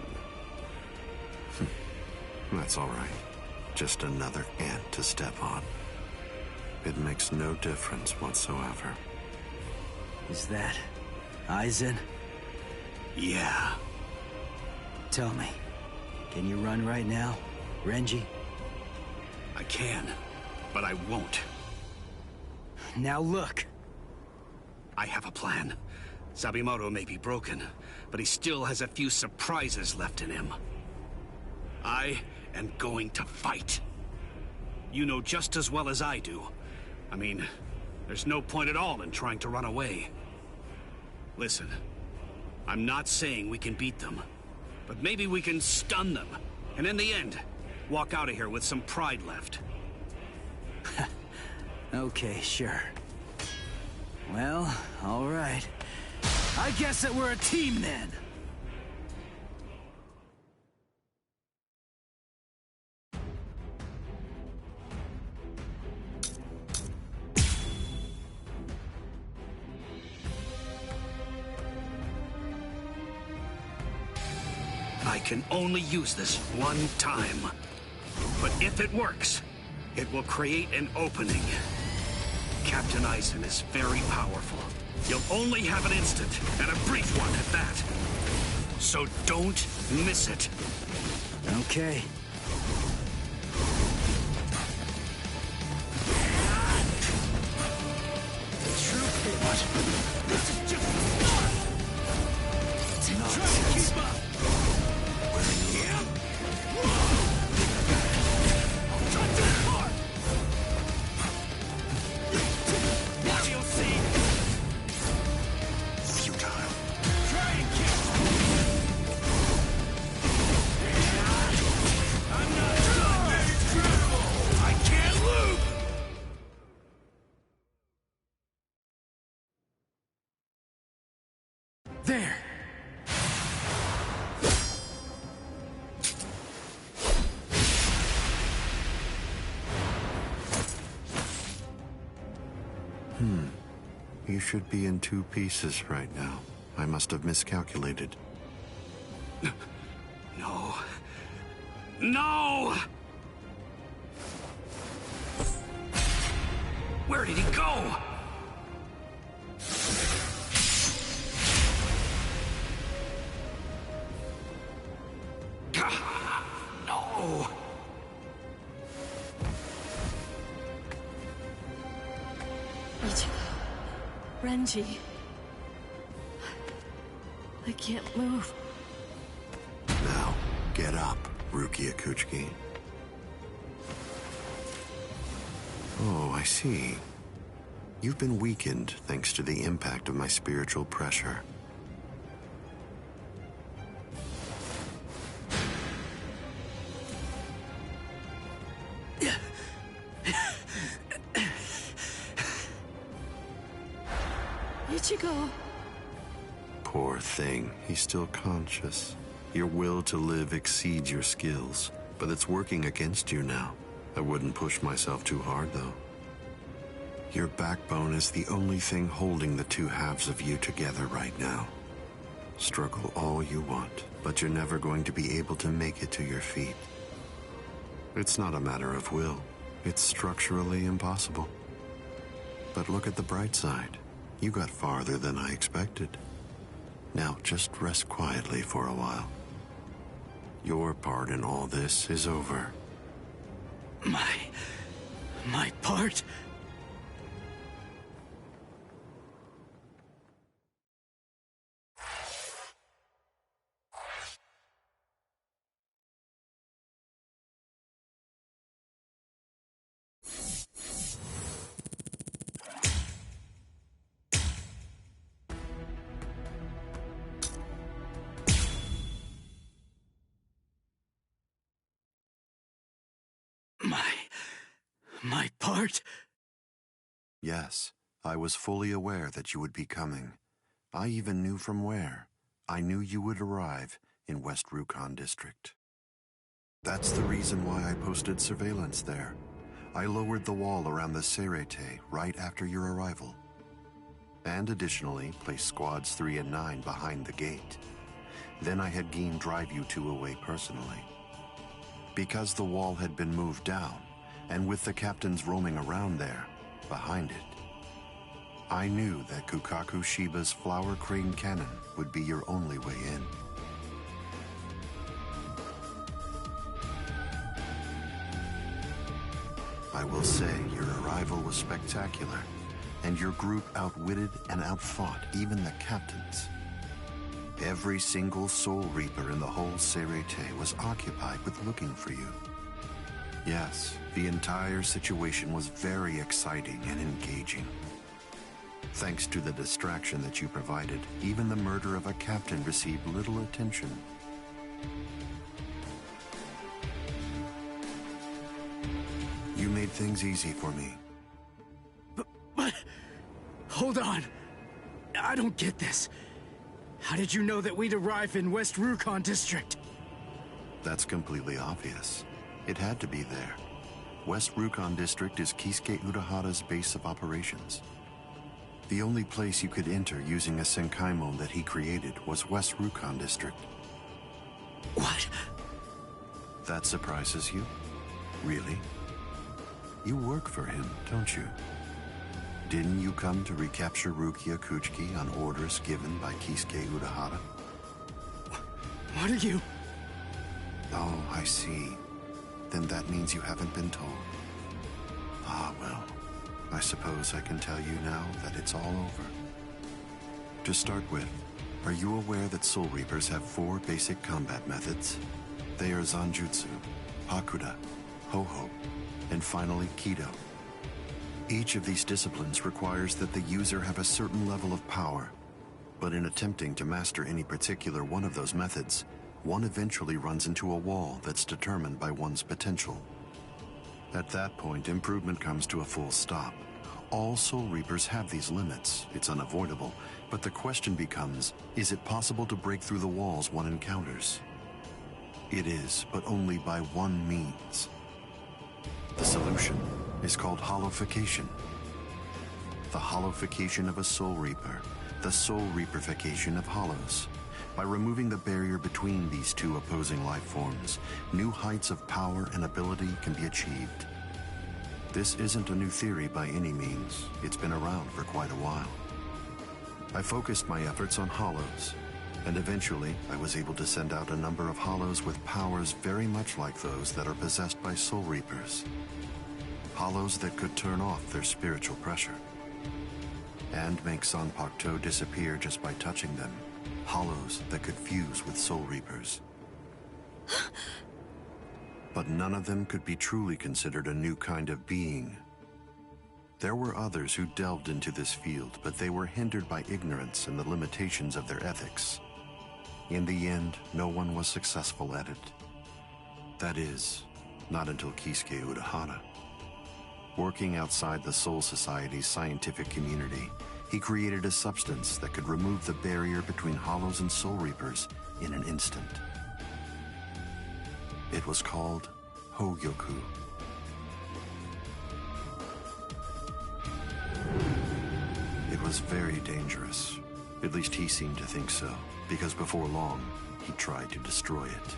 That's all right. Just another ant to step on. It makes no difference whatsoever. Is that Aizen? Yeah. Tell me, can you run right now, Renji? I can, but I won't. Now look. I have a plan. Sabimaru may be broken, but he still has a few surprises left in him. I am going to fight. You know just as well as I do. I mean, there's no point at all in trying to run away. Listen, I'm not saying we can beat them, but maybe we can stun them, and in the end, walk out of here with some pride left. Okay, sure. Well, all right. I guess that we're a team then. I can only use this one time. But if it works, it will create an opening. Captain Aizen is very powerful. You'll only have an instant, and a brief one at that. So don't miss it. Okay. This is just the start! Try to keep up! Touch it hard! Now you'll see! Futile. Try and catch me! I'm not done! Incredible! I can't lose! There! You should be in 2 pieces right now. I must have miscalculated. No. No! Where did he go? No. Ichigo. Renji. I can't move. Now, get up, Rukia Kuchiki. Oh, I see. You've been weakened thanks to the impact of my spiritual pressure. Ichigo. Poor thing, he's still conscious. Your will to live exceeds your skills, but it's working against you now. I wouldn't push myself too hard, though. Your backbone is the only thing holding the 2 halves of you together right now. Struggle all you want, but you're never going to be able to make it to your feet. It's not a matter of will. It's structurally impossible. But look at the bright side. You got farther than I expected. Now just rest quietly for a while. Your part in all this is over. My part? My part? Yes, I was fully aware that you would be coming. I even knew from where. I knew you would arrive in West Rukon District. That's the reason why I posted surveillance there. I lowered the wall around the Serete right after your arrival. And additionally, placed squads 3 and 9 behind the gate. Then I had Gin drive you 2 away personally. Because the wall had been moved down, and with the captains roaming around there, behind it, I knew that Kukaku Shiba's Flower Crane Cannon would be your only way in. I will say your arrival was spectacular, and your group outwitted and outfought even the captains. Every single Soul Reaper in the whole Serete was occupied with looking for you. Yes, the entire situation was very exciting and engaging. Thanks to the distraction that you provided, even the murder of a captain received little attention. You made things easy for me. But... hold on. I don't get this. How did you know that we'd arrive in West Rukon District? That's completely obvious. It had to be there. West Rukon District is Kisuke Urahara's base of operations. The only place you could enter using a Senkaimon that he created was West Rukon District. What? That surprises you? Really? You work for him, don't you? Didn't you come to recapture Rukia Kuchiki on orders given by Kisuke Urahara? What are you... Oh, I see. Then that means you haven't been told. Ah, well. I suppose I can tell you now that it's all over. To start with, are you aware that Soul Reapers have 4 basic combat methods? They are Zanjutsu, Hakuda, Ho-Ho, and finally Kido. Each of these disciplines requires that the user have a certain level of power, but in attempting to master any particular one of those methods, one eventually runs into a wall that's determined by one's potential. At that point, improvement comes to a full stop. All Soul Reapers have these limits. It's unavoidable, but the question becomes, is it possible to break through the walls one encounters? It is, but only by one means. The solution is called hollowification. The hollowification of a Soul Reaper, the Soul Reaperification of hollows. By removing the barrier between these two opposing life forms, new heights of power and ability can be achieved. This isn't a new theory by any means. It's been around for quite a while. I focused my efforts on hollows, and eventually I was able to send out a number of hollows with powers very much like those that are possessed by Soul Reapers. Hollows that could turn off their spiritual pressure and make Zanpakuto disappear just by touching them. Hollows that could fuse with Soul Reapers. But none of them could be truly considered a new kind of being. There were others who delved into this field, but they were hindered by ignorance and the limitations of their ethics. In the end, no one was successful at it. That is, not until Kisuke Urahara. Working outside the Soul Society's scientific community, he created a substance that could remove the barrier between hollows and Soul Reapers in an instant. It was called Hogyoku. It was very dangerous. At least he seemed to think so, because before long, he tried to destroy it.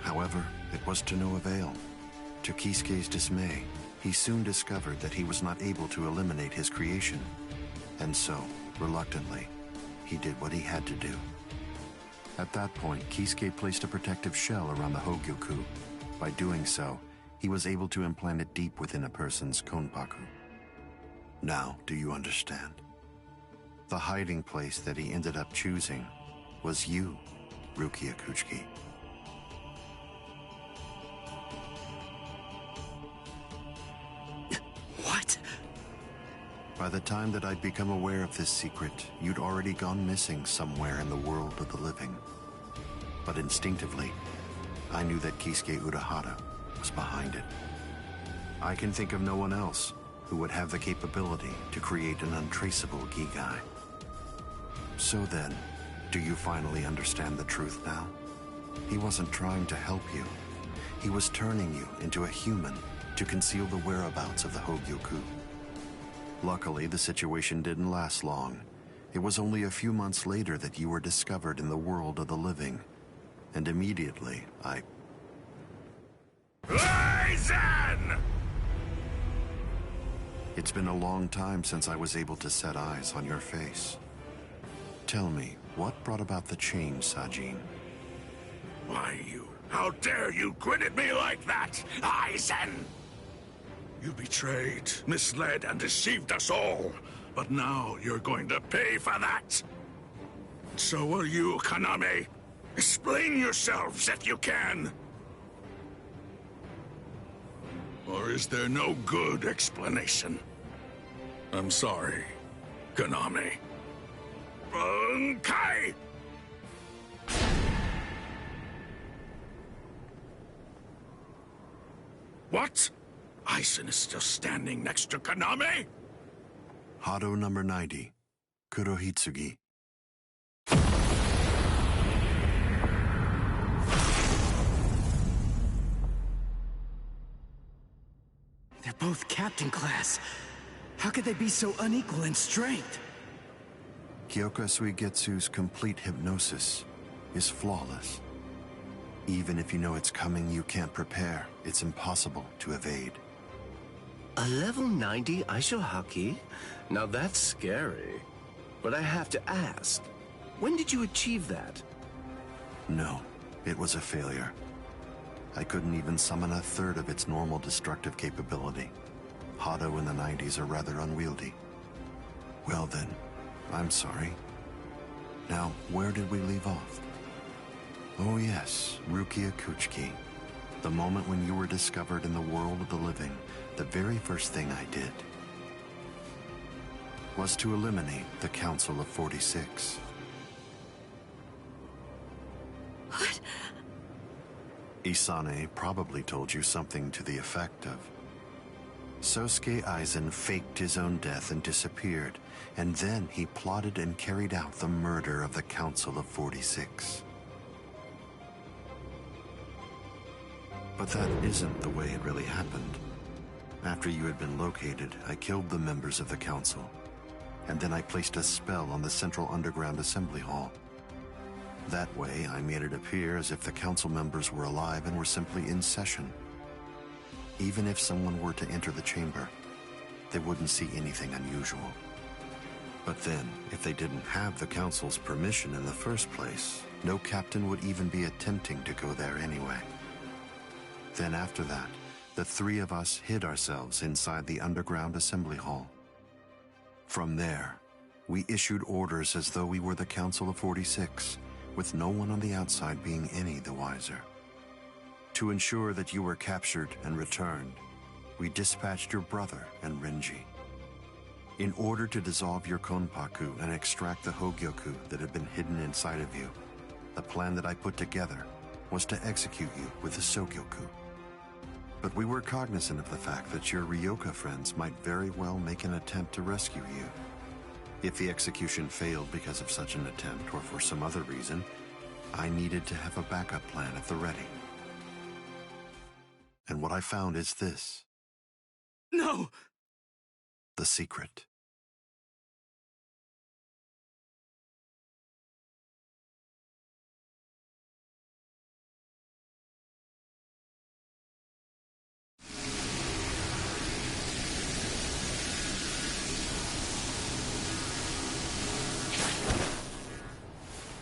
However, it was to no avail. To Kisuke's dismay, he soon discovered that he was not able to eliminate his creation. And so, reluctantly, he did what he had to do. At that point, Kisuke placed a protective shell around the Hogyoku. By doing so, he was able to implant it deep within a person's konpaku. Now, do you understand? The hiding place that he ended up choosing was you, Rukia Kuchiki. What? By the time that I'd become aware of this secret, you'd already gone missing somewhere in the world of the living. But instinctively, I knew that Kisuke Urahara was behind it. I can think of no one else who would have the capability to create an untraceable Gigai. So then, do you finally understand the truth now? He wasn't trying to help you. He was turning you into a human to conceal the whereabouts of the Hogyoku. Luckily, the situation didn't last long. It was only a few months later that you were discovered in the world of the living. And immediately, Aizen! It's been a long time since I was able to set eyes on your face. Tell me, what brought about the change, Sajin? Why, you... How dare you grin at me like that, Aizen? You betrayed, misled, and deceived us all. But now you're going to pay for that. So will you, Kaname. Explain yourselves if you can. Or is there no good explanation? I'm sorry, Kaname. Bunkai! What? Aizen is still standing next to Kaname? Hado number 90, Kurohitsugi. They're both captain class. How could they be so unequal in strength? Kyoka Suigetsu's complete hypnosis is flawless. Even if you know it's coming, you can't prepare. It's impossible to evade. A level 90 Aisho Haki? Now that's scary. But I have to ask, when did you achieve that? No, it was a failure. I couldn't even summon a third of its normal destructive capability. Hado in the 90s are rather unwieldy. Well then, I'm sorry. Now, where did we leave off? Oh yes, Rukia Kuchiki. The moment when you were discovered in the world of the living, the very first thing I did was to eliminate the Council of 46. What? Isane probably told you something to the effect of, Sosuke Aizen faked his own death and disappeared, and then he plotted and carried out the murder of the Council of 46. But that isn't the way it really happened. After you had been located, I killed the members of the Council, and then I placed a spell on the Central Underground Assembly Hall. That way, I made it appear as if the Council members were alive and were simply in session. Even if someone were to enter the chamber, they wouldn't see anything unusual. But then, if they didn't have the Council's permission in the first place, no captain would even be attempting to go there anyway. Then after that, the three of us hid ourselves inside the underground assembly hall. From there, we issued orders as though we were the Council of 46, with no one on the outside being any the wiser. To ensure that you were captured and returned, we dispatched your brother and Renji. In order to dissolve your Konpaku and extract the Hogyoku that had been hidden inside of you, the plan that I put together was to execute you with the Sogyoku. But we were cognizant of the fact that your Ryoka friends might very well make an attempt to rescue you. If the execution failed because of such an attempt or for some other reason, I needed to have a backup plan at the ready. And what I found is this. No! The secret.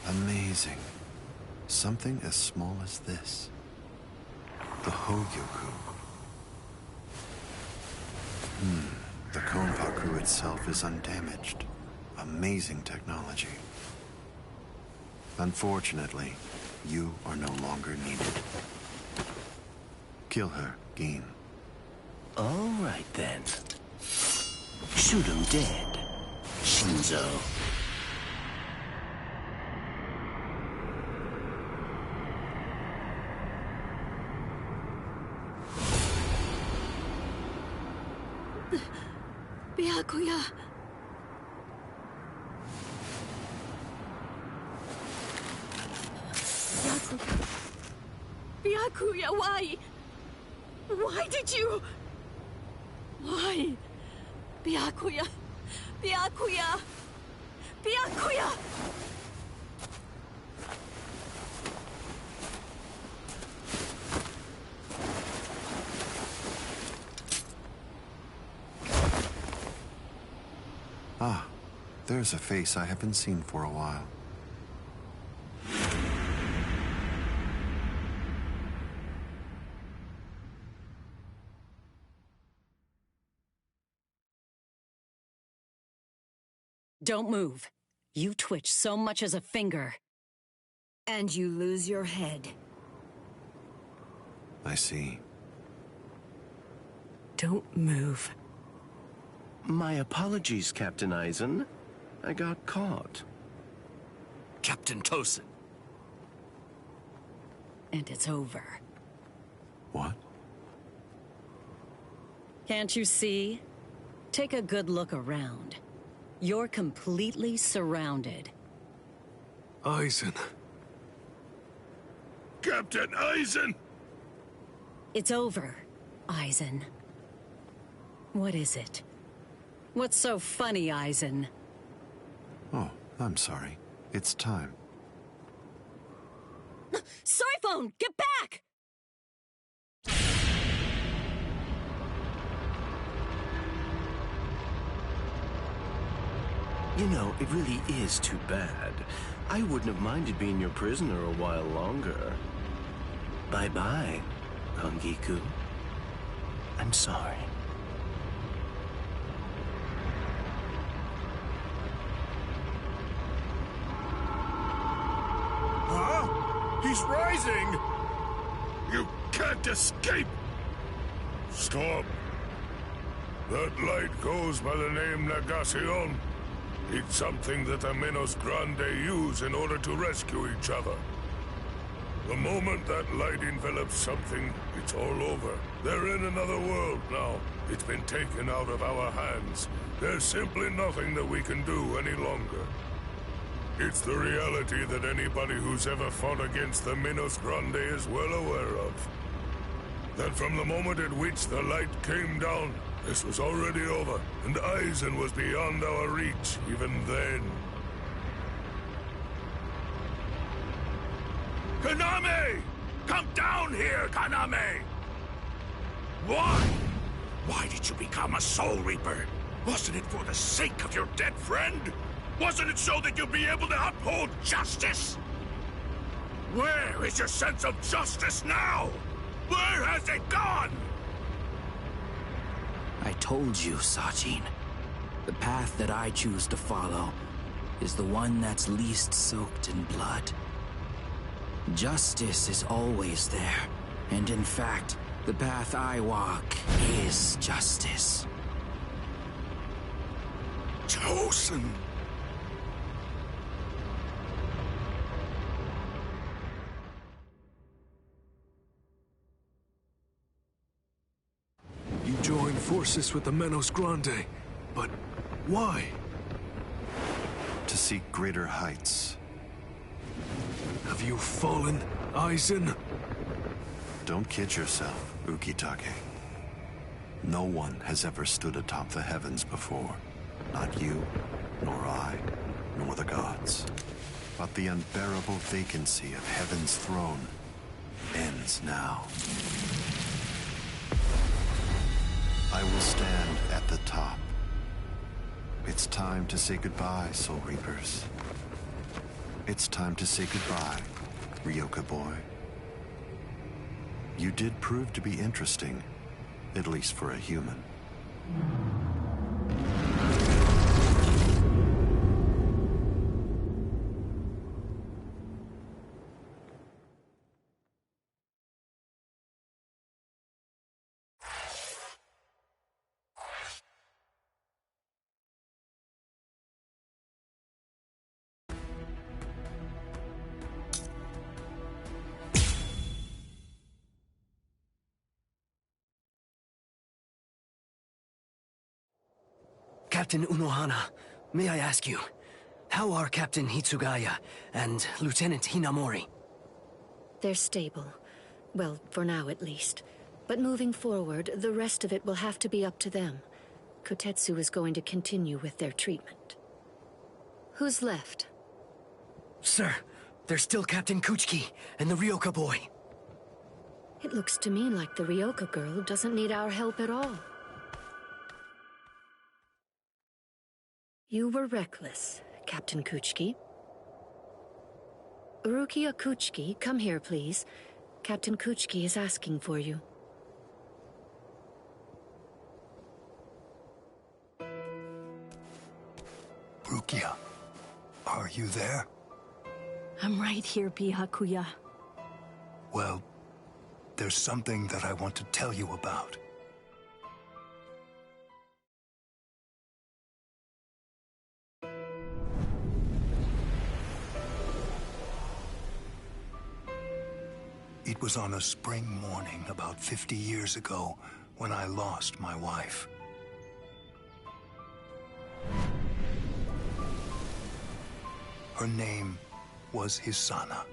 Amazing. Something as small as this. The Hogyoku. The Konpaku itself is undamaged. Amazing technology. Unfortunately, you are no longer needed. Kill her, Gin. All right then. Shoot him dead, Shinzo. Byakuya. Byakuya, why? Why did you? Why? Byakuya. Byakuya. Byakuya. Ah, there's a face I haven't seen for a while. Don't move. You twitch so much as a finger. And you lose your head. I see. Don't move. My apologies, Captain Aizen. I got caught. Captain Tosin. And it's over. What? Can't you see? Take a good look around. You're completely surrounded. Aizen. Captain Aizen! It's over, Aizen. What is it? What's so funny, Aizen? Oh, I'm sorry. It's time. Scyphone, get back! You know, it really is too bad. I wouldn't have minded being your prisoner a while longer. Bye-bye, Kongiku. I'm sorry. Huh? He's rising! You can't escape! Stop. That light goes by the name Negacion. It's something that the Menos Grande use in order to rescue each other. The moment that light envelops something, it's all over. They're in another world now. It's been taken out of our hands. There's simply nothing that we can do any longer. It's the reality that anybody who's ever fought against the Menos Grande is well aware of. That from the moment at which the light came down, this was already over, and Aizen was beyond our reach even then. Kaname! Come down here, Kaname! Why? Why did you become a Soul Reaper? Wasn't it for the sake of your dead friend? Wasn't it so that you'd be able to uphold justice? Where is your sense of justice now? Where has it gone? I told you, Sajin. The path that I choose to follow is the one that's least soaked in blood. Justice is always there, and in fact, the path I walk is justice. Chosen! You joined forces with the Menos Grande, but why? To seek greater heights. Have you fallen, Aizen? Don't kid yourself, Ukitake. No one has ever stood atop the heavens before. Not you, nor I, nor the gods. But the unbearable vacancy of heaven's throne ends now. I will stand at the top. It's time to say goodbye, Soul Reapers. It's time to say goodbye, Ryoka boy. You did prove to be interesting, at least for a human. Captain Unohana, may I ask you, how are Captain Hitsugaya and Lieutenant Hinamori? They're stable. Well, for now at least. But moving forward, the rest of it will have to be up to them. Kotetsu is going to continue with their treatment. Who's left? Sir, there's still Captain Kuchiki and the Ryoka boy. It looks to me like the Ryoka girl doesn't need our help at all. You were reckless, Captain Kuchiki. Rukia Kuchiki, come here, please. Captain Kuchiki is asking for you. Rukia, are you there? I'm right here, Byakuya. Well, there's something that I want to tell you about. It was on a spring morning about 50 years ago when I lost my wife. Her name was Hisana.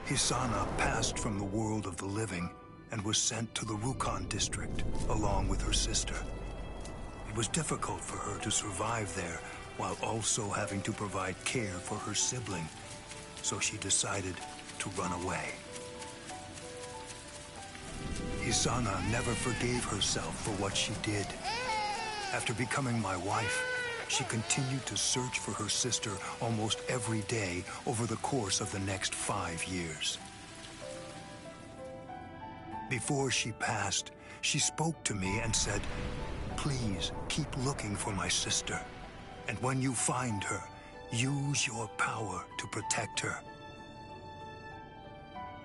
Hisana passed from the world of the living and was sent to the Rukon district along with her sister. It was difficult for her to survive there while also having to provide care for her sibling, so she decided to run away. Hisana never forgave herself for what she did. After becoming my wife, she continued to search for her sister almost every day over the course of the next 5 years. Before she passed, she spoke to me and said, "Please keep looking for my sister. And when you find her, use your power to protect her."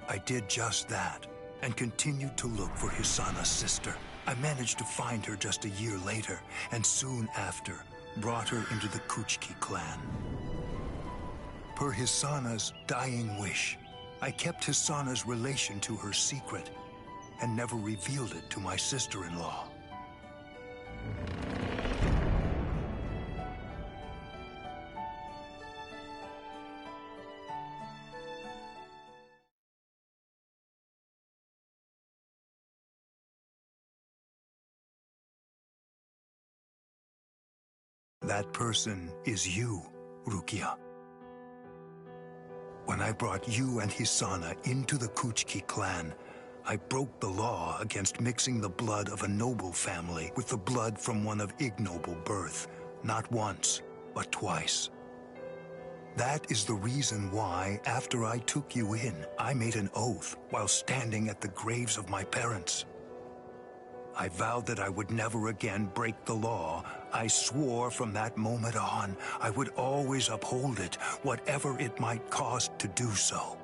I did just that and continued to look for Hisana's sister. I managed to find her just a year later, and soon after, brought her into the Kuchiki clan. Per Hisana's dying wish, I kept Hisana's relation to her secret and never revealed it to my sister-in-law. That person is you, Rukia. When I brought you and Hisana into the Kuchiki clan, I broke the law against mixing the blood of a noble family with the blood from one of ignoble birth, not once, but twice. That is the reason why, after I took you in, I made an oath while standing at the graves of my parents. I vowed that I would never again break the law. I swore from that moment on, I would always uphold it, whatever it might cost to do so.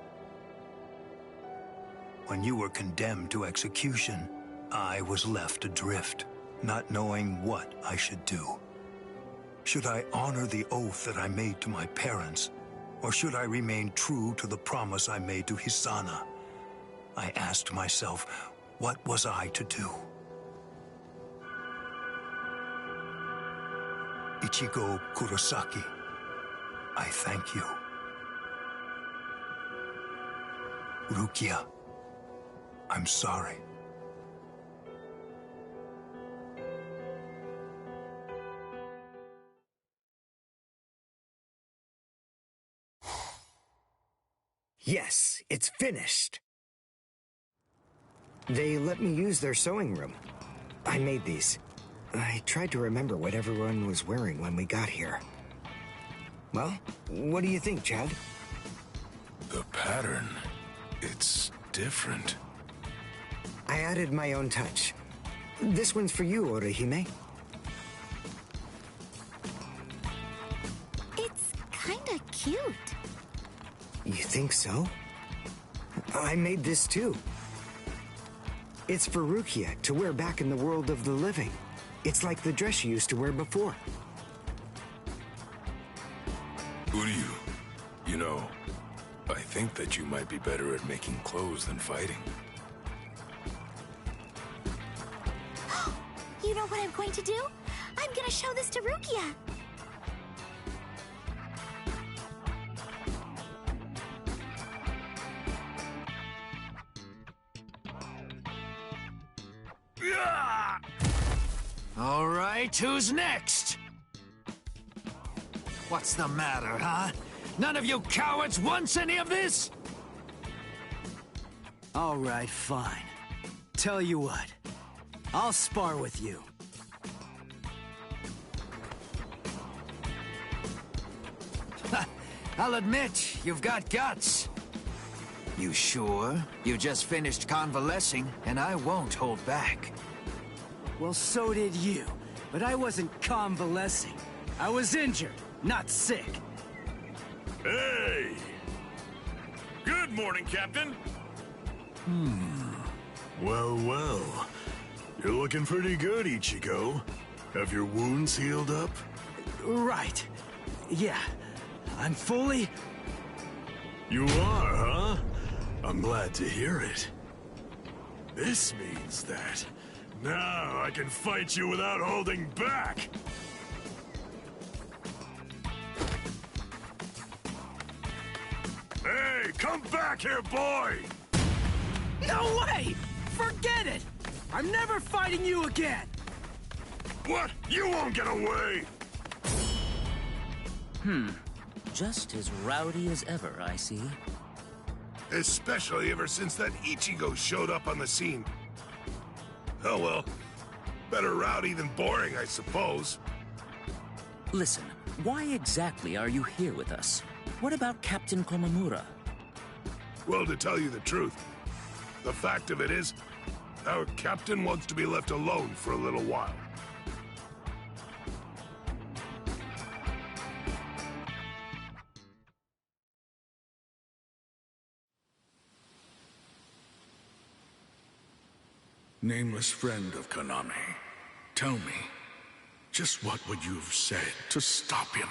When you were condemned to execution, I was left adrift, not knowing what I should do. Should I honor the oath that I made to my parents, or should I remain true to the promise I made to Hisana? I asked myself, what was I to do? Ichigo Kurosaki, I thank you. Rukia, I'm sorry. Yes, it's finished. They let me use their sewing room. I made these. I tried to remember what everyone was wearing when we got here. Well, what do you think, Chad? The pattern, it's different. I added my own touch. This one's for you, Orihime. It's kinda cute. You think so? I made this too. It's for Rukia to wear back in the world of the living. It's like the dress she used to wear before. Uryu, you know, I think that you might be better at making clothes than fighting. You know what I'm going to do? I'm gonna show this to Rukia. All right, who's next? What's the matter, huh? None of you cowards wants any of this? All right, fine. Tell you what, I'll spar with you. I'll admit, you've got guts. You sure? You just finished convalescing, and I won't hold back. Well, so did you. But I wasn't convalescing. I was injured, not sick. Hey! Good morning, Captain. Well, well. You're looking pretty good, Ichigo. Have your wounds healed up? Right. Yeah. I'm fully... You are, huh? I'm glad to hear it. This means that now I can fight you without holding back. Hey, come back here, boy! No way! Forget it! I'm never fighting you again! What? You won't get away! Just as rowdy as ever, I see. Especially ever since that Ichigo showed up on the scene. Oh well. Better rowdy than boring, I suppose. Listen, why exactly are you here with us? What about Captain Komamura? Well, to tell you the truth, the fact of it is, our captain wants to be left alone for a little while. Nameless friend of Konami, tell me, just what would you have said to stop him?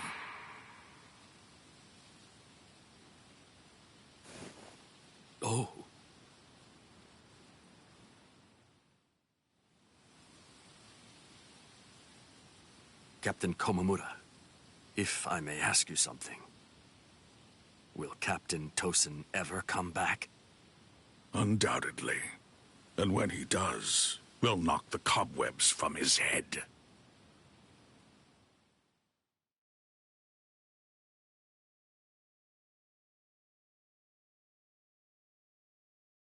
Oh. Captain Komamura, if I may ask you something, will Captain Tosin ever come back? Undoubtedly. And when he does, we'll knock the cobwebs from his head.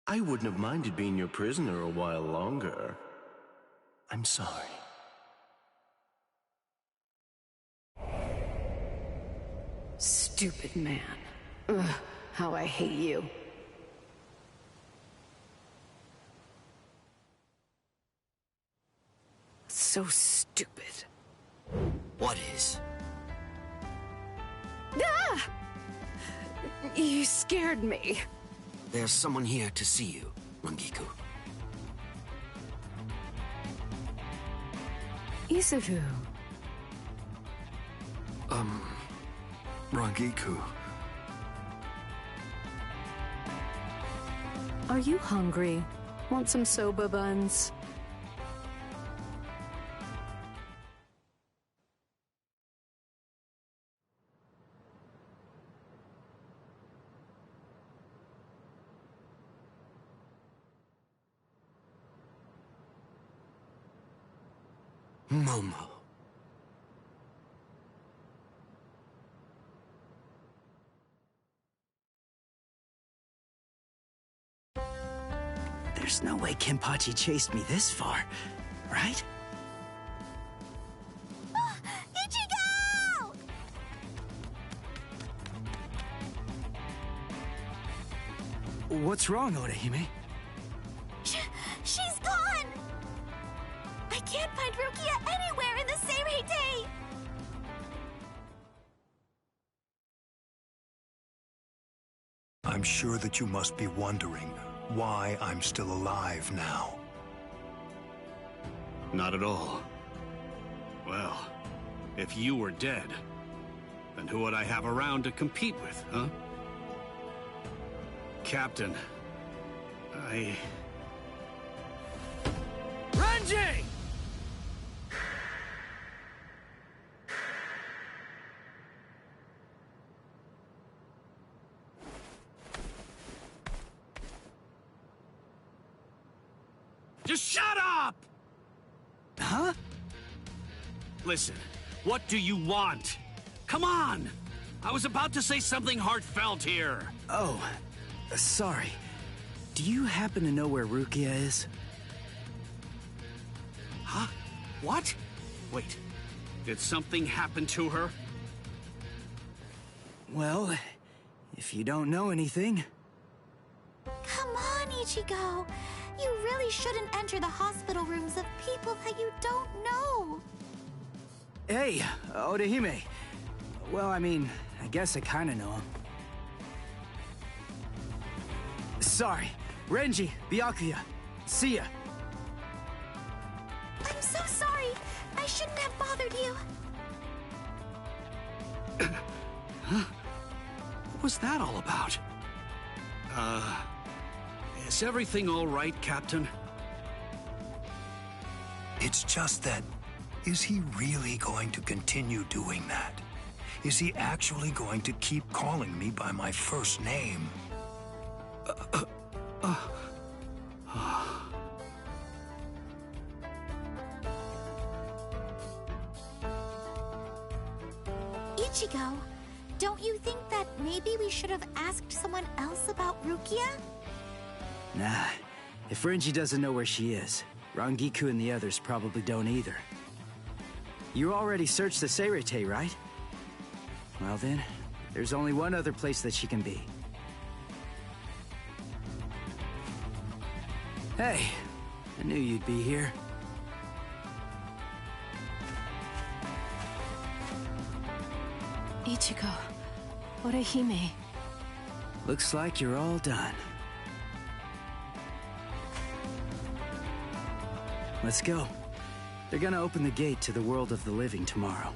I wouldn't have minded being your prisoner a while longer. I'm sorry. Stupid man. Ugh, how I hate you. So stupid. What is? Ah! You scared me. There's someone here to see you, Rangiku. Izuku. Rangiku. Are you hungry? Want some soba buns? Momo. There's no way Kenpachi chased me this far, right? Ichigo! What's wrong, Orihime? She's gone! I can't find Rukia anywhere in the Seirei. I'm sure that you must be wondering why I'm still alive now. Not at all. Well, if you were dead, then who would I have around to compete with, huh? Captain, Renji! Just shut up! Huh? Listen, what do you want? Come on! I was about to say something heartfelt here. Oh, sorry. Do you happen to know where Rukia is? Huh? What? Wait, did something happen to her? Well, if you don't know anything... Come on, Ichigo. You really shouldn't enter the hospital rooms of people that you don't know. Hey, Orihime. Well, I mean, I guess I kinda know him. Sorry. Renji, Byakuya. See ya. I'm so sorry. I shouldn't have bothered you. What was that all about? Is everything all right, Captain? It's just that, is he really going to continue doing that? Is he actually going to keep calling me by my first name? Ichigo, don't you think that maybe we should have asked someone else about Rukia? Nah, if Renji doesn't know where she is, Rangiku and the others probably don't either. You already searched the Seirete, right? Well then, there's only one other place that she can be. Hey, I knew you'd be here. Ichigo, Orihime. Looks like you're all done. Let's go. They're gonna open the gate to the world of the living tomorrow.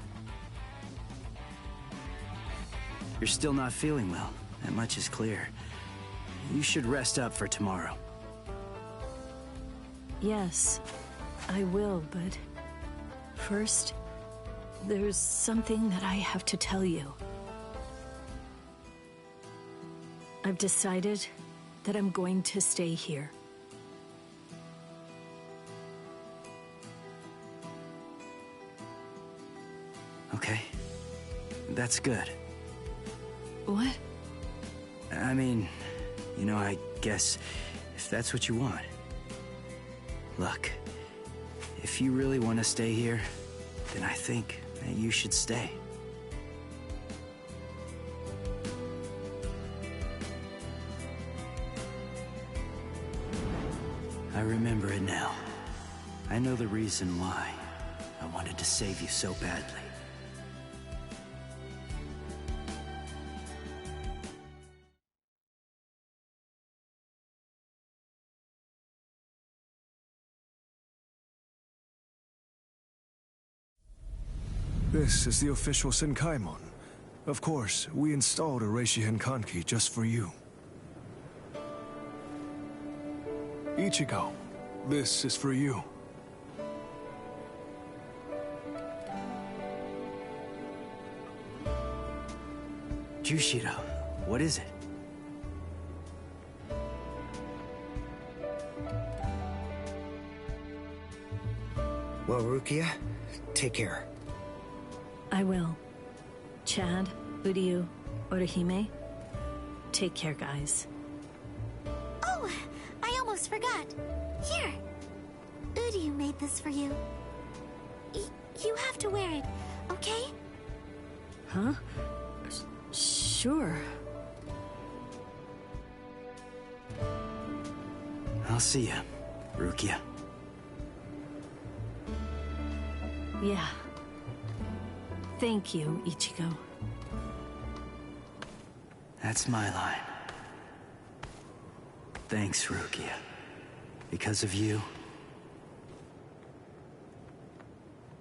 You're still not feeling well. That much is clear. You should rest up for tomorrow. Yes, I will, but first, there's something that I have to tell you. I've decided that I'm going to stay here. Okay. That's good. What? I mean, I guess if that's what you want. Look, if you really want to stay here, then I think that you should stay. I remember it now. I know the reason why I wanted to save you so badly. This is the official Senkaimon. Of course, we installed a Reishihen Kanki just for you. Ichigo, this is for you. Jushiro, what is it? Well, Rukia, take care. I will. Chad, Uryu, Orihime, take care, guys. Oh, I almost forgot. Here. Uryu made this for you. You have to wear it, okay? Huh? Sure. I'll see ya, Rukia. Yeah. Thank you, Ichigo. That's my line. Thanks, Rukia. Because of you,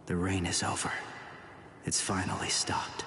the rain is over. It's finally stopped.